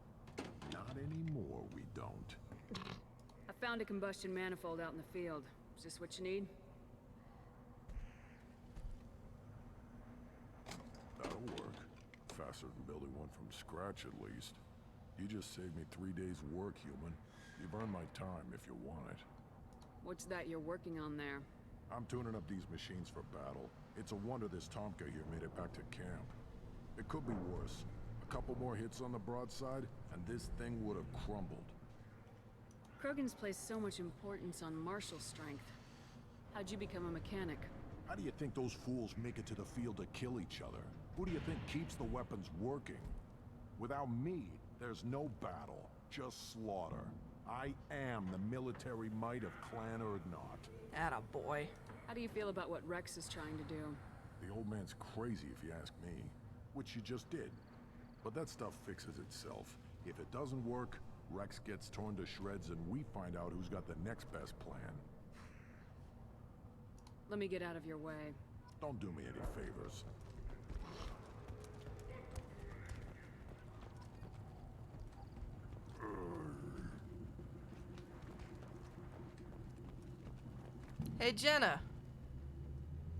Not anymore, we don't. I found a combustion manifold out in the field. Is this what you need? That'll work. Faster than building one from scratch, at least. You just saved me 3 days' work, human. You've earned my time if you want it. What's that you're working on there? I'm tuning up these machines for battle. It's a wonder this Tomka here made it back to camp. It could be worse. A couple more hits on the broadside, and this thing would have crumbled. Krogans place so much importance on martial strength. How'd you become a mechanic? How do you think those fools make it to the field to kill each other? Who do you think keeps the weapons working? Without me, there's no battle, just slaughter. I am the military might of Clan Erdnot. Attaboy. How do you feel about what Rex is trying to do? The old man's crazy if you ask me, which you just did. But that stuff fixes itself. If it doesn't work, Rex gets torn to shreds and we find out who's got the next best plan. Let me get out of your way. Don't do me any favors. Hey, Jenna.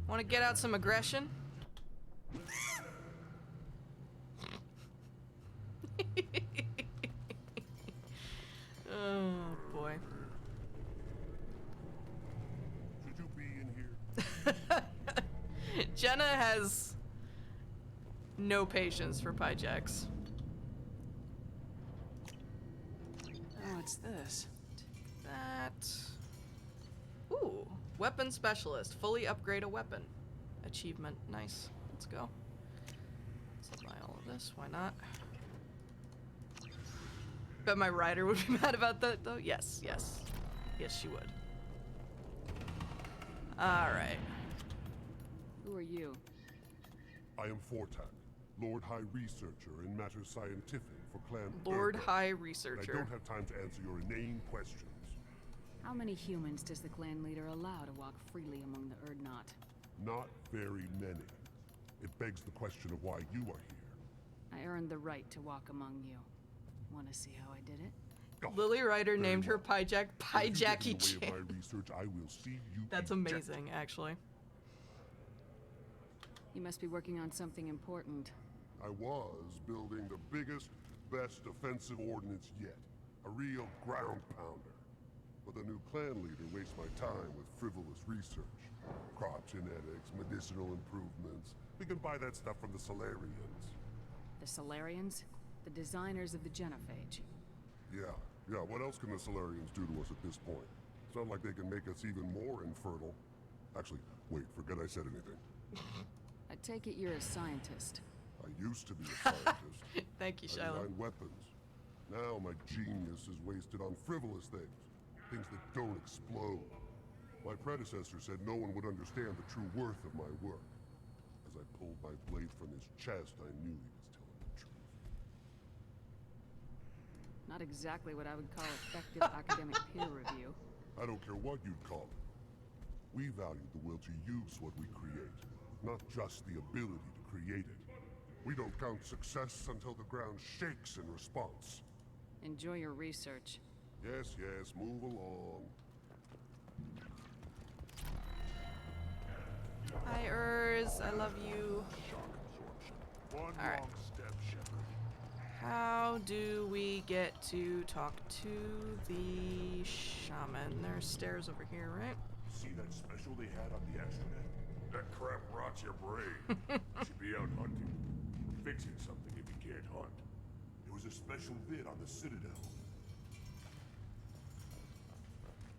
Want to get out some aggression? Oh, boy. Should you be in here? Jenna has no patience for Pyjax. Oh, what's this? That. Ooh, weapon specialist. Fully upgrade a weapon. Achievement. Nice. Let's go. Let's buy all of this. Why not? Bet my rider would be mad about that, though. Yes, yes. Yes, she would. Alright. Who are you? I am Fortak, Lord High Researcher in matters scientific for Clan Lord Urga, High and Researcher. I don't have time to answer your inane questions. How many humans does the clan leader allow to walk freely among the Urdnot? Not very many. It begs the question of why you are here. I earned the right to walk among you. Want to see how I did it? Lily Ryder named her Pyjack If you get in Pyjacky the way of Chan. my research, I will see you That's ejected. amazing, actually. You must be working on something important. I was building the biggest, best offensive ordnance yet. A real ground pounder. But the new clan leader wastes my time with frivolous research. Crop genetics, medicinal improvements. We can buy that stuff from the Solarians. The Solarians? The designers of the genophage. Yeah, what else can the Solarians do to us at this point? It's not like they can make us even more infertile. Actually, wait, forget I said anything. I take it you're a scientist. I used to be a scientist. Thank you, I Shiloh. designed weapons. Now my genius is wasted on frivolous things. Things that don't explode. My predecessor said no one would understand the true worth of my work. As I pulled my blade from his chest, I knew he was telling the truth. Not exactly what I would call effective academic peer review. I don't care what you'd call it. We value the will to use what we create, not just the ability to create it. We don't count success until the ground shakes in response. Enjoy your research. Yes, move along. Hi, Urs. I love you. One All right. wrong step, Shepard. How do we get to talk to the shaman? There's stairs over here, right? See that special they had on the extranet? That crap rots your brain. You should be out hunting. Fixing something if you can't hunt. There was a special vid on the Citadel.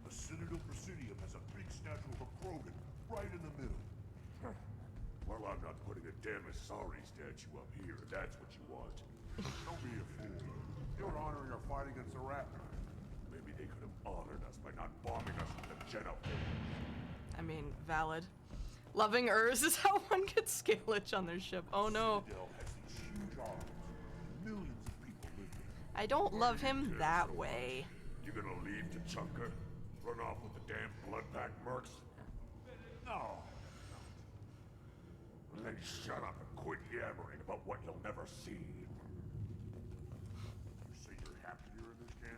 The Citadel Presidium has a big statue of a Krogan right in the middle. Well, I'm not putting a damn Asari statue up here, if that's what you want. Don't be a fool. You're honoring our fight against the Ratner. Maybe they could have honored us by not bombing us with the genophage. I mean, valid. Loving Urs is how one gets Scalage on their ship. Oh no. Citadel has these huge arms. Millions of people live there. I don't love him that way. You gonna leave Tachanka? Run off with the damn blood-packed mercs? No. Well, then shut up and quit yammering about what you'll never see. You say you're happy here in this camp?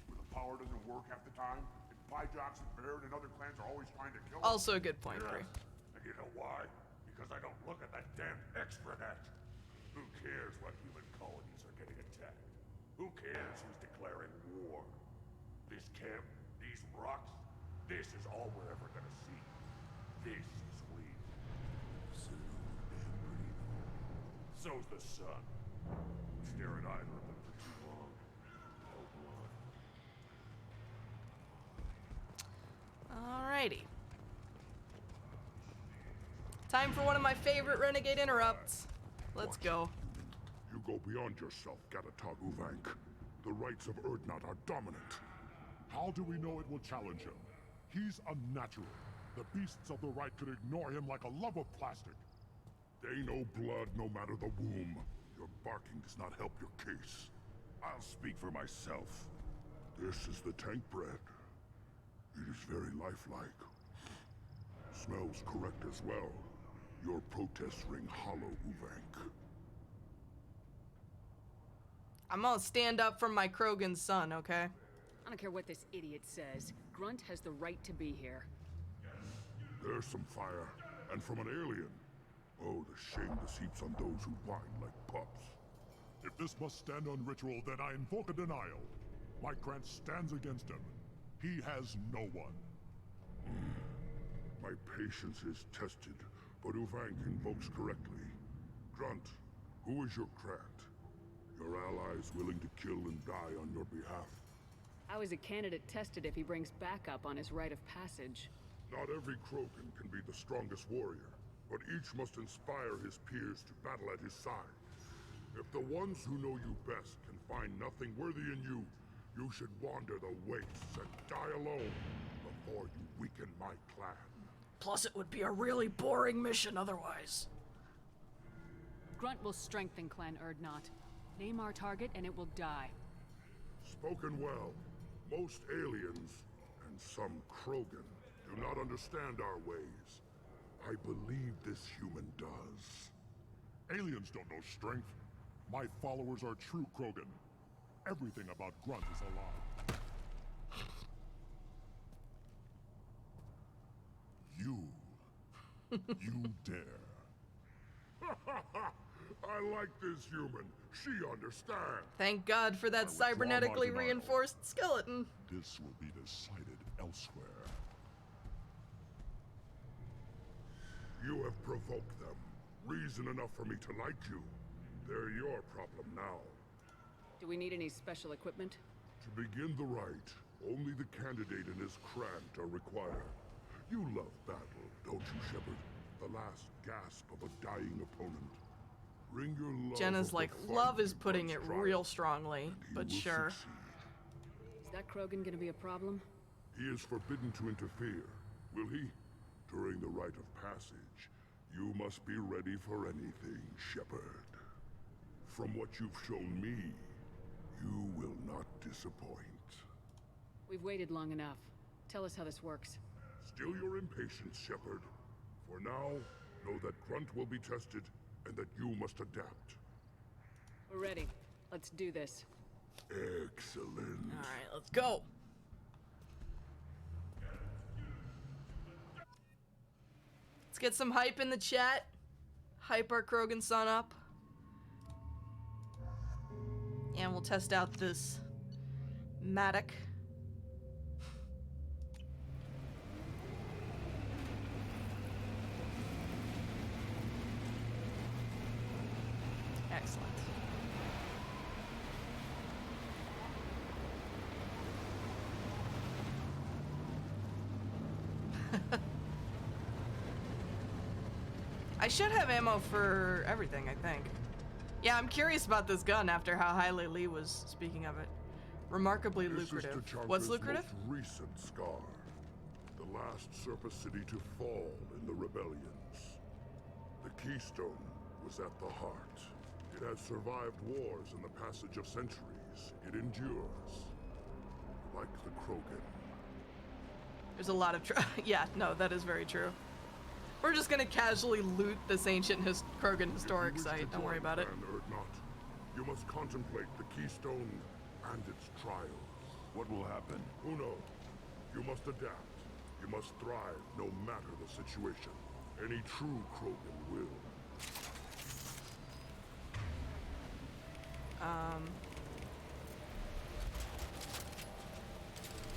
Where the power doesn't work half the time? And Pyjox and Baird and other clans are always trying to kill us? Also a good point, Bree. And you know why? Because I don't look at that damn extranet. Who cares what human colonies are getting attacked? Who cares who's declaring war? This camp, these rocks, this is all we're ever gonna see. This is real. So's the sun. Stare at either of them for too long. Alrighty. Time for one of my favorite Renegade interrupts. Let's go. You go beyond yourself, Gatatog Uvank. The rights of Urdnot are dominant. How do we know it will challenge him? He's unnatural. The beasts of the right could ignore him like a lump of plastic. They know blood no matter the womb. Your barking does not help your case. I'll speak for myself. This is the tank bread. It is very lifelike. Smells correct as well. Your protests ring hollow, Uvank. I'm gonna stand up for my Krogan son, okay? I don't care what this idiot says. Grunt has the right to be here. there's some fire. And from an alien. Oh, the shame this heaps on those who whine like pups. If this must stand on ritual, then I invoke a denial. My grant stands against him. He has no one. My patience is tested, but Uvank invokes correctly. Grunt, who is your grant? Your allies willing to kill and die on your behalf? How is a candidate tested if he brings backup on his rite of passage? Not every Krogan can be the strongest warrior, but each must inspire his peers to battle at his side. If the ones who know you best can find nothing worthy in you, you should wander the wastes and die alone before you weaken my clan. Plus, it would be a really boring mission otherwise. Grunt will strengthen Clan Erdnot. Name our target and it will die. Spoken well. Most aliens, and some Krogan, do not understand our ways. I believe this human does. Aliens don't know strength. My followers are true Krogan. Everything about Grunt is a lie. You dare. I like this human. She understands. Thank God for that cybernetically reinforced skeleton. This will be decided elsewhere. You have provoked them. Reason enough for me to like you. They're your problem now. Do we need any special equipment? To begin the rite, only the candidate and his Krant are required. You love battle, don't you, Shepard? The last gasp of a dying opponent. Bring your love. Jenna's like, love is putting it real strongly, but sure. Is that Krogan gonna be a problem? He is forbidden to interfere, will he? During the rite of passage, you must be ready for anything, Shepard. From what you've shown me, you will not disappoint. We've waited long enough. Tell us how this works. Still your impatience, Shepard. For now, know that Grunt will be tested, and that you must adapt. We're ready. Let's do this. Excellent. Alright, let's go. Let's get some hype in the chat. Hype our Krogan son up. And we'll test out this Matic. Excellent. I should have ammo for everything, I think. Yeah, I'm curious about this gun after how highly Lee was speaking of it. Remarkably lucrative. What's lucrative? Most recent scar. The last surface city to fall in the rebellions. The Keystone was at the heart. It has survived wars and the passage of centuries. It endures. Like the Krogan. There's a lot of yeah, no, that is very true. We're just gonna casually loot this ancient Krogan historic site. Don't worry about it. You must contemplate the Keystone and its trials. What will happen? Who knows? You must adapt. You must thrive no matter the situation. Any true Krogan will.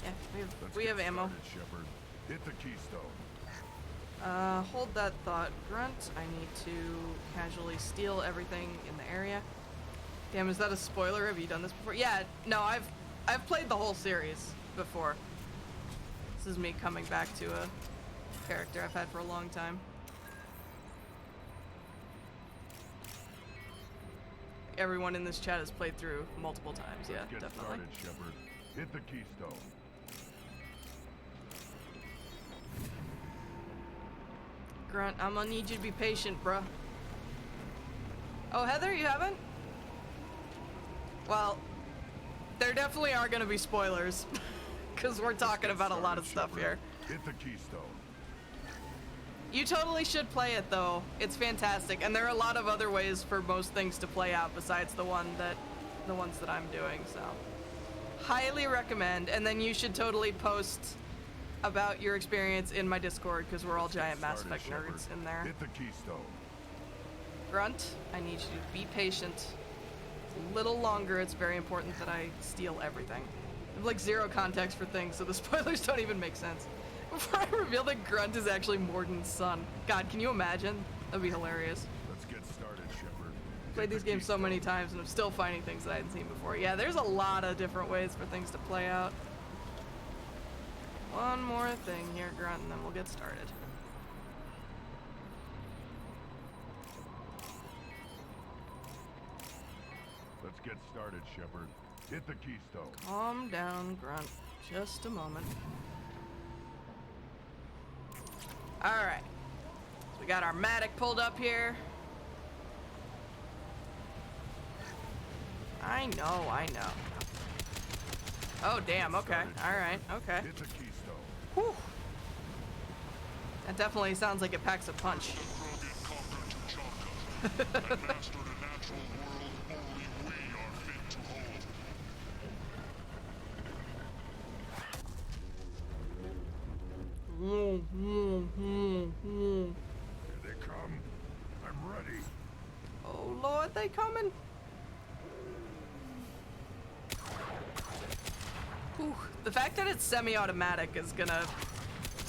Yeah, we have ammo. Shepard. Hit the Keystone. Hold that thought, Grunt. I need to casually steal everything in the area. Damn, is that a spoiler? Have you done this before? Yeah, no, I've played the whole series before. This is me coming back to a character I've had for a long time. Everyone in this chat has played through multiple times, yeah, Get definitely. started, Shepard. Hit the Keystone. Grunt, I'm gonna need you to be patient, bruh. Oh, Heather, you haven't? Well, there definitely are gonna be spoilers. Because we're talking about a lot of stuff here. Hit the Keystone. You totally should play it, though. It's fantastic. And there are a lot of other ways for most things to play out besides the ones that I'm doing, so. Highly recommend. And then you should totally post about your experience in my Discord because we're all giant Mass Effect nerds in there. Hit the keystone. Grunt, I need you to be patient. A little longer. It's very important that I steal everything. I have like zero context for things, so the spoilers don't even make sense. Before I reveal that Grunt is actually Morden's son. God, can you imagine? That'd be hilarious. Let's get started, Shepard. Played these games so many times and I'm still finding things that I hadn't seen before. Yeah, there's a lot of different ways for things to play out. One more thing here, Grunt, and then we'll get started. Let's get started, Shepard. Hit the keystone. Calm down, Grunt. Just a moment. Alright. So we got our Matic pulled up here. I know. Oh, damn, okay. Alright, okay. Hit the keystone. Whew. That definitely sounds like it packs a punch. Here they come. I'm ready. Oh Lord, they coming. Whew. The fact that it's semi-automatic is gonna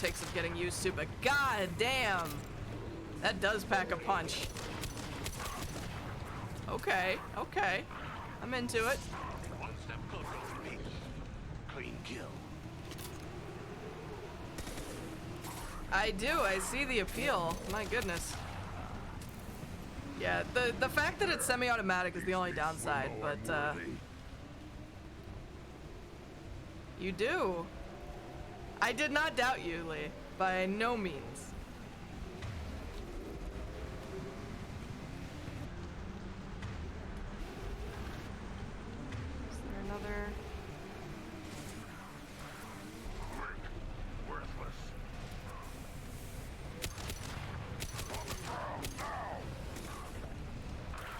take some getting used to, but god damn, that does pack a punch. Okay, I'm into it. One step closer to me. Clean kill. I do, I see the appeal. My goodness. Yeah, the fact that it's semi-automatic is the only downside, but you do. I did not doubt you, Lee. By no means. Is there another? Worthless.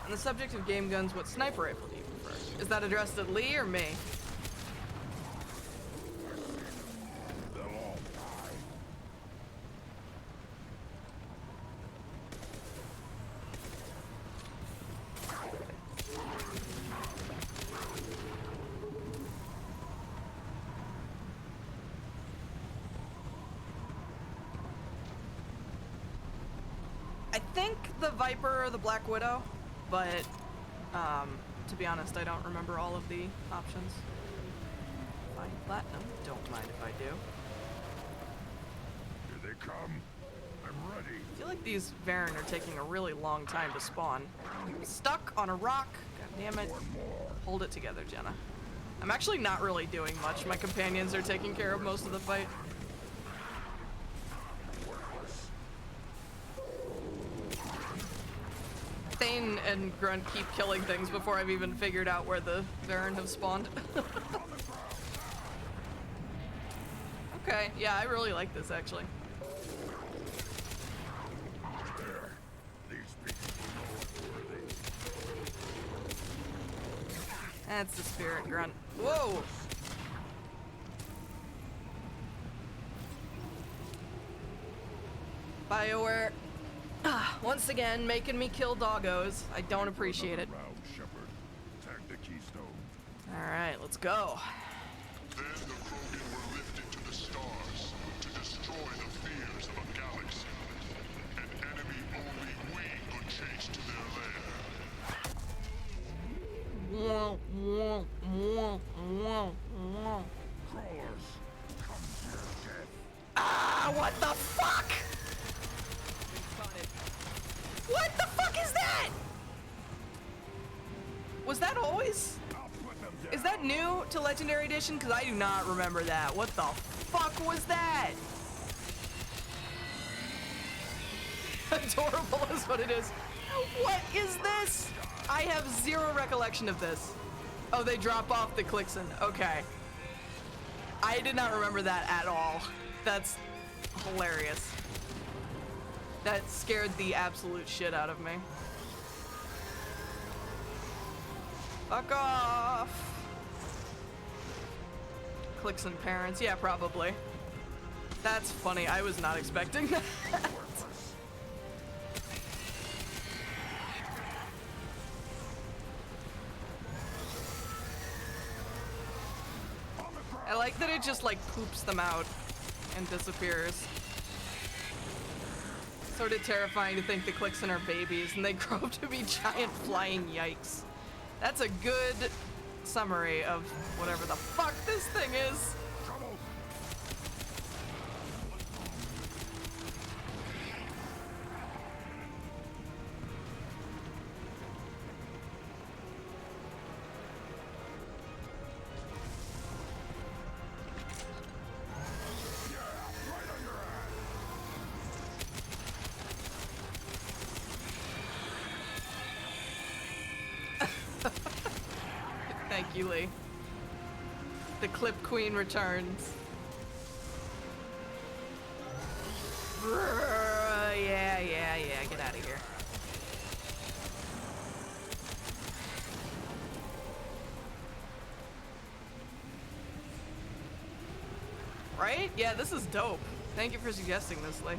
On the subject of game guns, what sniper rifle do you prefer? Is that addressed at Lee or me? They'll all die. I think the Viper or the Black Widow, but to be honest, I don't remember all of the options. Fine, platinum. Don't mind if I do. Here they come. I'm ready. I feel like these Varen are taking a really long time to spawn. I'm stuck on a rock. God damn it. Hold it together, Jenna. I'm actually not really doing much. My companions are taking care of most of the fight. Thane and Grunt keep killing things before I've even figured out where the Varen have spawned. Okay, yeah, I really like this actually. That's the spirit, Grunt. Whoa! BioWare, once again, making me kill doggos. I don't appreciate it. Round, Shepard. Tag the keystone. Alright, let's go. Then the Krogan were lifted to the stars to destroy the fears of a galaxy. An enemy only we could chase to their lair. Crawlers, come to your death. Ah, what the fuck? What the fuck is that? Was that always? Is that new to Legendary Edition? Because I do not remember that. What the fuck was that? Adorable is what it is. What is this? I have zero recollection of this. Oh, they drop off the Clixon. Okay. I did not remember that at all. That's hilarious. That scared the absolute shit out of me. Fuck off. Clixon parents, yeah, probably. That's funny. I was not expecting that. I like that it just like poops them out and disappears. Sort of terrifying to think the Clixon are babies and they grow up to be giant flying yikes. That's a good summary of whatever the fuck this thing is. Thank you, Lee. The clip queen returns. Yeah, get out of here. Right? Yeah, this is dope. Thank you for suggesting this, Lee.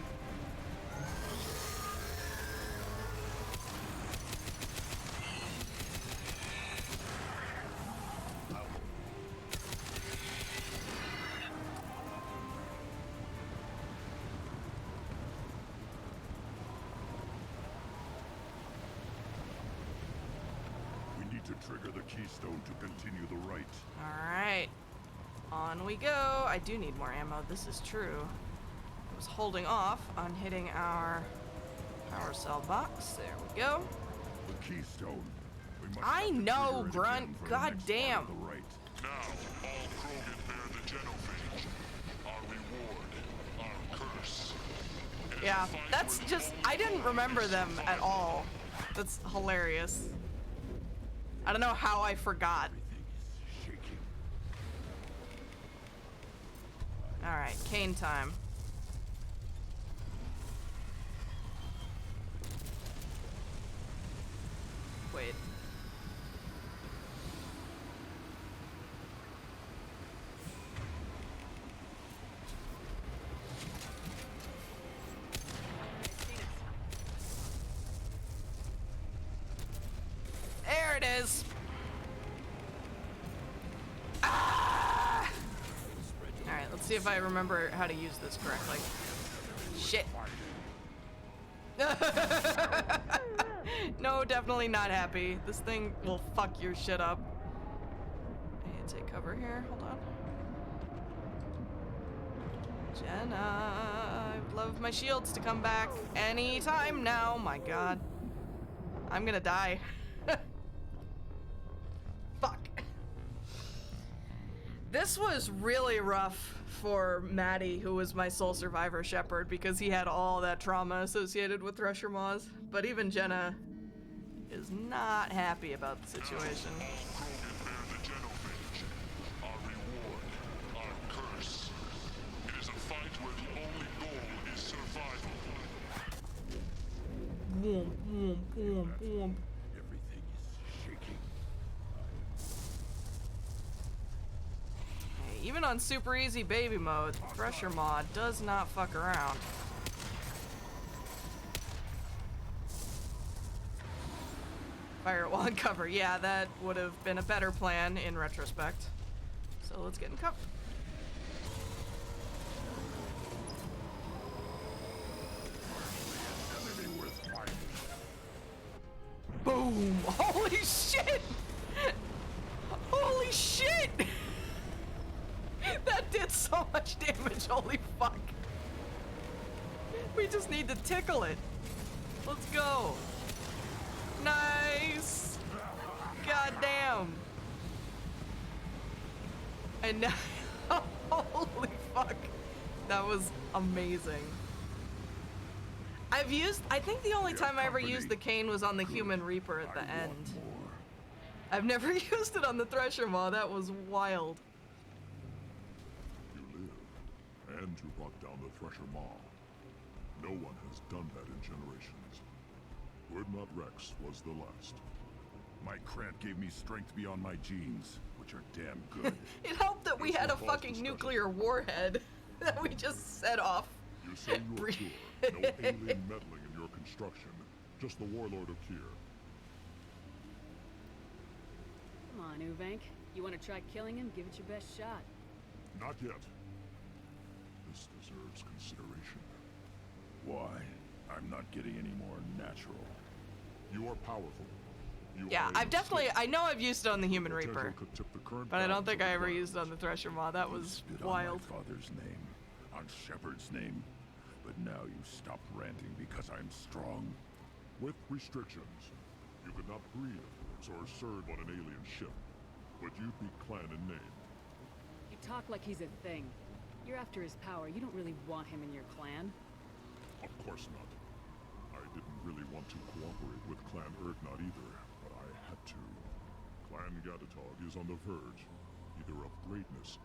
Trigger the keystone to continue the right. Alright. On we go. I do need more ammo, this is true. I was holding off on hitting our power cell box. There we go. The keystone. I know, Grunt. God damn. Right. Now, all Krogan bear the genophage. Our reward, our curse. Yeah, that's just... I didn't remember them at all. That's hilarious. I don't know how I forgot. Alright, cane time. Wait. There it is. Ah! Alright, let's see if I remember how to use this correctly. Shit. No, definitely not happy. This thing will fuck your shit up. I need to take cover here. Hold on. Jenna, I would love my shields to come back anytime now. My god. I'm gonna die. Fuck. This was really rough for Maddie, who was my sole survivor shepherd, because he had all that trauma associated with Thresher Maws. But even Jenna is not happy about the situation. Our reward, our curse. It is a fight where the only goal is survival. Everything is shaking. Hey, even on super easy baby mode, Thresher Mod does not fuck around. Fire it while in cover. Yeah, that would have been a better plan in retrospect. So let's get in cover. Boom! Holy shit! Holy shit! That did so much damage, holy fuck. We just need to tickle it. Let's go. Nice! God damn! And now, holy fuck. That was amazing. I think the only time I ever used the cane was on the Human Reaper at the end. I've never used it on the Thresher Maw. That was wild. You live, and you brought down the Thresher Maw. No one has done that in generations. Wordmouth Rex was the last. My Krant gave me strength beyond my genes, which are damn good. It helped that we had a fucking nuclear warhead. that we just set off. You say you're pure. No alien meddling in your construction. Just the warlord of Kier. Come on, Uvank. You want to try killing him? Give it your best shot. Not yet. This deserves consideration. Why? I'm not getting any more natural. You are powerful. Yeah, I know I've used it on the Human Reaper, but I don't think I ever used it on the Thresher Maw. That was wild. On my father's name, on Shepard's name, but now you stop ranting because I'm strong. With restrictions, you could not breed, of course, or serve on an alien ship, but you'd be clan in name. You talk like he's a thing. You're after his power. You don't really want him in your clan. Of course not. I didn't really want to cooperate with Clan Urdnot either, but I had to. Clan Gatatog is on the verge, either of greatness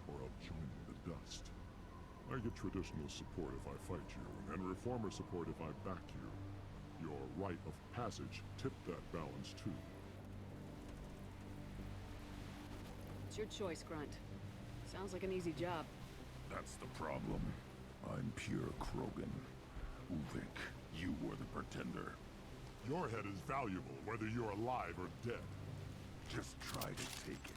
or of joining the dust. I get traditional support if I fight you, and reformer support if I back you. Your rite of passage tipped that balance too. It's your choice, Grunt. Sounds like an easy job. That's the problem. I'm pure Krogan. Uvik, you were the pretender. Your head is valuable, whether you're alive or dead. Just try to take it.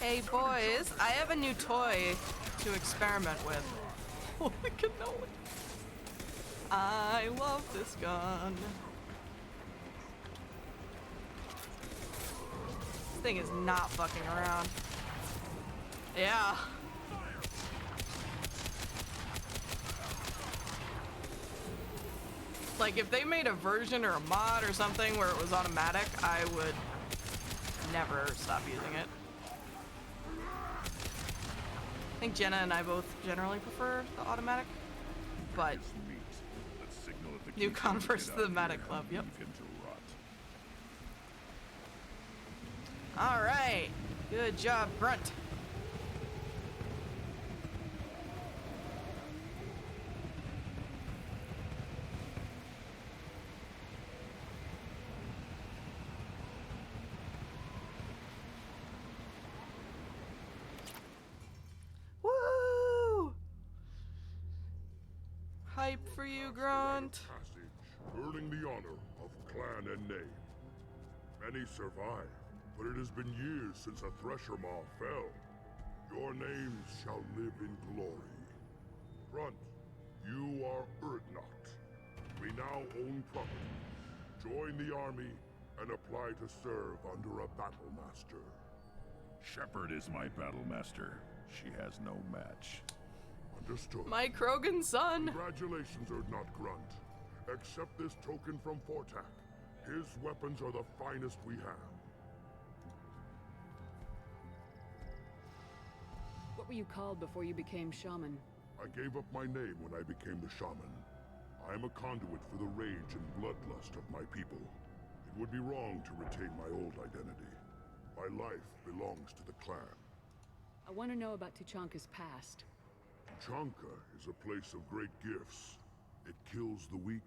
Hey boys, I have a new toy to experiment with. Holy cannoli. I love this gun. This thing is not fucking around. Yeah. Like, if they made a version or a mod or something where it was automatic, I would never stop using it. I think Jenna and I both generally prefer the automatic, but new converse to the Matic Club, yep. Alright, good job, Grunt. Woo! Hype for you, Grunt. Earning the honor of clan and name. Many survive, but it has been years since a Thresher Maw fell. Your names shall live in glory. Grunt, you are Urdnot. We now own property. Join the army and apply to serve under a battle master. Shepard is my battle master. She has no match. Understood. My Krogan son. Congratulations, Urdnot Grunt. Accept this token from Fortak. His weapons are the finest we have. What were you called before you became shaman? I gave up my name when I became the shaman. I am a conduit for the rage and bloodlust of my people. It would be wrong to retain my old identity. My life belongs to the clan. I want to know about Tuchanka's past. Tuchanka is a place of great gifts. It kills the weak,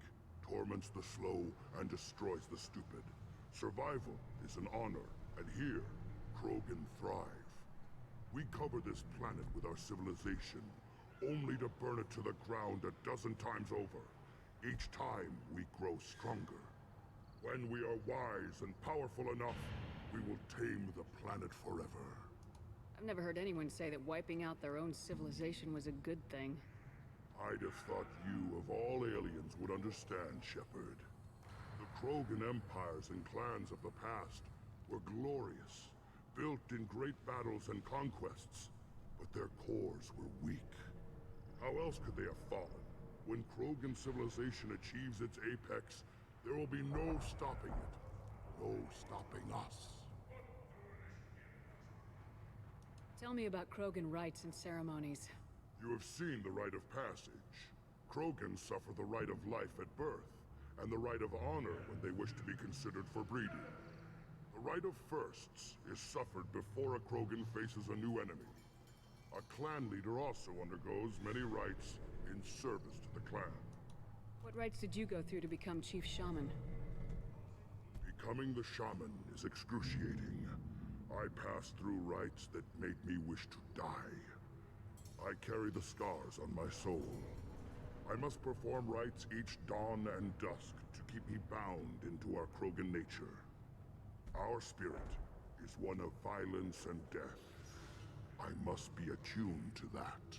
torments the slow, and destroys the stupid. Survival is an honor, and here, Krogan thrive. We cover this planet with our civilization, only to burn it to the ground a dozen times over. Each time, we grow stronger. When we are wise and powerful enough, we will tame the planet forever. I've never heard anyone say that wiping out their own civilization was a good thing. I'd have thought you, of all aliens, would understand, Shepard. The Krogan empires and clans of the past were glorious, built in great battles and conquests, but their cores were weak. How else could they have fallen? When Krogan civilization achieves its apex, there will be no stopping it. No stopping us. Tell me about Krogan rites and ceremonies. You have seen the rite of passage. Krogan suffer the rite of life at birth, and the rite of honor when they wish to be considered for breeding. The rite of firsts is suffered before a Krogan faces a new enemy. A clan leader also undergoes many rites in service to the clan. What rites did you go through to become Chief Shaman? Becoming the shaman is excruciating. I passed through rites that made me wish to die. I carry the scars on my soul. I must perform rites each dawn and dusk to keep me bound into our Krogan nature. Our spirit is one of violence and death. I must be attuned to that.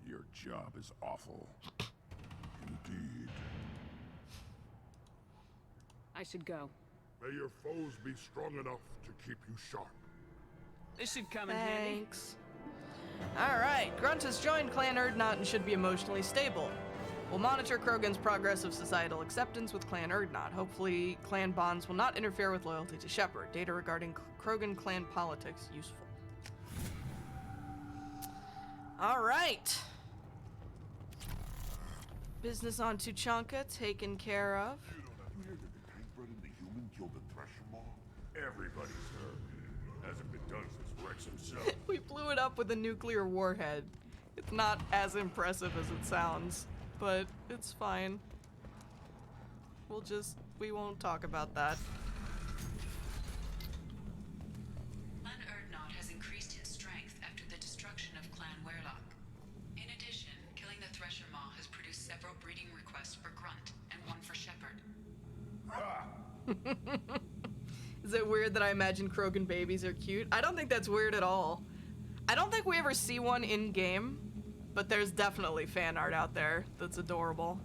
Your job is awful. Indeed. I should go. May your foes be strong enough to keep you sharp. This should come in handy. Thanks. Alright, Grunt has joined Clan Erdnot and should be emotionally stable. We'll monitor Krogan's progress of societal acceptance with Clan Erdnot. Hopefully, clan bonds will not interfere with loyalty to Shepard. Data regarding Krogan clan politics useful. Alright. Business on Tuchanka taken care of. You don't have to hear that the tank bred in the human killed the Thresher Maw? Everybody's heard. Hasn't been done since Rex himself. We blew it up with a nuclear warhead. It's not as impressive as it sounds, but it's fine. We won't talk about that. Clan Erdnot has increased in strength after the destruction of Clan Werlock. In addition, killing the Thresher Maw has produced several breeding requests for Grunt and one for Shepard. Is it weird that I imagine Krogan babies are cute? I don't think that's weird at all. I don't think we ever see one in-game, but there's definitely fan art out there that's adorable.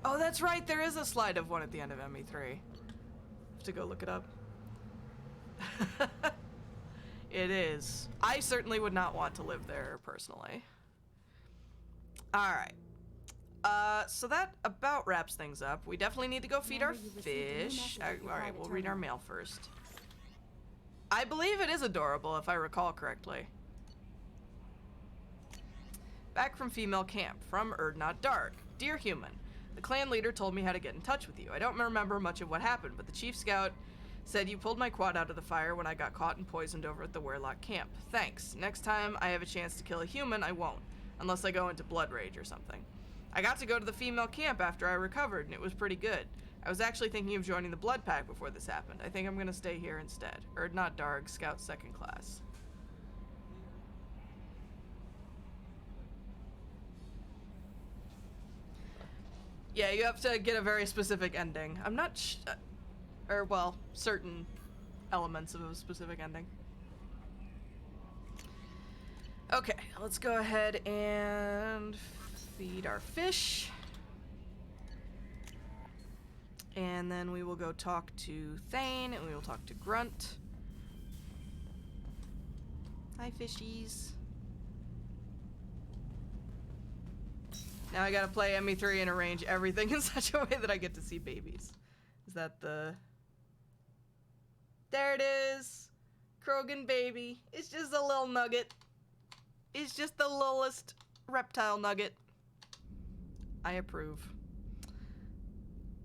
Oh, that's right, there is a slide of one at the end of ME3. Have to go look it up. It is. I certainly would not want to live there personally. Alright. So that about wraps things up. We definitely need to go feed our fish. Alright, we'll read our mail first. I believe it is adorable, if I recall correctly. Back from female camp, from Erdnot Dark. Dear human, the clan leader told me how to get in touch with you. I don't remember much of what happened, but the chief scout said you pulled my quad out of the fire when I got caught and poisoned over at the Werlock camp. Thanks. Next time I have a chance to kill a human, I won't. Unless I go into blood rage or something. I got to go to the female camp after I recovered, and it was pretty good. I was actually thinking of joining the Blood Pack before this happened. I think I'm gonna stay here instead. Erdnot Darg, Scout 2nd Class. Yeah, you have to get a very specific ending. I'm not certain elements of a specific ending. Okay, let's go ahead and feed our fish. And then we will go talk to Thane, and we will talk to Grunt. Hi, fishies. Now I gotta play ME3 and arrange everything in such a way that I get to see babies. Is that the... There it is! Krogan baby. It's just a little nugget. It's just the littlest reptile nugget. I approve.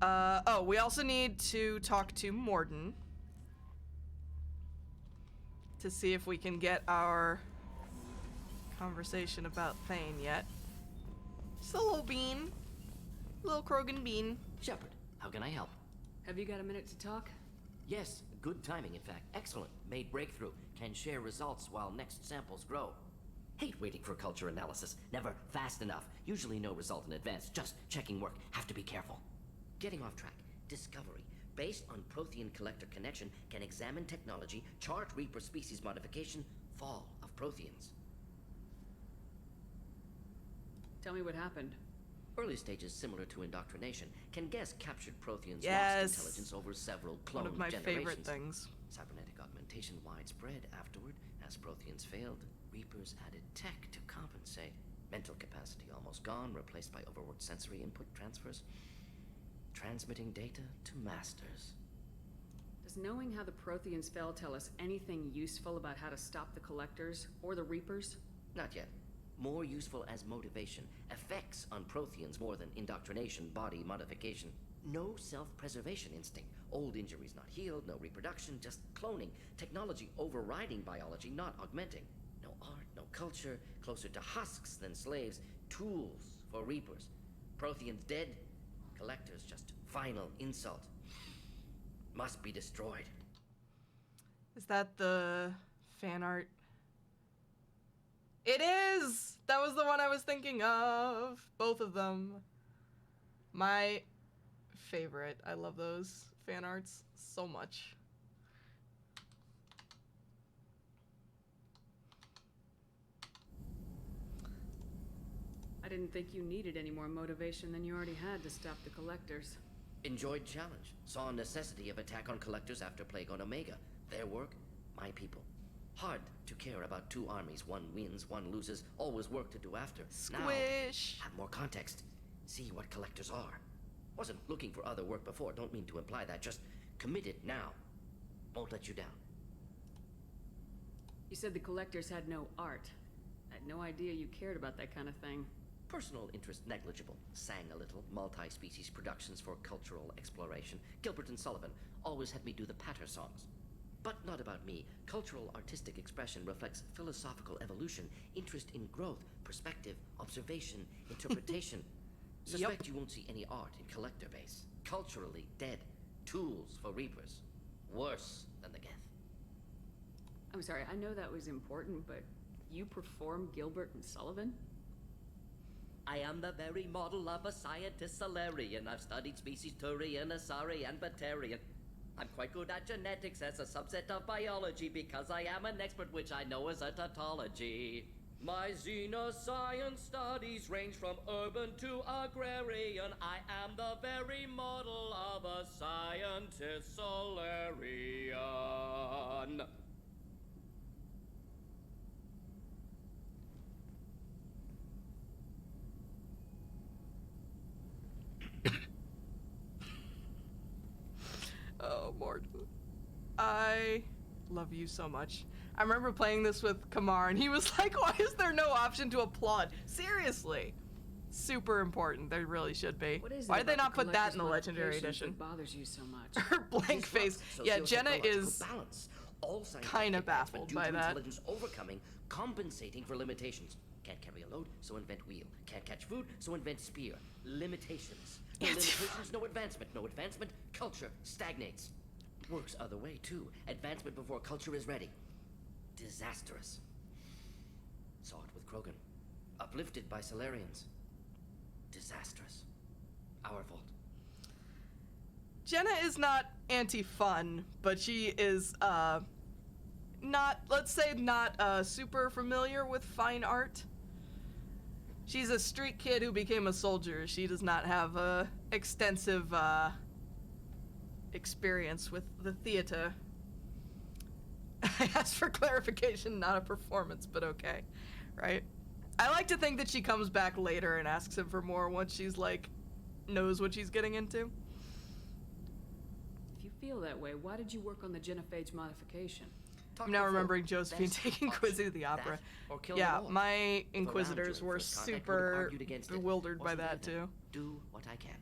Oh, we also need to talk to Morden to see if we can get our conversation about Thane yet. Just a little bean. Little Krogan bean. Shepard, how can I help? Have you got a minute to talk? Yes, good timing, in fact. Excellent. Made breakthrough. Can share results while next samples grow. Hate waiting for culture analysis. Never fast enough. Usually no result in advance. Just checking work. Have to be careful. Getting off track. Discovery. Based on Prothean collector connection, can examine technology, chart Reaper species modification, fall of Protheans. Tell me what happened. Early stages similar to indoctrination. Can guess captured Protheans Yes. lost intelligence over several cloned One of my generations. favorite things. Cybernetic augmentation widespread afterward. As Protheans failed, Reapers added tech to compensate. Mental capacity almost gone, replaced by overworked sensory input transfers. Transmitting data to masters. Does knowing how the Protheans fell tell us anything useful about how to stop the Collectors or the Reapers? Not yet. More useful as motivation. Effects on Protheans more than indoctrination, body modification. No self-preservation instinct. Old injuries not healed, no reproduction, just cloning. Technology overriding biology, not augmenting. No art, no culture, closer to husks than slaves. Tools for reapers. Protheans dead, collectors just final insult. Must be destroyed. Is that the fan art? It is! That was the one I was thinking of. Both of them. My favorite. I love those fan arts so much. I didn't think you needed any more motivation than you already had to stop the collectors. Enjoyed challenge. Saw necessity of attack on collectors after Plague on Omega. Their work, my people. Hard to care about two armies. One wins, one loses. Always work to do after. Squish. Now, have more context. See what collectors are. Wasn't looking for other work before. Don't mean to imply that. Just committed now. Won't let you down. You said the collectors had no art. I had no idea you cared about that kind of thing. Personal interest negligible. Sang a little. Multi-species productions for cultural exploration. Gilbert and Sullivan always had me do the patter songs. But not about me. Cultural artistic expression reflects philosophical evolution, interest in growth, perspective, observation, interpretation. Suspect you won't see any art in collector base. Culturally dead. Tools for reapers. Worse than the Geth. I'm sorry, I know that was important, but you perform Gilbert and Sullivan? I am the very model of a scientist Solarian. I've studied species Turian, Asari, and Batarian. I'm quite good at genetics as a subset of biology because I am an expert, which I know is a tautology. My xenoscience studies range from urban to agrarian. I am the very model of a scientist Solarian. Oh, Morton. I love you so much. I remember playing this with Kamar, and he was like, why is there no option to applaud? Seriously. Super important. There really should be. Why did they not put that in the Legendary Edition? That bothers you so much? Her blank face. Yeah, Jenna is kind of baffled by that. Intelligence overcoming, compensating for limitations. Can't carry a load, so invent wheel. Can't catch food, so invent spear. Limitations. No limitations, no advancement. No advancement, culture stagnates. Works other way, too. Advancement before culture is ready. Disastrous. Saw it with Krogan. Uplifted by Solarians. Disastrous. Our fault. Jenna is not anti-fun, but she is, not, let's say, not, super familiar with fine art. She's a street kid who became a soldier. She does not have a extensive, experience with the theater. I asked for clarification, not a performance, but okay, right? I like to think that she comes back later and asks him for more once she's, like, knows what she's getting into. If you feel that way, why did you work on the genophage modification? I'm now remembering Josephine taking Quizzy to the opera. Yeah, my Inquisitors were super bewildered by that, too. Do what I can.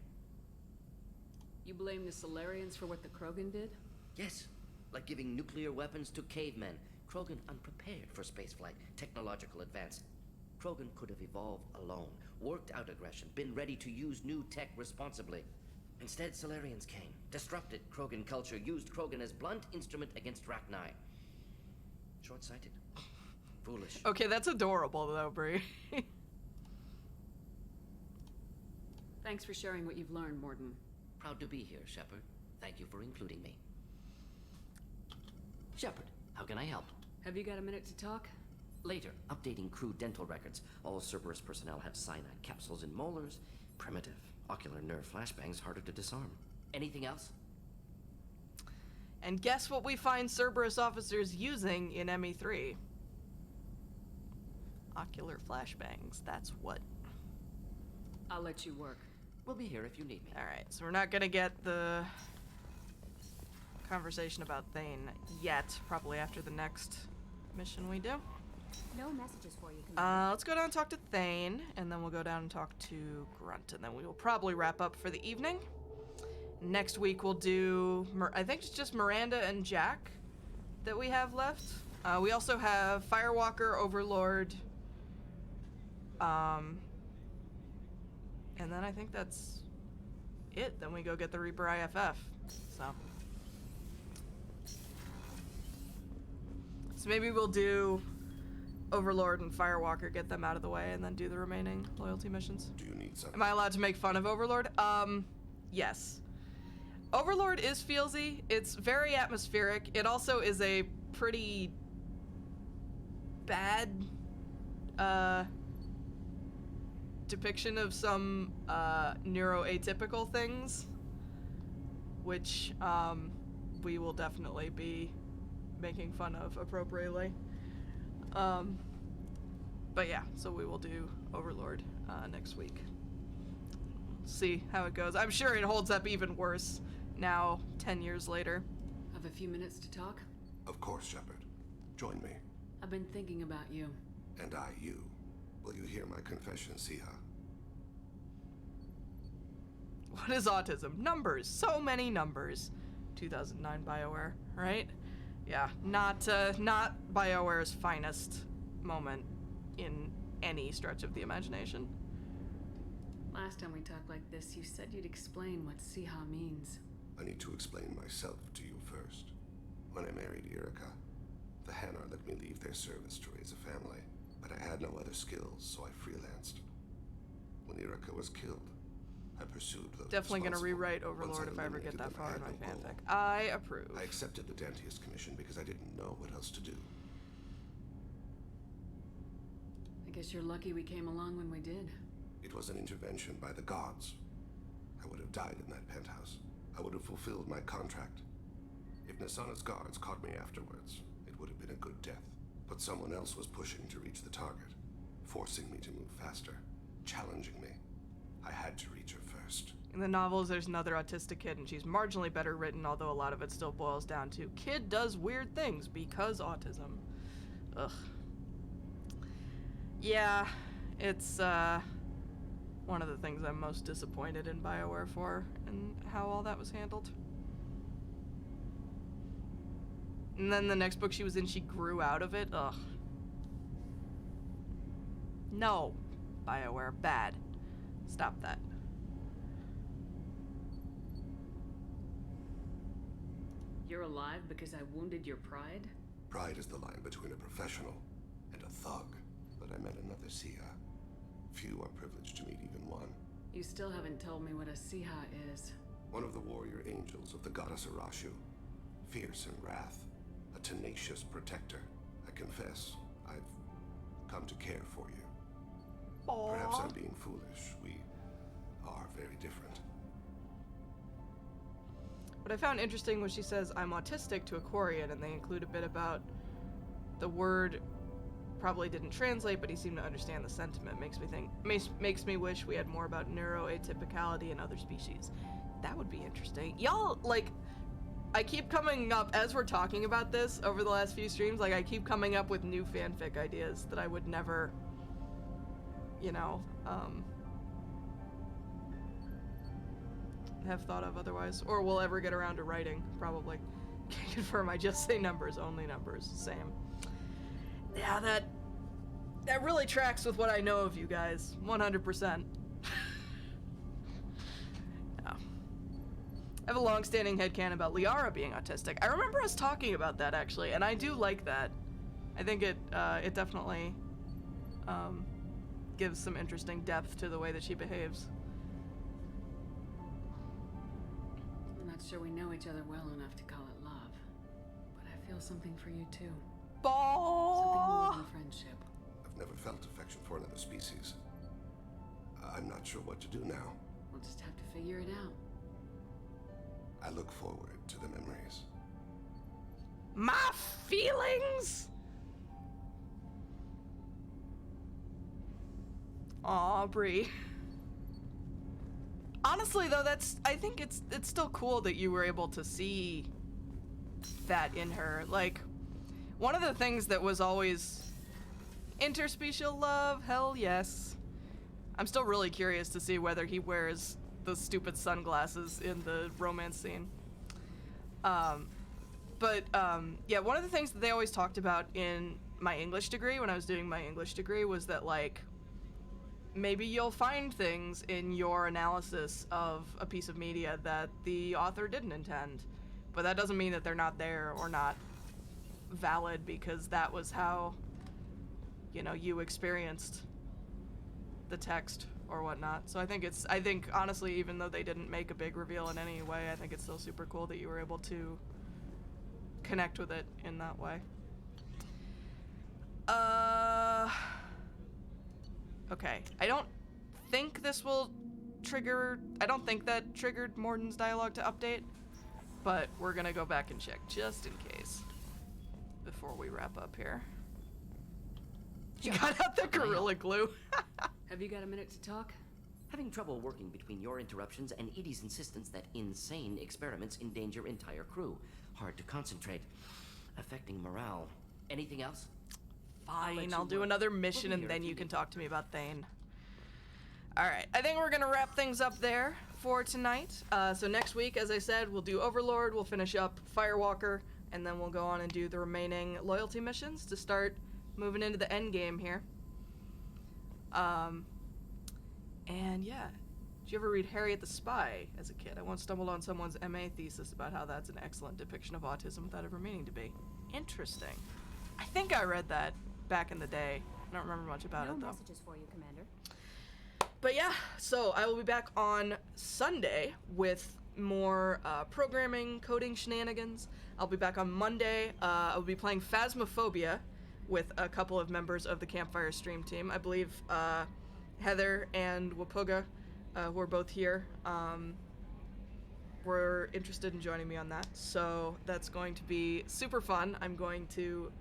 You blame the Solarians for what the Krogan did? Yes, like giving nuclear weapons to cavemen. Krogan unprepared for spaceflight, technological advance. Krogan could have evolved alone, worked out aggression, been ready to use new tech responsibly. Instead, Solarians came, disrupted Krogan culture, used Krogan as blunt instrument against Rachni. Short-sighted. Foolish. Okay, that's adorable, though, Bree. Thanks for sharing what you've learned, Morton. Proud to be here, Shepard. Thank you for including me. Shepard, how can I help? Have you got a minute to talk? Later, updating crew dental records. All Cerberus personnel have cyanide capsules in molars. Primitive. Ocular nerve flashbangs harder to disarm. Anything else? And guess what we find Cerberus officers using in ME3? Ocular flashbangs. That's what. I'll let you work. We'll be here if you need me. Alright, so we're not gonna get the conversation about Thane yet. Probably after the next mission we do. No messages for you, Commander. Let's go down and talk to Thane, and then we'll go down and talk to Grunt, and then we will probably wrap up for the evening. Next week we'll do, I think it's just Miranda and Jack that we have left. We also have Firewalker, Overlord, and then I think that's it. Then we go get the Reaper IFF, so maybe we'll do Overlord and Firewalker, get them out of the way, and then do the remaining loyalty missions. Do you need something? Am I allowed to make fun of Overlord? Yes. Overlord is feelsy. It's very atmospheric. It also is a pretty bad depiction of some neuroatypical things, which we will definitely be making fun of appropriately. But yeah, so we will do Overlord next week. See how it goes. I'm sure it holds up even worse now, 10 years later. Have a few minutes to talk? Of course, Shepard. Join me. I've been thinking about you. And I, you. Will you hear my confession, Siha? What is autism? Numbers. So many numbers. 2009 BioWare, right? Yeah, not BioWare's finest moment in any stretch of the imagination. Last time we talked like this, you said you'd explain what Siha means. I need to explain myself to you first. When I married Erica, the Hanar let me leave their service to raise a family, but I had no other skills, so I freelanced. When Erica was killed, I pursued those. Definitely gonna rewrite Overlord if I ever get that far in my fanfic. I approve. I accepted the Dantius commission because I didn't know what else to do. I guess you're lucky we came along when we did. It was an intervention by the gods. I would have died in that penthouse. I would have fulfilled my contract. If Nasana's guards caught me afterwards, it would have been a good death. But someone else was pushing to reach the target, forcing me to move faster, challenging me. I had to reach her first. In the novels, there's another autistic kid, and she's marginally better written, although a lot of it still boils down to kid does weird things because autism. Ugh. Yeah, it's one of the things I'm most disappointed in BioWare for, and how all that was handled. And then the next book she was in, she grew out of it. Ugh. No, BioWare, bad. Stop that. You're alive because I wounded your pride? Pride is the line between a professional and a thug. But I met another Siha. Few are privileged to meet even one. You still haven't told me what a Siha is. One of the warrior angels of the goddess Arashu. Fierce in wrath. A tenacious protector. I confess, I've come to care for you. Aww. Perhaps I'm being foolish. We are very different. What I found interesting was she says, I'm autistic to a Quarian, and they include a bit about the word probably didn't translate, but he seemed to understand the sentiment. Makes me wish we had more about neuroatypicality in other species. That would be interesting. Y'all, like, I keep coming up, as we're talking about this over the last few streams, like, I keep coming up with new fanfic ideas that I would never, you know, have thought of otherwise, or will ever get around to writing, probably. Can't confirm, I just say numbers, only numbers, same. Yeah, that really tracks with what I know of you guys, 100%. Yeah. I have a long-standing headcanon about Liara being autistic. I remember us talking about that, actually, and I do like that. I think it definitely gives some interesting depth to the way that she behaves. I'm not sure we know each other well enough to call it love, but I feel something for you too. Something more than friendship. I've never felt affection for another species. I'm not sure what to do now. We'll just have to figure it out. I look forward to the memories. My feelings? Aw, Bree. Honestly, though, I think it's still cool that you were able to see that in her. Like, one of the things that was always Interspecial love, hell yes. I'm still really curious to see whether he wears the stupid sunglasses in the romance scene. Yeah, one of the things that they always talked about in my English degree, when I was doing my English degree, was that, like, maybe you'll find things in your analysis of a piece of media that the author didn't intend. But that doesn't mean that they're not there or not valid, because that was how, you know, you experienced the text or whatnot. So I think honestly, even though they didn't make a big reveal in any way, I think it's still super cool that you were able to connect with it in that way. Okay. I don't think that triggered Morden's dialogue to update, but we're gonna go back and check just in case before we wrap up here. You got out the Gorilla Glue. Have you got a minute to talk? Having trouble working between your interruptions and Edie's insistence that insane experiments endanger entire crew. Hard to concentrate. Affecting morale. Anything else? Fine, I'll do another mission and then you can talk to me about Thane. Alright, I think we're gonna wrap things up there for tonight. So next week, as I said, we'll do Overlord, we'll finish up Firewalker, and then we'll go on and do the remaining loyalty missions to start moving into the end game here. And yeah, did you ever read Harriet the Spy as a kid? I once stumbled on someone's MA thesis about how that's an excellent depiction of autism without ever meaning to be. Interesting. I think I read that back in the day. I don't remember much about it though. No messages for you, Commander. But yeah, so I will be back on Sunday with more programming, coding shenanigans. I'll be back on Monday. I'll be playing Phasmophobia with a couple of members of the Campfire stream team. I believe Heather and Wapuga, who are both here, were interested in joining me on that. So that's going to be super fun. I'm going to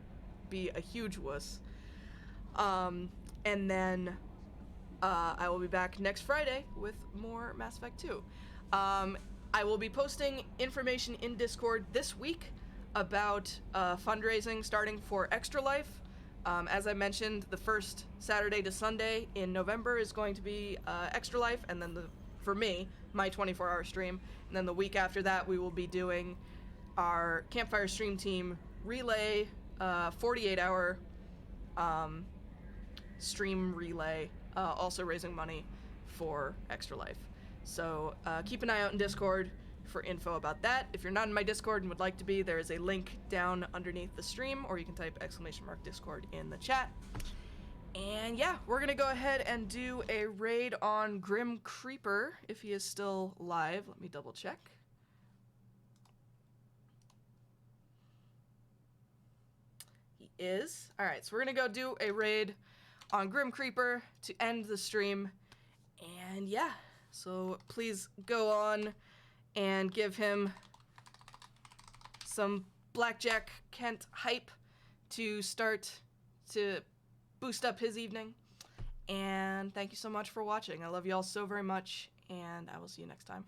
be a huge wuss. And then I will be back next Friday with more Mass Effect 2. I will be posting information in Discord this week about fundraising starting for Extra Life. As I mentioned, the first Saturday to Sunday in November is going to be Extra Life, and then for me, my 24-hour stream. And then the week after that, we will be doing our Campfire stream team relay, 48-hour stream relay, also raising money for Extra Life. So keep an eye out in Discord for info about that. If you're not in my Discord and would like to be, there is a link down underneath the stream, or you can type !Discord in the chat. And yeah, we're gonna go ahead and do a raid on Grim Creeper, if he is still live. Let me double check. He is. Alright, so we're gonna go do a raid on Grim Creeper to end the stream. And yeah, so please go on and give him some Blackjack Kent hype to start to boost up his evening. And thank you so much for watching. I love you all so very much, and I will see you next time.